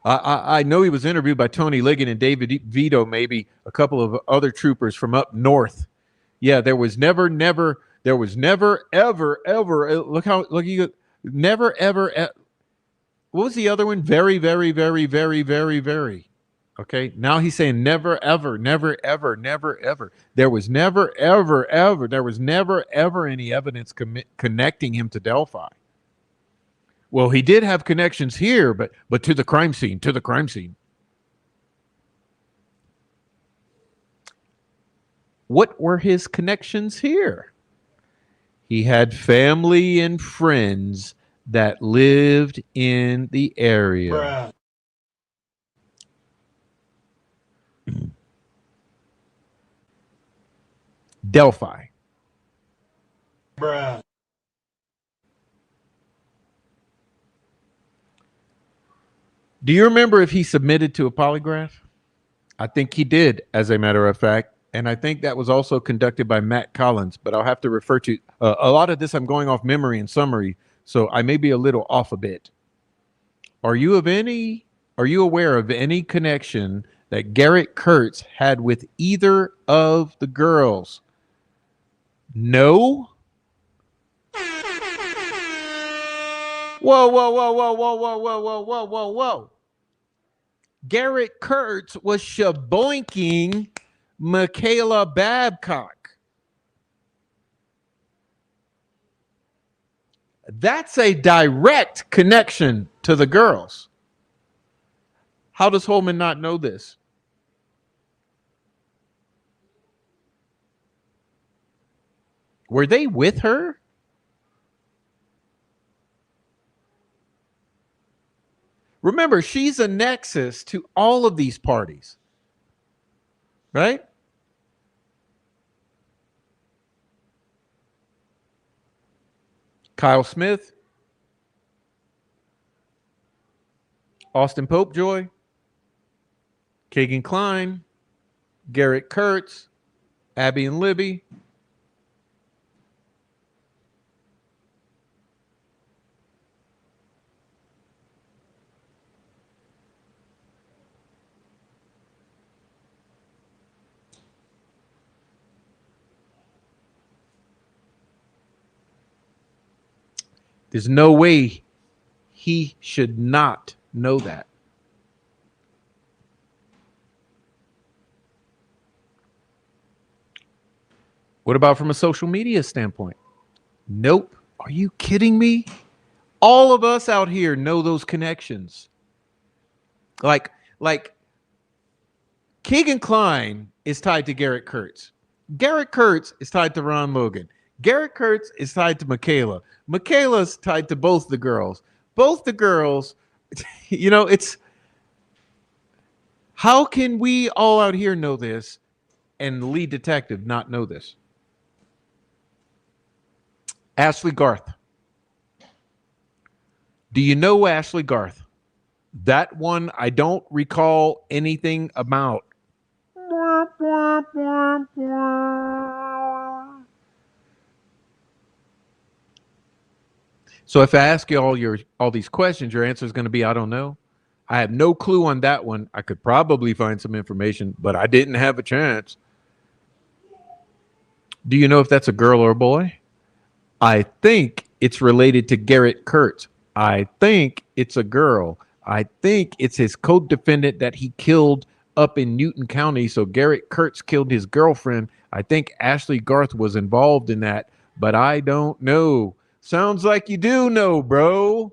I know he was interviewed by Tony Ligon and David Vito, maybe a couple of other troopers from up north. Yeah, there was never, ever, never, ever. What was the other one? Very, very, very, very, very, very. Okay. Now he's saying never, ever, never, ever, never, ever. There was never, ever, ever. There was never, ever any evidence connecting him to Delphi. Well, he did have connections here, but to the crime scene, What were his connections here? He had family and friends that lived in the area. Delphi. Do you remember if he submitted to a polygraph? I think he did, as a matter of fact. And I think that was also conducted by Matt Collins, but I'll have to refer to a lot of this. I'm going off memory and summary, so I may be a little off a bit. Are you aware of any connection that Garrett Kurtz had with either of the girls? No? Whoa. Garrett Kurtz was shaboinking Michaela Babcock. That's a direct connection to the girls. How does Holman not know this? Were they with her? Remember, she's a nexus to all of these parties, right? Kyle Smith, Austin Popejoy, Kagan Klein, Garrett Kurtz, Abby and Libby. There's no way he should not know that. What about from a social media standpoint? Nope. Are you kidding me? All of us out here know those connections. Like Keegan Klein is tied to Garrett Kurtz. Garrett Kurtz is tied to Ron Logan. Garrett Kurtz is tied to Michaela. Michaela's tied to both the girls. Both the girls, it's how can we all out here know this and the lead detective not know this? Ashley Garth. Do you know Ashley Garth? That one I don't recall anything about. So if I ask you all these questions, your answer is going to be I don't know. I have no clue on that one. I could probably find some information, but I didn't have a chance. Do you know if that's a girl or a boy? I think it's related to Garrett Kurtz. I think it's a girl. I think it's his co-defendant that he killed up in Newton County. So Garrett Kurtz killed his girlfriend. I think Ashley Garth was involved in that, but I don't know. Sounds like you do know, bro.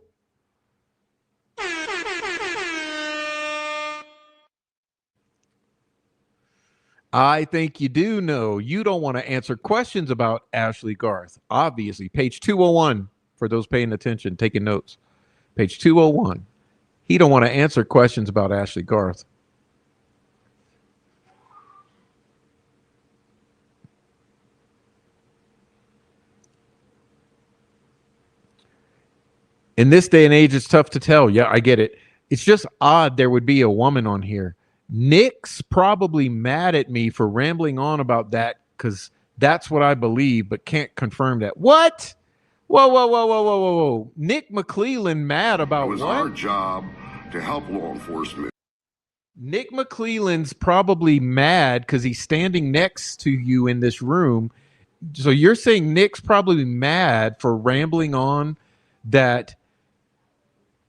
I think you do know. You don't want to answer questions about Ashley Garth. Obviously, page 201 for those paying attention, taking notes. Page 201. He don't want to answer questions about Ashley Garth. In this day and age, it's tough to tell. Yeah, I get it. It's just odd there would be a woman on here. Nick's probably mad at me for rambling on about that because that's what I believe, but can't confirm that. What? Whoa. Nick McClellan mad about It was what? our job to help law enforcement. Nick McClellan's probably mad because he's standing next to you in this room. So you're saying Nick's probably mad for rambling on that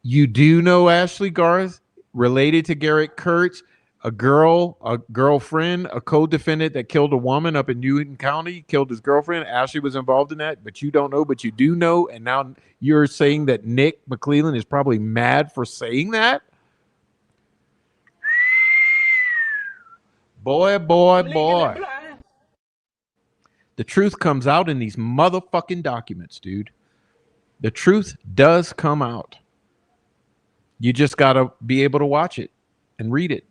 you do know Ashley Garth related to Garrett Kurtz, a girlfriend, a co-defendant that killed a woman up in Newton County, killed his girlfriend. Ashley was involved in that, but you don't know, but you do know. And now you're saying that Nick McClellan is probably mad for saying that? Boy. The truth comes out in these motherfucking documents, dude. The truth does come out. You just got to be able to watch it and read it.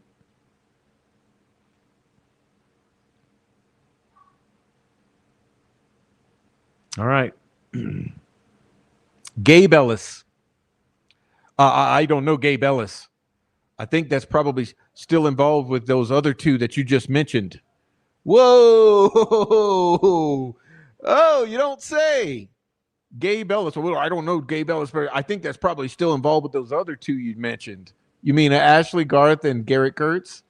All right. Gabe Ellis. I don't know Gabe Ellis. I think that's probably still involved with those other two that you just mentioned. Whoa. Oh, you don't say. Gabe Ellis. Well, I don't know Gabe Ellis, but I think that's probably still involved with those other two you mentioned. You mean Ashley Garth and Garrett Kurtz?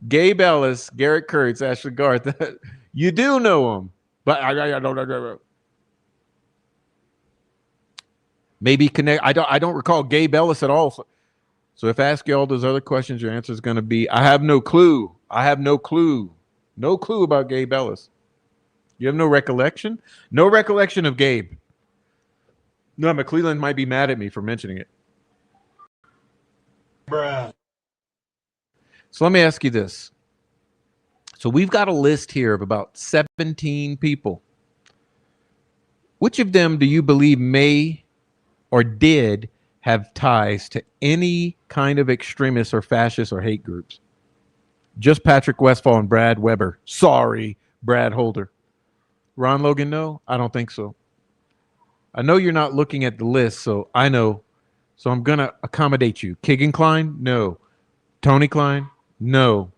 Gabe Ellis, Garrett Kurtz, Ashley Garth. You do know him, but I don't. Maybe connect. I don't recall Gabe Ellis at all. So if I ask you all those other questions, your answer is going to be I have no clue. No clue about Gabe Ellis. You have no recollection? No recollection of Gabe. No, McClellan might be mad at me for mentioning it. Bruh. So let me ask you this. So we've got a list here of about 17 people. Which of them do you believe may or did have ties to any kind of extremist or fascist or hate groups? Just Patrick Westphal and Brad Weber. Sorry, Brad Holder. Ron Logan, no? I don't think so. I know you're not looking at the list, so I know. So I'm going to accommodate you. Keegan Klein? No. Tony Klein? No.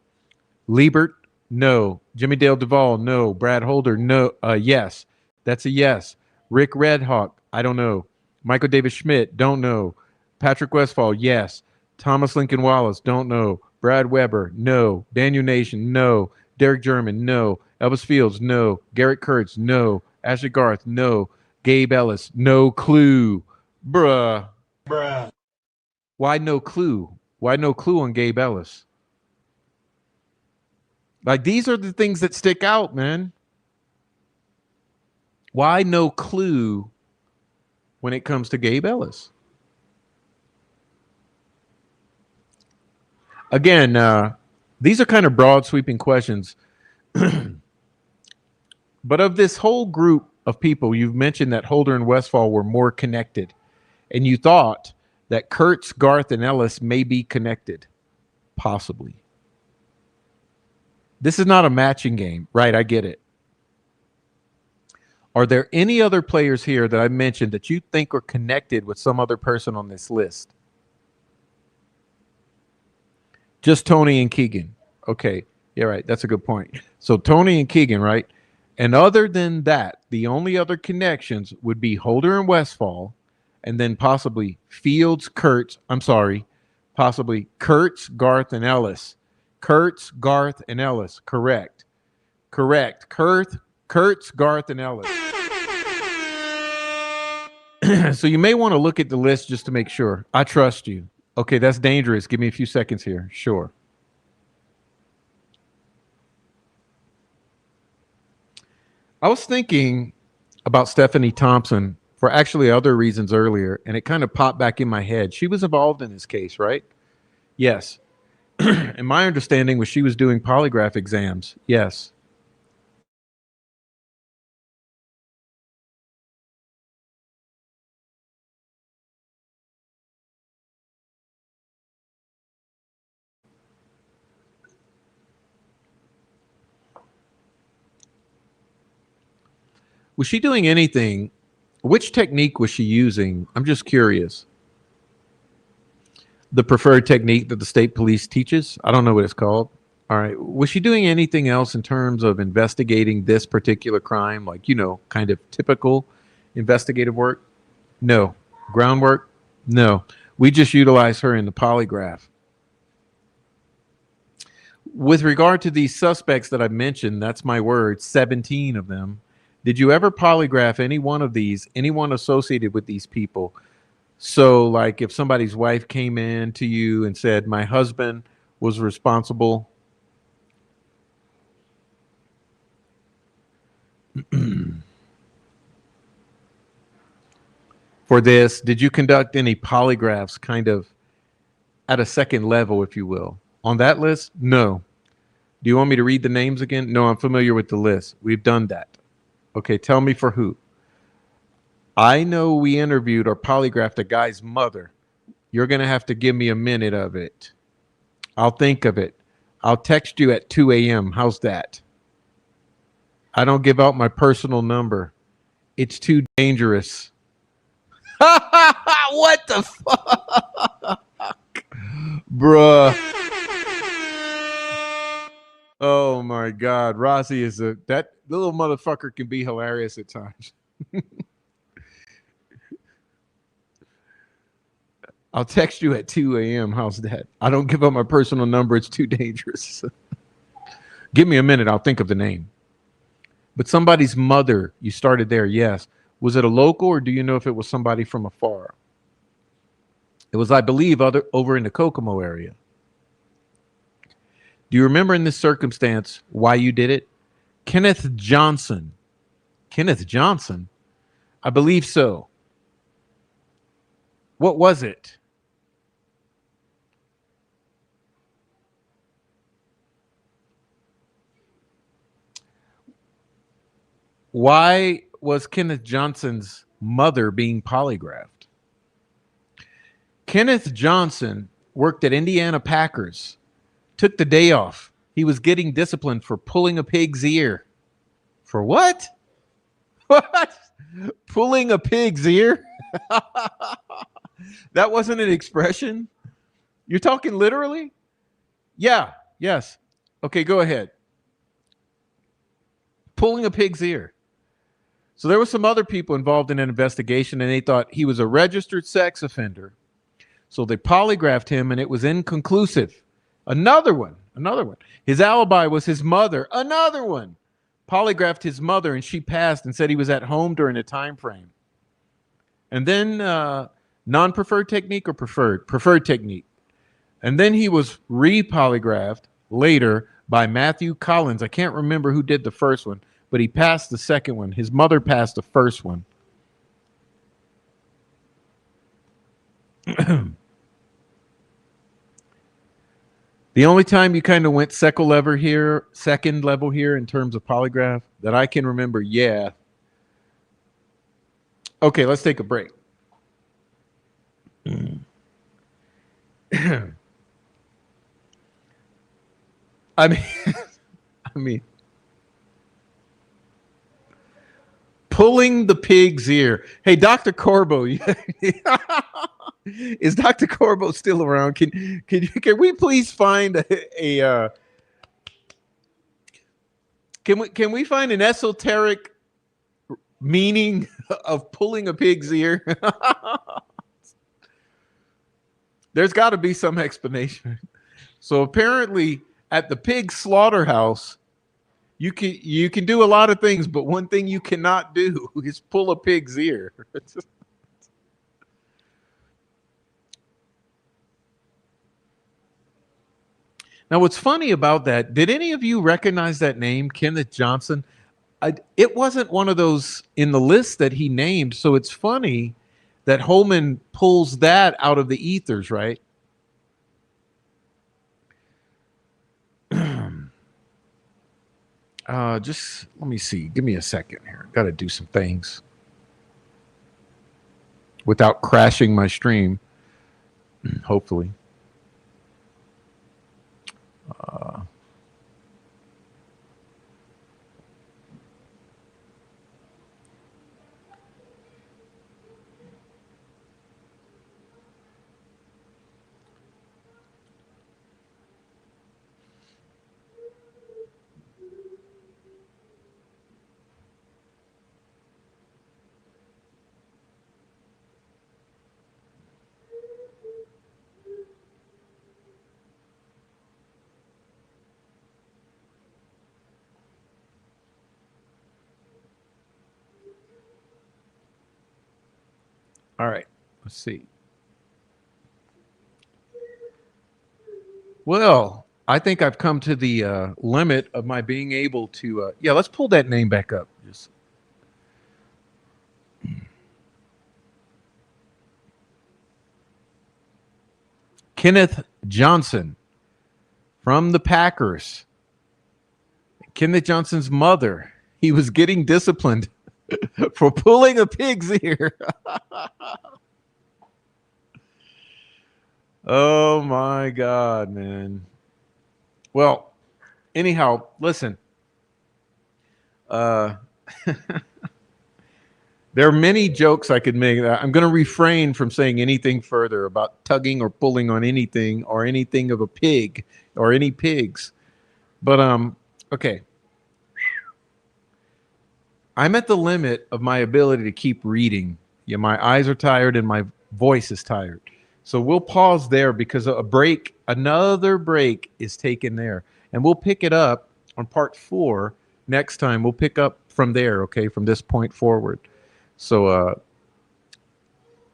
Liebert? No. Jimmy Dale Duvall? No. Brad Holder? No. Yes. That's a yes. Rick Redhawk? I don't know. Michael David Schmidt? Don't know. Patrick Westphal? Yes. Thomas Lincoln Wallace? Don't know. Brad Weber? No. Daniel Nation? No. Derek German? No. Elvis Fields? No. Garrett Kurtz? No. Ashley Garth? No. Gabe Ellis? No clue. Bruh. Why no clue? Why no clue on Gabe Ellis? Like, these are the things that stick out, man. Why no clue when it comes to Gabe Ellis? Again, these are kind of broad sweeping questions. But of this whole group of people, you've mentioned that Holder and Westphal were more connected. And you thought that Kurtz, Garth, and Ellis may be connected. Possibly. This is not a matching game, right? I get it. Are there any other players here that I mentioned that you think are connected with some other person on this list? Just Tony and Keegan. Okay. Yeah, right. That's a good point. So Tony and Keegan, right? And other than that, the only other connections would be Holder and Westphal, and then possibly Fields, Kurtz. I'm sorry. Possibly Kurtz, Garth, and Ellis. Kurtz, Garth, and Ellis. Correct. Correct. Kurtz, Garth, and Ellis. So you may want to look at the list just to make sure. I trust you. Okay, that's dangerous. Give me a few seconds here. Sure. I was thinking about Stephanie Thompson for actually other reasons earlier, and it kind of popped back in my head. She was involved in this case, right? Yes. And my understanding was she was doing polygraph exams. Yes. Was she doing anything? Which technique was she using? I'm just curious. The preferred technique that the state police teaches? I don't know what it's called. All right. Was she doing anything else in terms of investigating this particular crime? Like, kind of typical investigative work? No. Groundwork? No. We just utilize her in the polygraph. With regard to these suspects that I mentioned, that's my word, 17 of them. Did you ever polygraph any one of these, anyone associated with these people? So, like, if somebody's wife came in to you and said, my husband was responsible for this, did you conduct any polygraphs kind of at a second level, if you will? On that list? No. Do you want me to read the names again? No, I'm familiar with the list. We've done that. Okay, tell me for who. I know we interviewed or polygraphed a guy's mother. You're going to have to give me a minute of it. I'll think of it. I'll text you at 2 a.m. How's that? I don't give out my personal number. It's too dangerous. What the fuck? Bruh. Oh my God. Rossi is that little motherfucker can be hilarious at times. I'll text you at 2 a.m. How's that? I don't give up my personal number. It's too dangerous. Give me a minute. I'll think of the name. But somebody's mother, you started there. Yes. Was it a local, or do you know if it was somebody from afar? It was, I believe, over in the Kokomo area. Do you remember in this circumstance why you did it? Kenneth Johnson. Kenneth Johnson? I believe so. What was it? Why was Kenneth Johnson's mother being polygraphed. Kenneth Johnson worked at Indiana Packers, took the day off. He was getting disciplined for pulling a pig's ear. For what? What? Pulling a pig's ear? That wasn't an expression? You're talking literally? Yeah, yes. Okay, go ahead. Pulling a pig's ear. So there were some other people involved in an investigation, and they thought he was a registered sex offender. So they polygraphed him, and it was inconclusive. Another one. His alibi was his mother. Another one. Polygraphed his mother, and she passed and said he was at home during the time frame. And then non-preferred technique or preferred? Preferred technique. And then he was re-polygraphed later by Matthew Collins. I can't remember who did the first one, but he passed the second one. His mother passed the first one. The only time you kind of went second level here in terms of polygraph that I can remember, yeah. Okay, let's take a break. I mean, pulling the pig's ear. Hey, Dr. Corbo, is Dr. Corbo still around? Can we please find a can we find an esoteric meaning of pulling a pig's ear? There's got to be some explanation. So apparently, at the pig slaughterhouse, you can do a lot of things, but one thing you cannot do is pull a pig's ear. Now, what's funny about that, did any of you recognize that name, Kenneth Johnson? It wasn't one of those in the list that he named, so it's funny that Holman pulls that out of the ethers, right? Just let me see. Give me a second here. Got to do some things without crashing my stream, hopefully. All right, let's see. Well, I think I've come to the limit of my being able to. Yeah, let's pull that name back up. Just Kenneth Johnson from the Packers. Kenneth Johnson's mother. He was getting disciplined for pulling a pig's ear. Oh my God, man. Well, anyhow, listen. There are many jokes I could make. I'm going to refrain from saying anything further about tugging or pulling on anything or anything of a pig or any pigs. But okay. I'm at the limit of my ability to keep reading. Yeah, my eyes are tired and my voice is tired. So we'll pause there because another break is taken there. And we'll pick it up on part 4 next time. We'll pick up from there, okay, from this point forward. So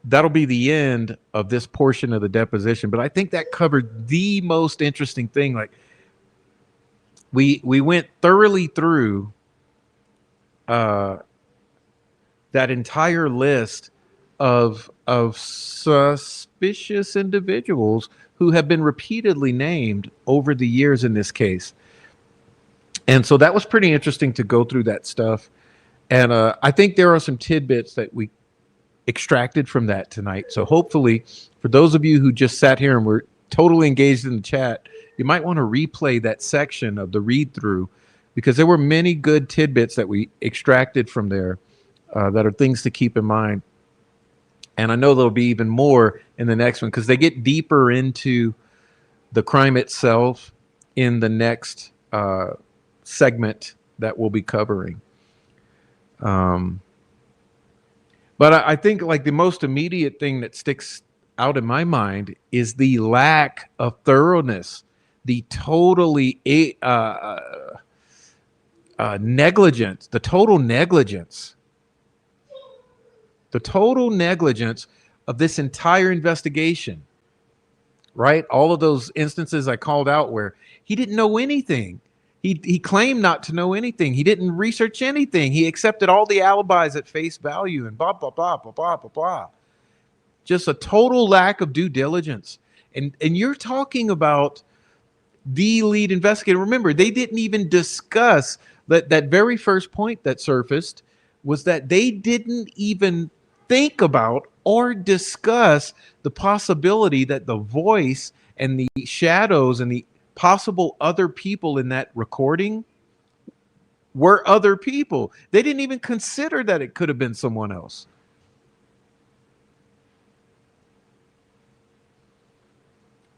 that'll be the end of this portion of the deposition. But I think that covered the most interesting thing. Like we went thoroughly through that entire list of suspicious individuals who have been repeatedly named over the years in this case. And so that was pretty interesting to go through that stuff. And I think there are some tidbits that we extracted from that tonight. So hopefully, for those of you who just sat here and were totally engaged in the chat, you might want to replay that section of the read through, because there were many good tidbits that we extracted from there that are things to keep in mind. And I know there'll be even more in the next one, because they get deeper into the crime itself in the next segment that we'll be covering. But I think like the most immediate thing that sticks out in my mind is the lack of thoroughness, the totally negligence, the total negligence of this entire investigation, right? All of those instances I called out where he didn't know anything. He claimed not to know anything. He didn't research anything. He accepted all the alibis at face value and blah, blah, blah, blah, blah, blah, blah. Just a total lack of due diligence. And you're talking about the lead investigator. Remember, they didn't even discuss that very first point that surfaced was that they didn't even think about or discuss the possibility that the voice and the shadows and the possible other people in that recording were other people. They didn't even consider that it could have been someone else.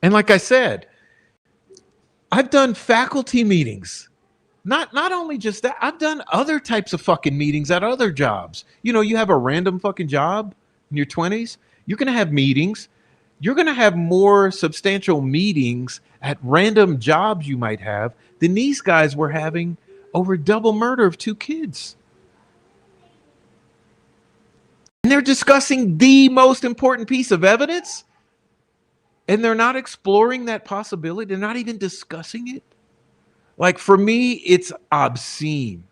And like I said, I've done faculty meetings. Not only just that, I've done other types of fucking meetings at other jobs. You know, you have a random fucking job in your 20s, you're going to have meetings. You're going to have more substantial meetings at random jobs you might have than these guys were having over double murder of 2 kids. And they're discussing the most important piece of evidence, and they're not exploring that possibility. They're not even discussing it. Like, for me, it's obscene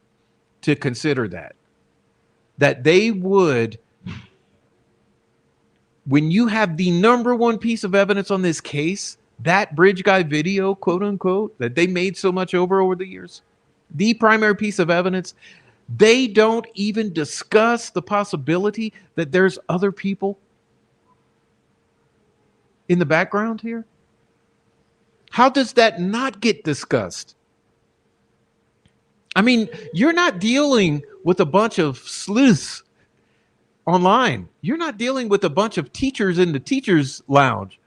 to consider that they would, when you have the number one piece of evidence on this case, that bridge guy video, quote unquote, that they made so much over the years, the primary piece of evidence, they don't even discuss the possibility that there's other people in the background here. How does that not get discussed? I mean, you're not dealing with a bunch of sleuths online. You're not dealing with a bunch of teachers in the teachers' lounge.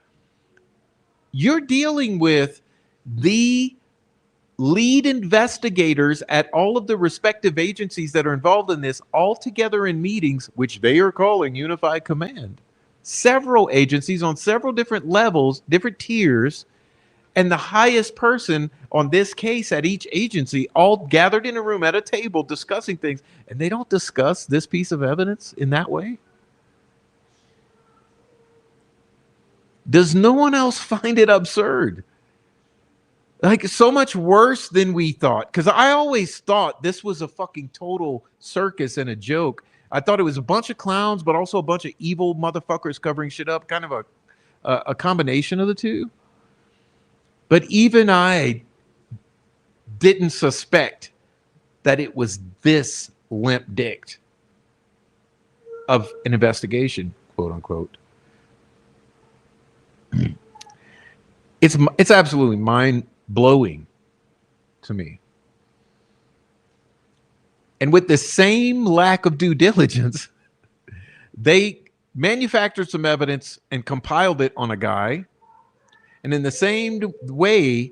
You're dealing with the lead investigators at all of the respective agencies that are involved in this, all together in meetings, which they are calling Unified Command. Several agencies on several different levels, different tiers, and the highest person on this case at each agency, all gathered in a room at a table discussing things, and they don't discuss this piece of evidence in that way? Does no one else find it absurd? Like, so much worse than we thought. Because I always thought this was a fucking total circus and a joke. I thought it was a bunch of clowns, but also a bunch of evil motherfuckers covering shit up. Kind of a combination of the two. But even I didn't suspect that it was this limp-dicked of an investigation, quote unquote. It's absolutely mind-blowing to me. And with the same lack of due diligence, they manufactured some evidence and compiled it on a guy. And in the same way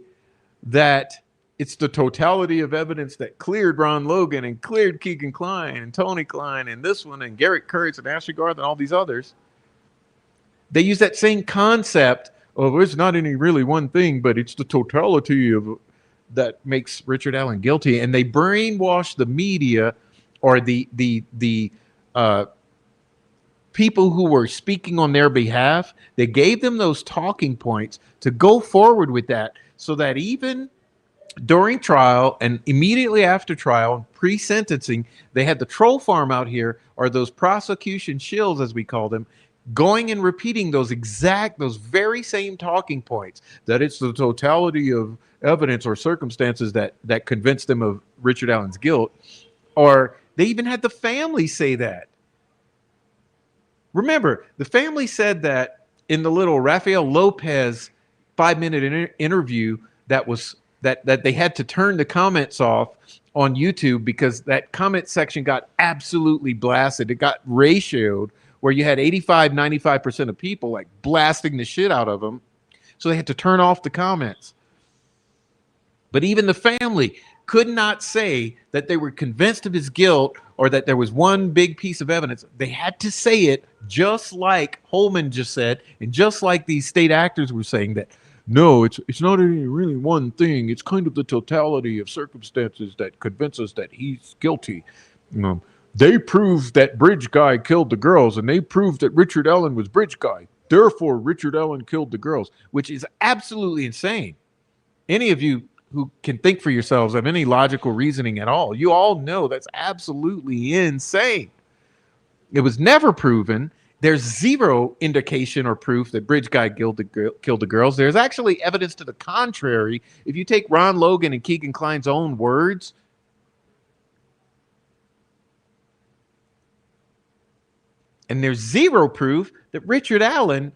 that it's the totality of evidence that cleared Ron Logan and cleared Keegan Kline and Tony Kline and this one and Garrett Kurtz and Ashley Garth and all these others, they use that same concept of it's not any really one thing, but it's the totality of that makes Richard Allen guilty. And they brainwash the media or the people who were speaking on their behalf. They gave them those talking points to go forward with that, so that even during trial and immediately after trial, pre-sentencing, they had the troll farm out here, or those prosecution shills, as we call them, going and repeating those very same talking points, that it's the totality of evidence or circumstances that convinced them of Richard Allen's guilt, or They even had the family say that. Remember, the family said that in the little Rafael Lopez 5-minute interview that they had to turn the comments off on YouTube because that comment section got absolutely blasted. It got ratioed where you had 85, 95% of people like blasting the shit out of them. So they had to turn off the comments. But even the family could not say that they were convinced of his guilt or that there was one big piece of evidence. They had to say it just like Holman just said, and just like these state actors were saying that, no, it's not really one thing. It's kind of the totality of circumstances that convince us that he's guilty. They proved that Bridge Guy killed the girls, and they proved that Richard Allen was Bridge Guy. Therefore, Richard Allen killed the girls, which is absolutely insane. Any of you who can think for yourselves of any logical reasoning at all, you all know that's absolutely insane. It was never proven. There's zero indication or proof that Bridge Guy killed the girls. There's actually evidence to the contrary. If you take Ron Logan and Keegan Kline's own words, and there's zero proof that Richard Allen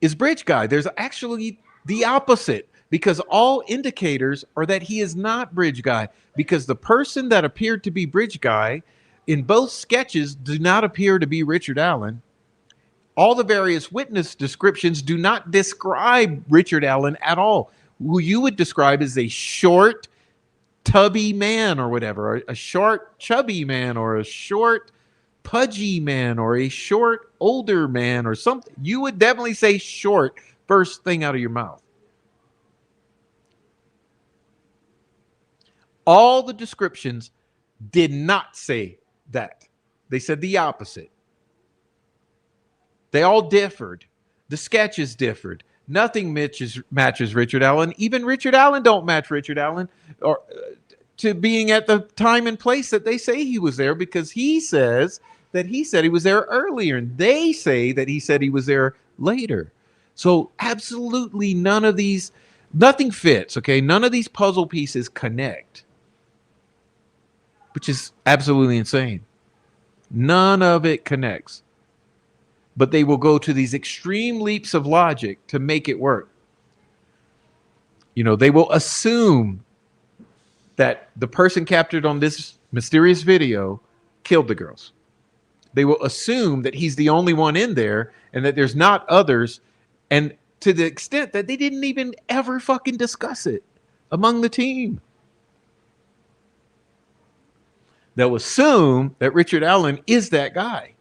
is Bridge Guy. There's actually the opposite, because all indicators are that he is not Bridge Guy, because the person that appeared to be Bridge Guy in both sketches do not appear to be Richard Allen. All the various witness descriptions do not describe Richard Allen at all, who you would describe as a short, tubby man or whatever, a short, chubby man, or a short, pudgy man, or a short, older man, or something. You would definitely say short first thing out of your mouth. All the descriptions did not say that. They said the opposite. They all differed. The sketches differed. Nothing matches Richard Allen. Even Richard Allen don't match Richard Allen or to being at the time and place that they say he was there, because he says that he said he was there earlier, and they say that he said he was there later. So absolutely nothing fits, okay? None of these puzzle pieces connect, which is absolutely insane. None of it connects. But they will go to these extreme leaps of logic to make it work. They will assume that the person captured on this mysterious video killed the girls. They will assume that he's the only one in there and that there's not others. And to the extent that they didn't even ever fucking discuss it among the team. They'll assume that Richard Allen is that guy.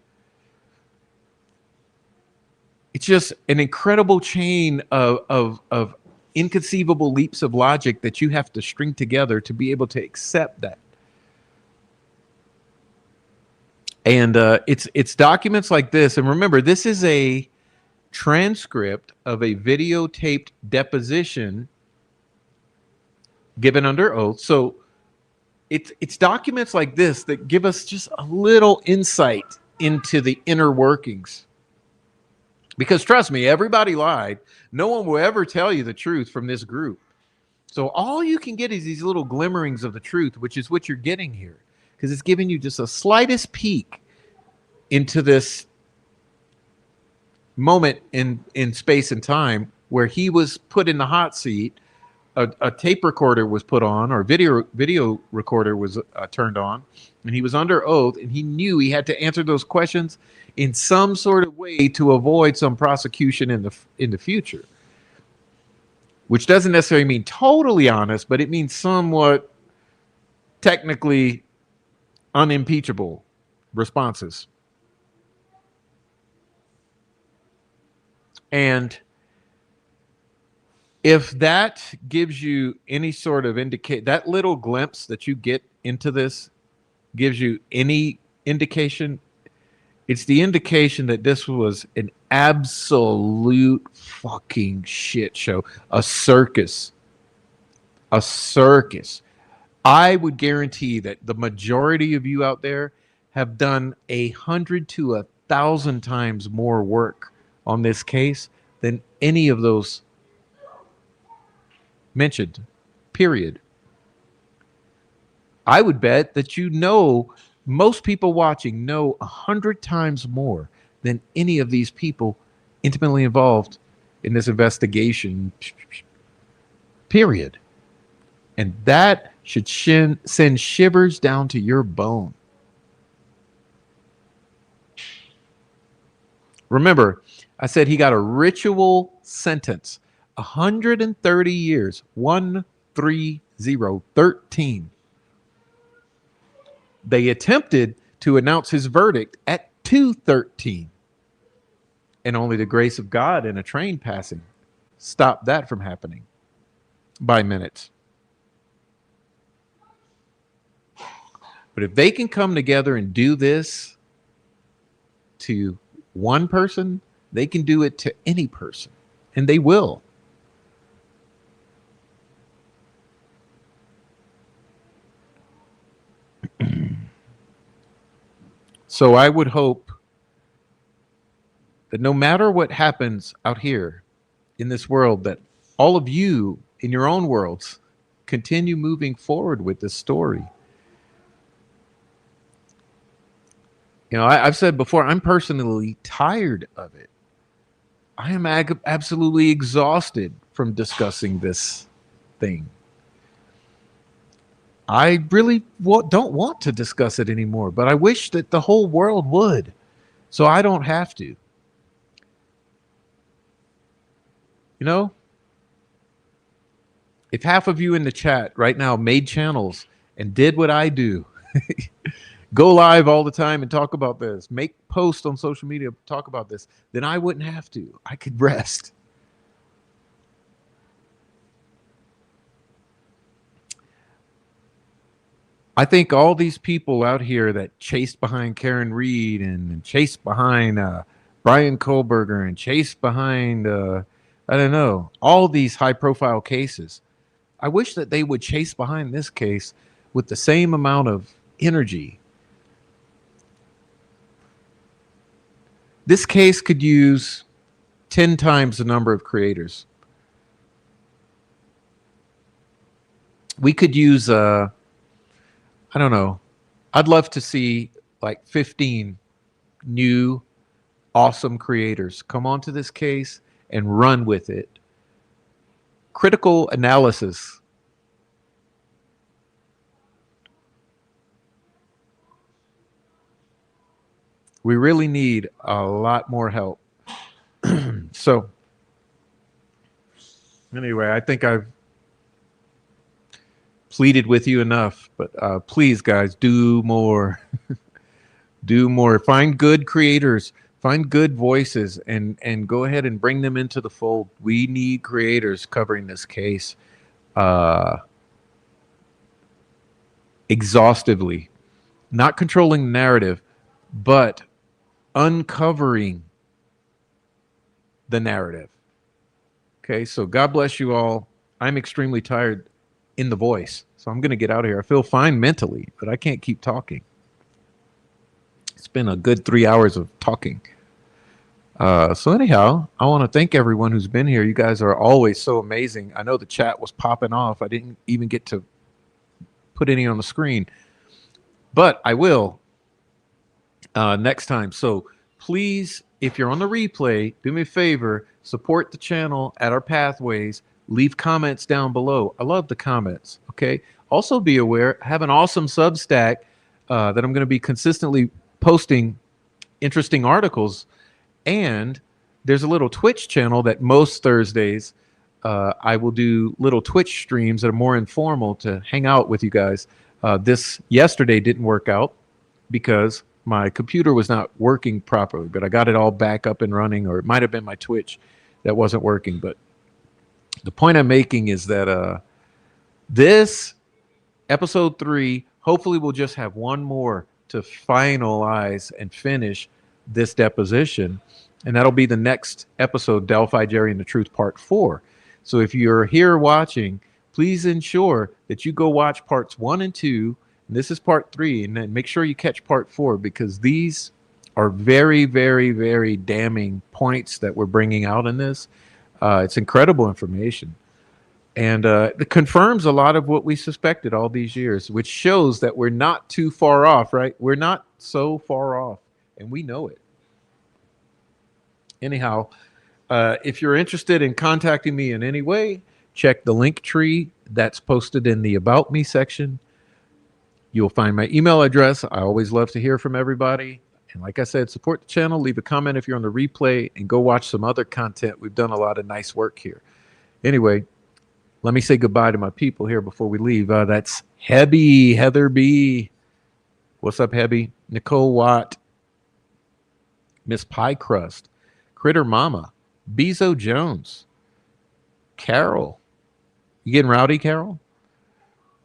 It's just an incredible chain of inconceivable leaps of logic that you have to string together to be able to accept that. And it's documents like this. And remember, this is a transcript of a videotaped deposition given under oath. So it's documents like this that give us just a little insight into the inner workings. Because trust me, everybody lied. No one will ever tell you the truth from this group. So all you can get is these little glimmerings of the truth, which is what you're getting here. Because it's giving you just a slightest peek into this moment in space and time where he was put in the hot seat. A tape recorder was put on, or video recorder was turned on, and he was under oath, and he knew he had to answer those questions in some sort of way to avoid some prosecution in the future. Which doesn't necessarily mean totally honest, but it means somewhat technically unimpeachable responses. And if that gives you any sort of that little glimpse that you get into this gives you any indication, it's the indication that this was an absolute fucking shit show. A circus. I would guarantee that the majority of you out there have done 100 to 1,000 times more work on this case than any of those mentioned, period. I would bet that most people watching know 100 times more than any of these people intimately involved in this investigation, period. And that should send shivers down to your bone. Remember, I said he got a ritual sentence, 130 years, 13013. They attempted to announce his verdict at 213, and only the grace of God and a train passing stopped that from happening by minutes. But if they can come together and do this to one person, they can do it to any person, and they will. So I would hope that no matter what happens out here in this world, that all of you in your own worlds continue moving forward with this story. You know, I've said before, I'm personally tired of it. I am absolutely exhausted from discussing this thing. I really don't want to discuss it anymore, but I wish that the whole world would, so I don't have to. You know, if half of you in the chat right now made channels and did what I do, go live all the time and talk about this, make posts on social media, talk about this, then I wouldn't have to. I could rest. I think all these people out here that chased behind Karen Reed and chased behind Brian Kohlberger and chased behind, I don't know, all these high profile cases, I wish that they would chase behind this case with the same amount of energy. This case could use 10 times the number of creators. We could use, I don't know, I'd love to see like 15 new awesome creators come onto this case and run with it. Critical analysis. We really need a lot more help. So, anyway, I think I've pleaded with you enough, but please, guys, do more. Do more. Find good creators, find good voices, and go ahead and bring them into the fold. We need creators covering this case exhaustively, not controlling the narrative, but uncovering the narrative. Okay, so God bless you all. I'm extremely tired in the voice, so I'm going to get out of here. I feel fine mentally, but I can't keep talking. It's been a good 3 hours of talking. So anyhow, I want to thank everyone who's been here. You guys are always so amazing. I know the chat was popping off. I didn't even get to put any on the screen, but I will next time. So please, if you're on the replay, do me a favor, support the channel at our pathways. Leave comments down below. I love the comments. Okay. Also be aware, I have an awesome Substack that I'm going to be consistently posting interesting articles. And there's a little Twitch channel that most Thursdays I will do little Twitch streams that are more informal to hang out with you guys. This yesterday didn't work out because my computer was not working properly, but I got it all back up and running, or it might have been my Twitch that wasn't working. But the point I'm making is that this episode 3, hopefully we'll just have one more to finalize and finish this deposition. And that'll be the next episode, Delphi, Jerry, and the Truth, Part 4. So if you're here watching, please ensure that you go watch parts 1 and 2. And this is part 3. And then make sure you catch part 4, because these are very, very, very damning points that we're bringing out in this. It's incredible information. And it confirms a lot of what we suspected all these years, which shows that we're not too far off, right? We're not so far off, and we know it. Anyhow, if you're interested in contacting me in any way, check the link tree that's posted in the About Me section. You'll find my email address. I always love to hear from everybody. And like I said, support the channel, leave a comment if you're on the replay, and go watch some other content. We've done a lot of nice work here. Anyway, let me say goodbye to my people here before we leave. That's Hebby, Heather B. What's up, Hebby? Nicole Watt, Miss Pie Crust, Critter Mama, Bezo Jones, Carol. You getting rowdy, Carol?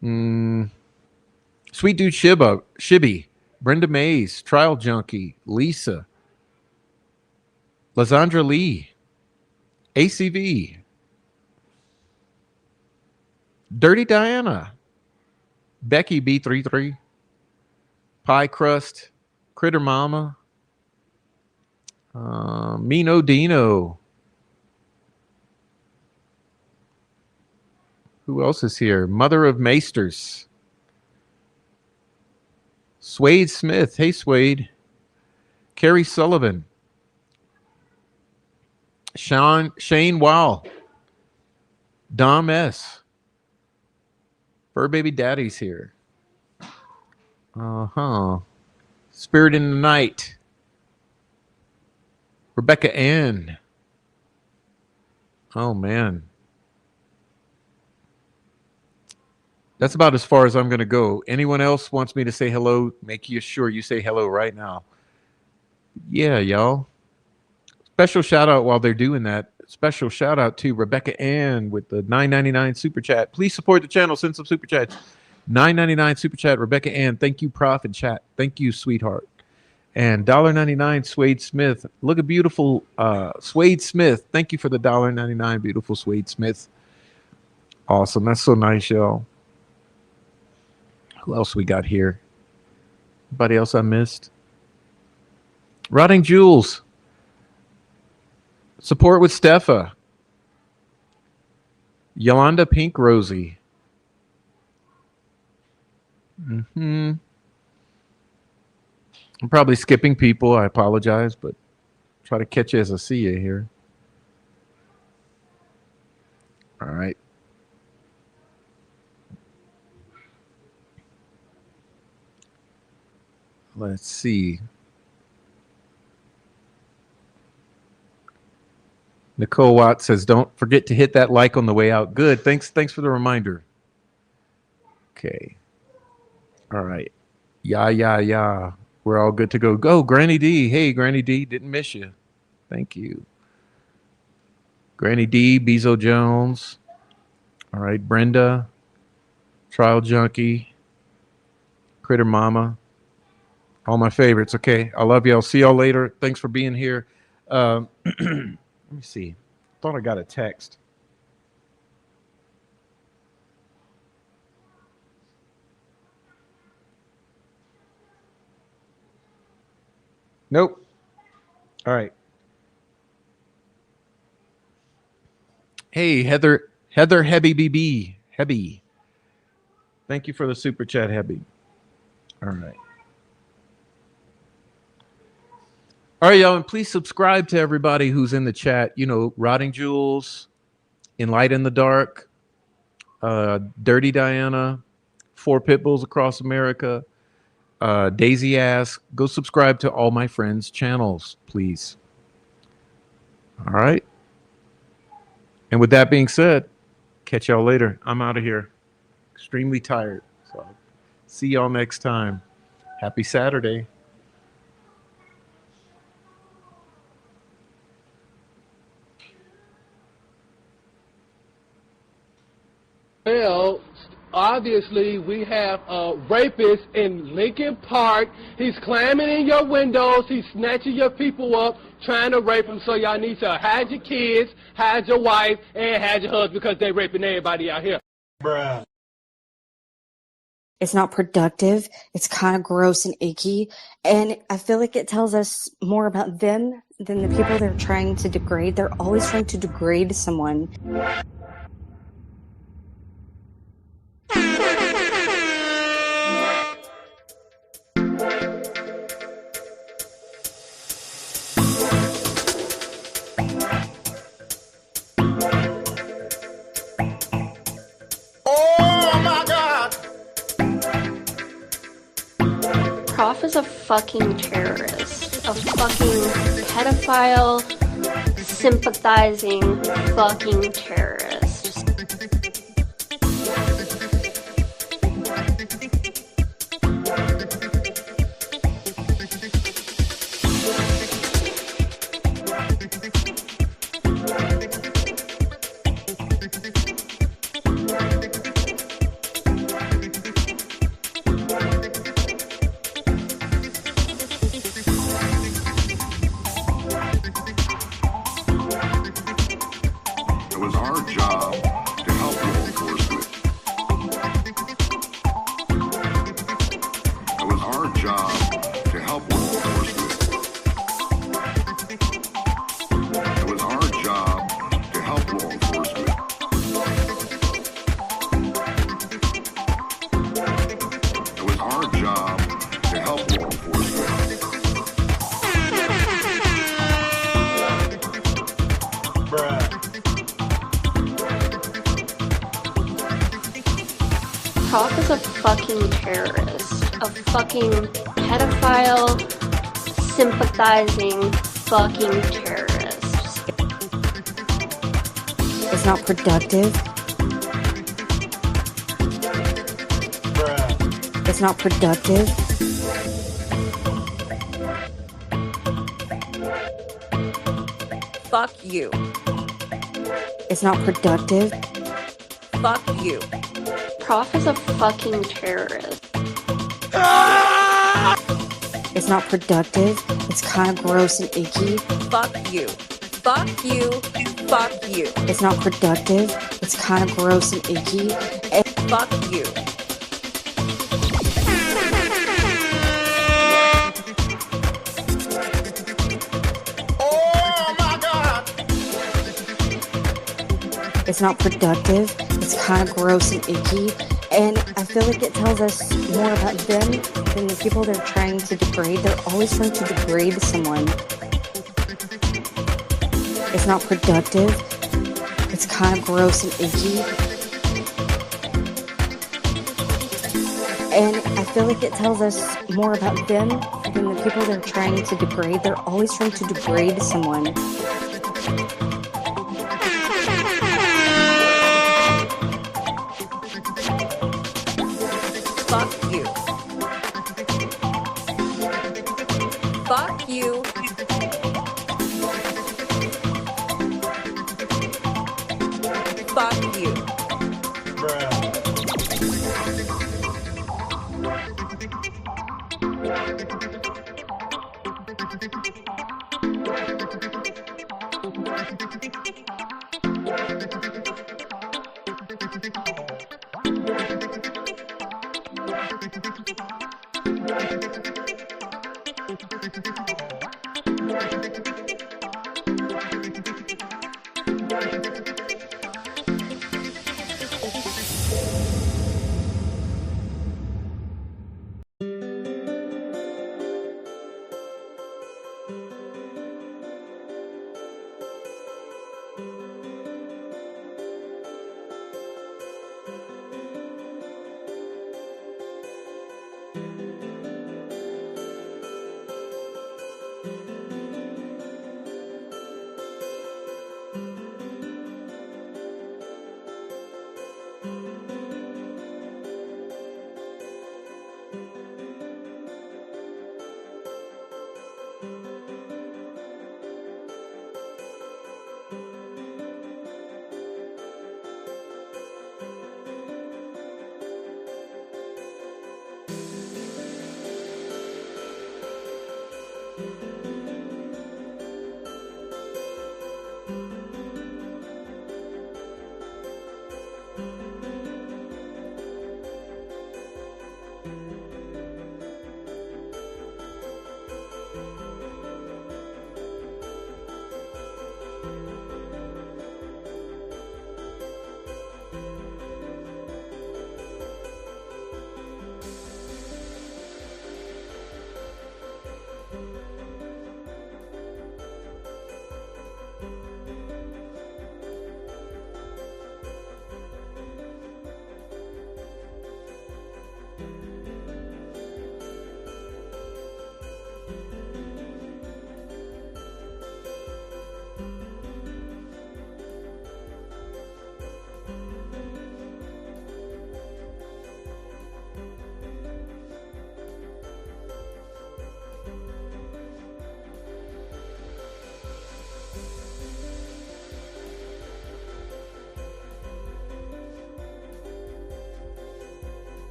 Sweet Dude Shibby, Brenda Mays, Trial Junkie, Lisa, Lazandra Lee, ACV, Dirty Diana, Becky B33, Pie Crust, Critter Mama, Mino Dino. Who else is here? Mother of Maesters. Swade Smith. Hey, Swade. Carrie Sullivan. Shane Wow. Dom S. Fur Baby Daddy's here. Spirit in the Night. Rebecca Ann. Oh, man. That's about as far as I'm going to go. Anyone else wants me to say hello, make sure you say hello right now. Yeah, y'all. Special shout out while they're doing that. Special shout out to Rebecca Ann with the $9.99 super chat. Please support the channel. Send some super chats. $9.99 super chat. Rebecca Ann. Thank you, Prof and chat. Thank you, sweetheart. And $1.99 Swade Smith. Look at beautiful Swade Smith. Thank you for the $1.99 beautiful Swade Smith. Awesome. That's so nice, y'all. Who else we got here? Anybody else I missed? Rotting Jewels. Support with Steffa. Yolanda Pink Rosie. I'm probably skipping people. I apologize, but try to catch you as I see you here. All right. Let's see. Nicole Watt says, don't forget to hit that like on the way out. Good. Thanks for the reminder. Okay. All right. Yeah. We're all good to go. Go, Granny D. Hey, Granny D. Didn't miss you. Thank you. Granny D, Bezo Jones. All right. Brenda. Trial Junkie. Critter Mama. All my favorites. Okay. I love y'all. See y'all later. Thanks for being here. Let me see. Thought I got a text. Nope. All right. Hey, Heather Hebby BB. Hebby. Thank you for the super chat, Hebby. All right. All right, y'all, and please subscribe to everybody who's in the chat. You know, Rotting Jewels, In Light in the Dark, Dirty Diana, 4 Pitbulls Across America, Daisy Ass. Go subscribe to all my friends' channels, please. All right. And with that being said, catch y'all later. I'm out of here. Extremely tired. So see y'all next time. Happy Saturday. Well, obviously, we have a rapist in Lincoln Park. He's climbing in your windows. He's snatching your people up, trying to rape them. So y'all need to hide your kids, hide your wife, and hide your husband because they raping everybody out here. Bruh. It's not productive. It's kind of gross and icky. And I feel like it tells us more about them than the people they're trying to degrade. They're always trying to degrade someone. Prof is a fucking terrorist. A fucking pedophile, sympathizing fucking terrorist. It was our job to help law enforcement. It was our job to help law enforcement. It was our job to help law enforcement. It was our job to help law enforcement. Prof is a fucking terrorist. A fucking pedophile, sympathizing fucking terrorist. It's not productive. It's not productive. Fuck you. It's not productive. Fuck you. Prof is a fucking terrorist. It's not productive. It's kind of gross and icky. Fuck you. Fuck you. Fuck you. It's not productive. It's kind of gross and icky. And Fuck you. Oh my God! it's not productive. It's kind of gross and icky. And I feel like it tells us more about them than the people they're trying to degrade. They're always trying to degrade someone. It's not productive. It's kind of gross and icky. And I feel like it tells us more about them than the people they're trying to degrade. They're always trying to degrade someone. Fuck you. Fuck you. Fuck you.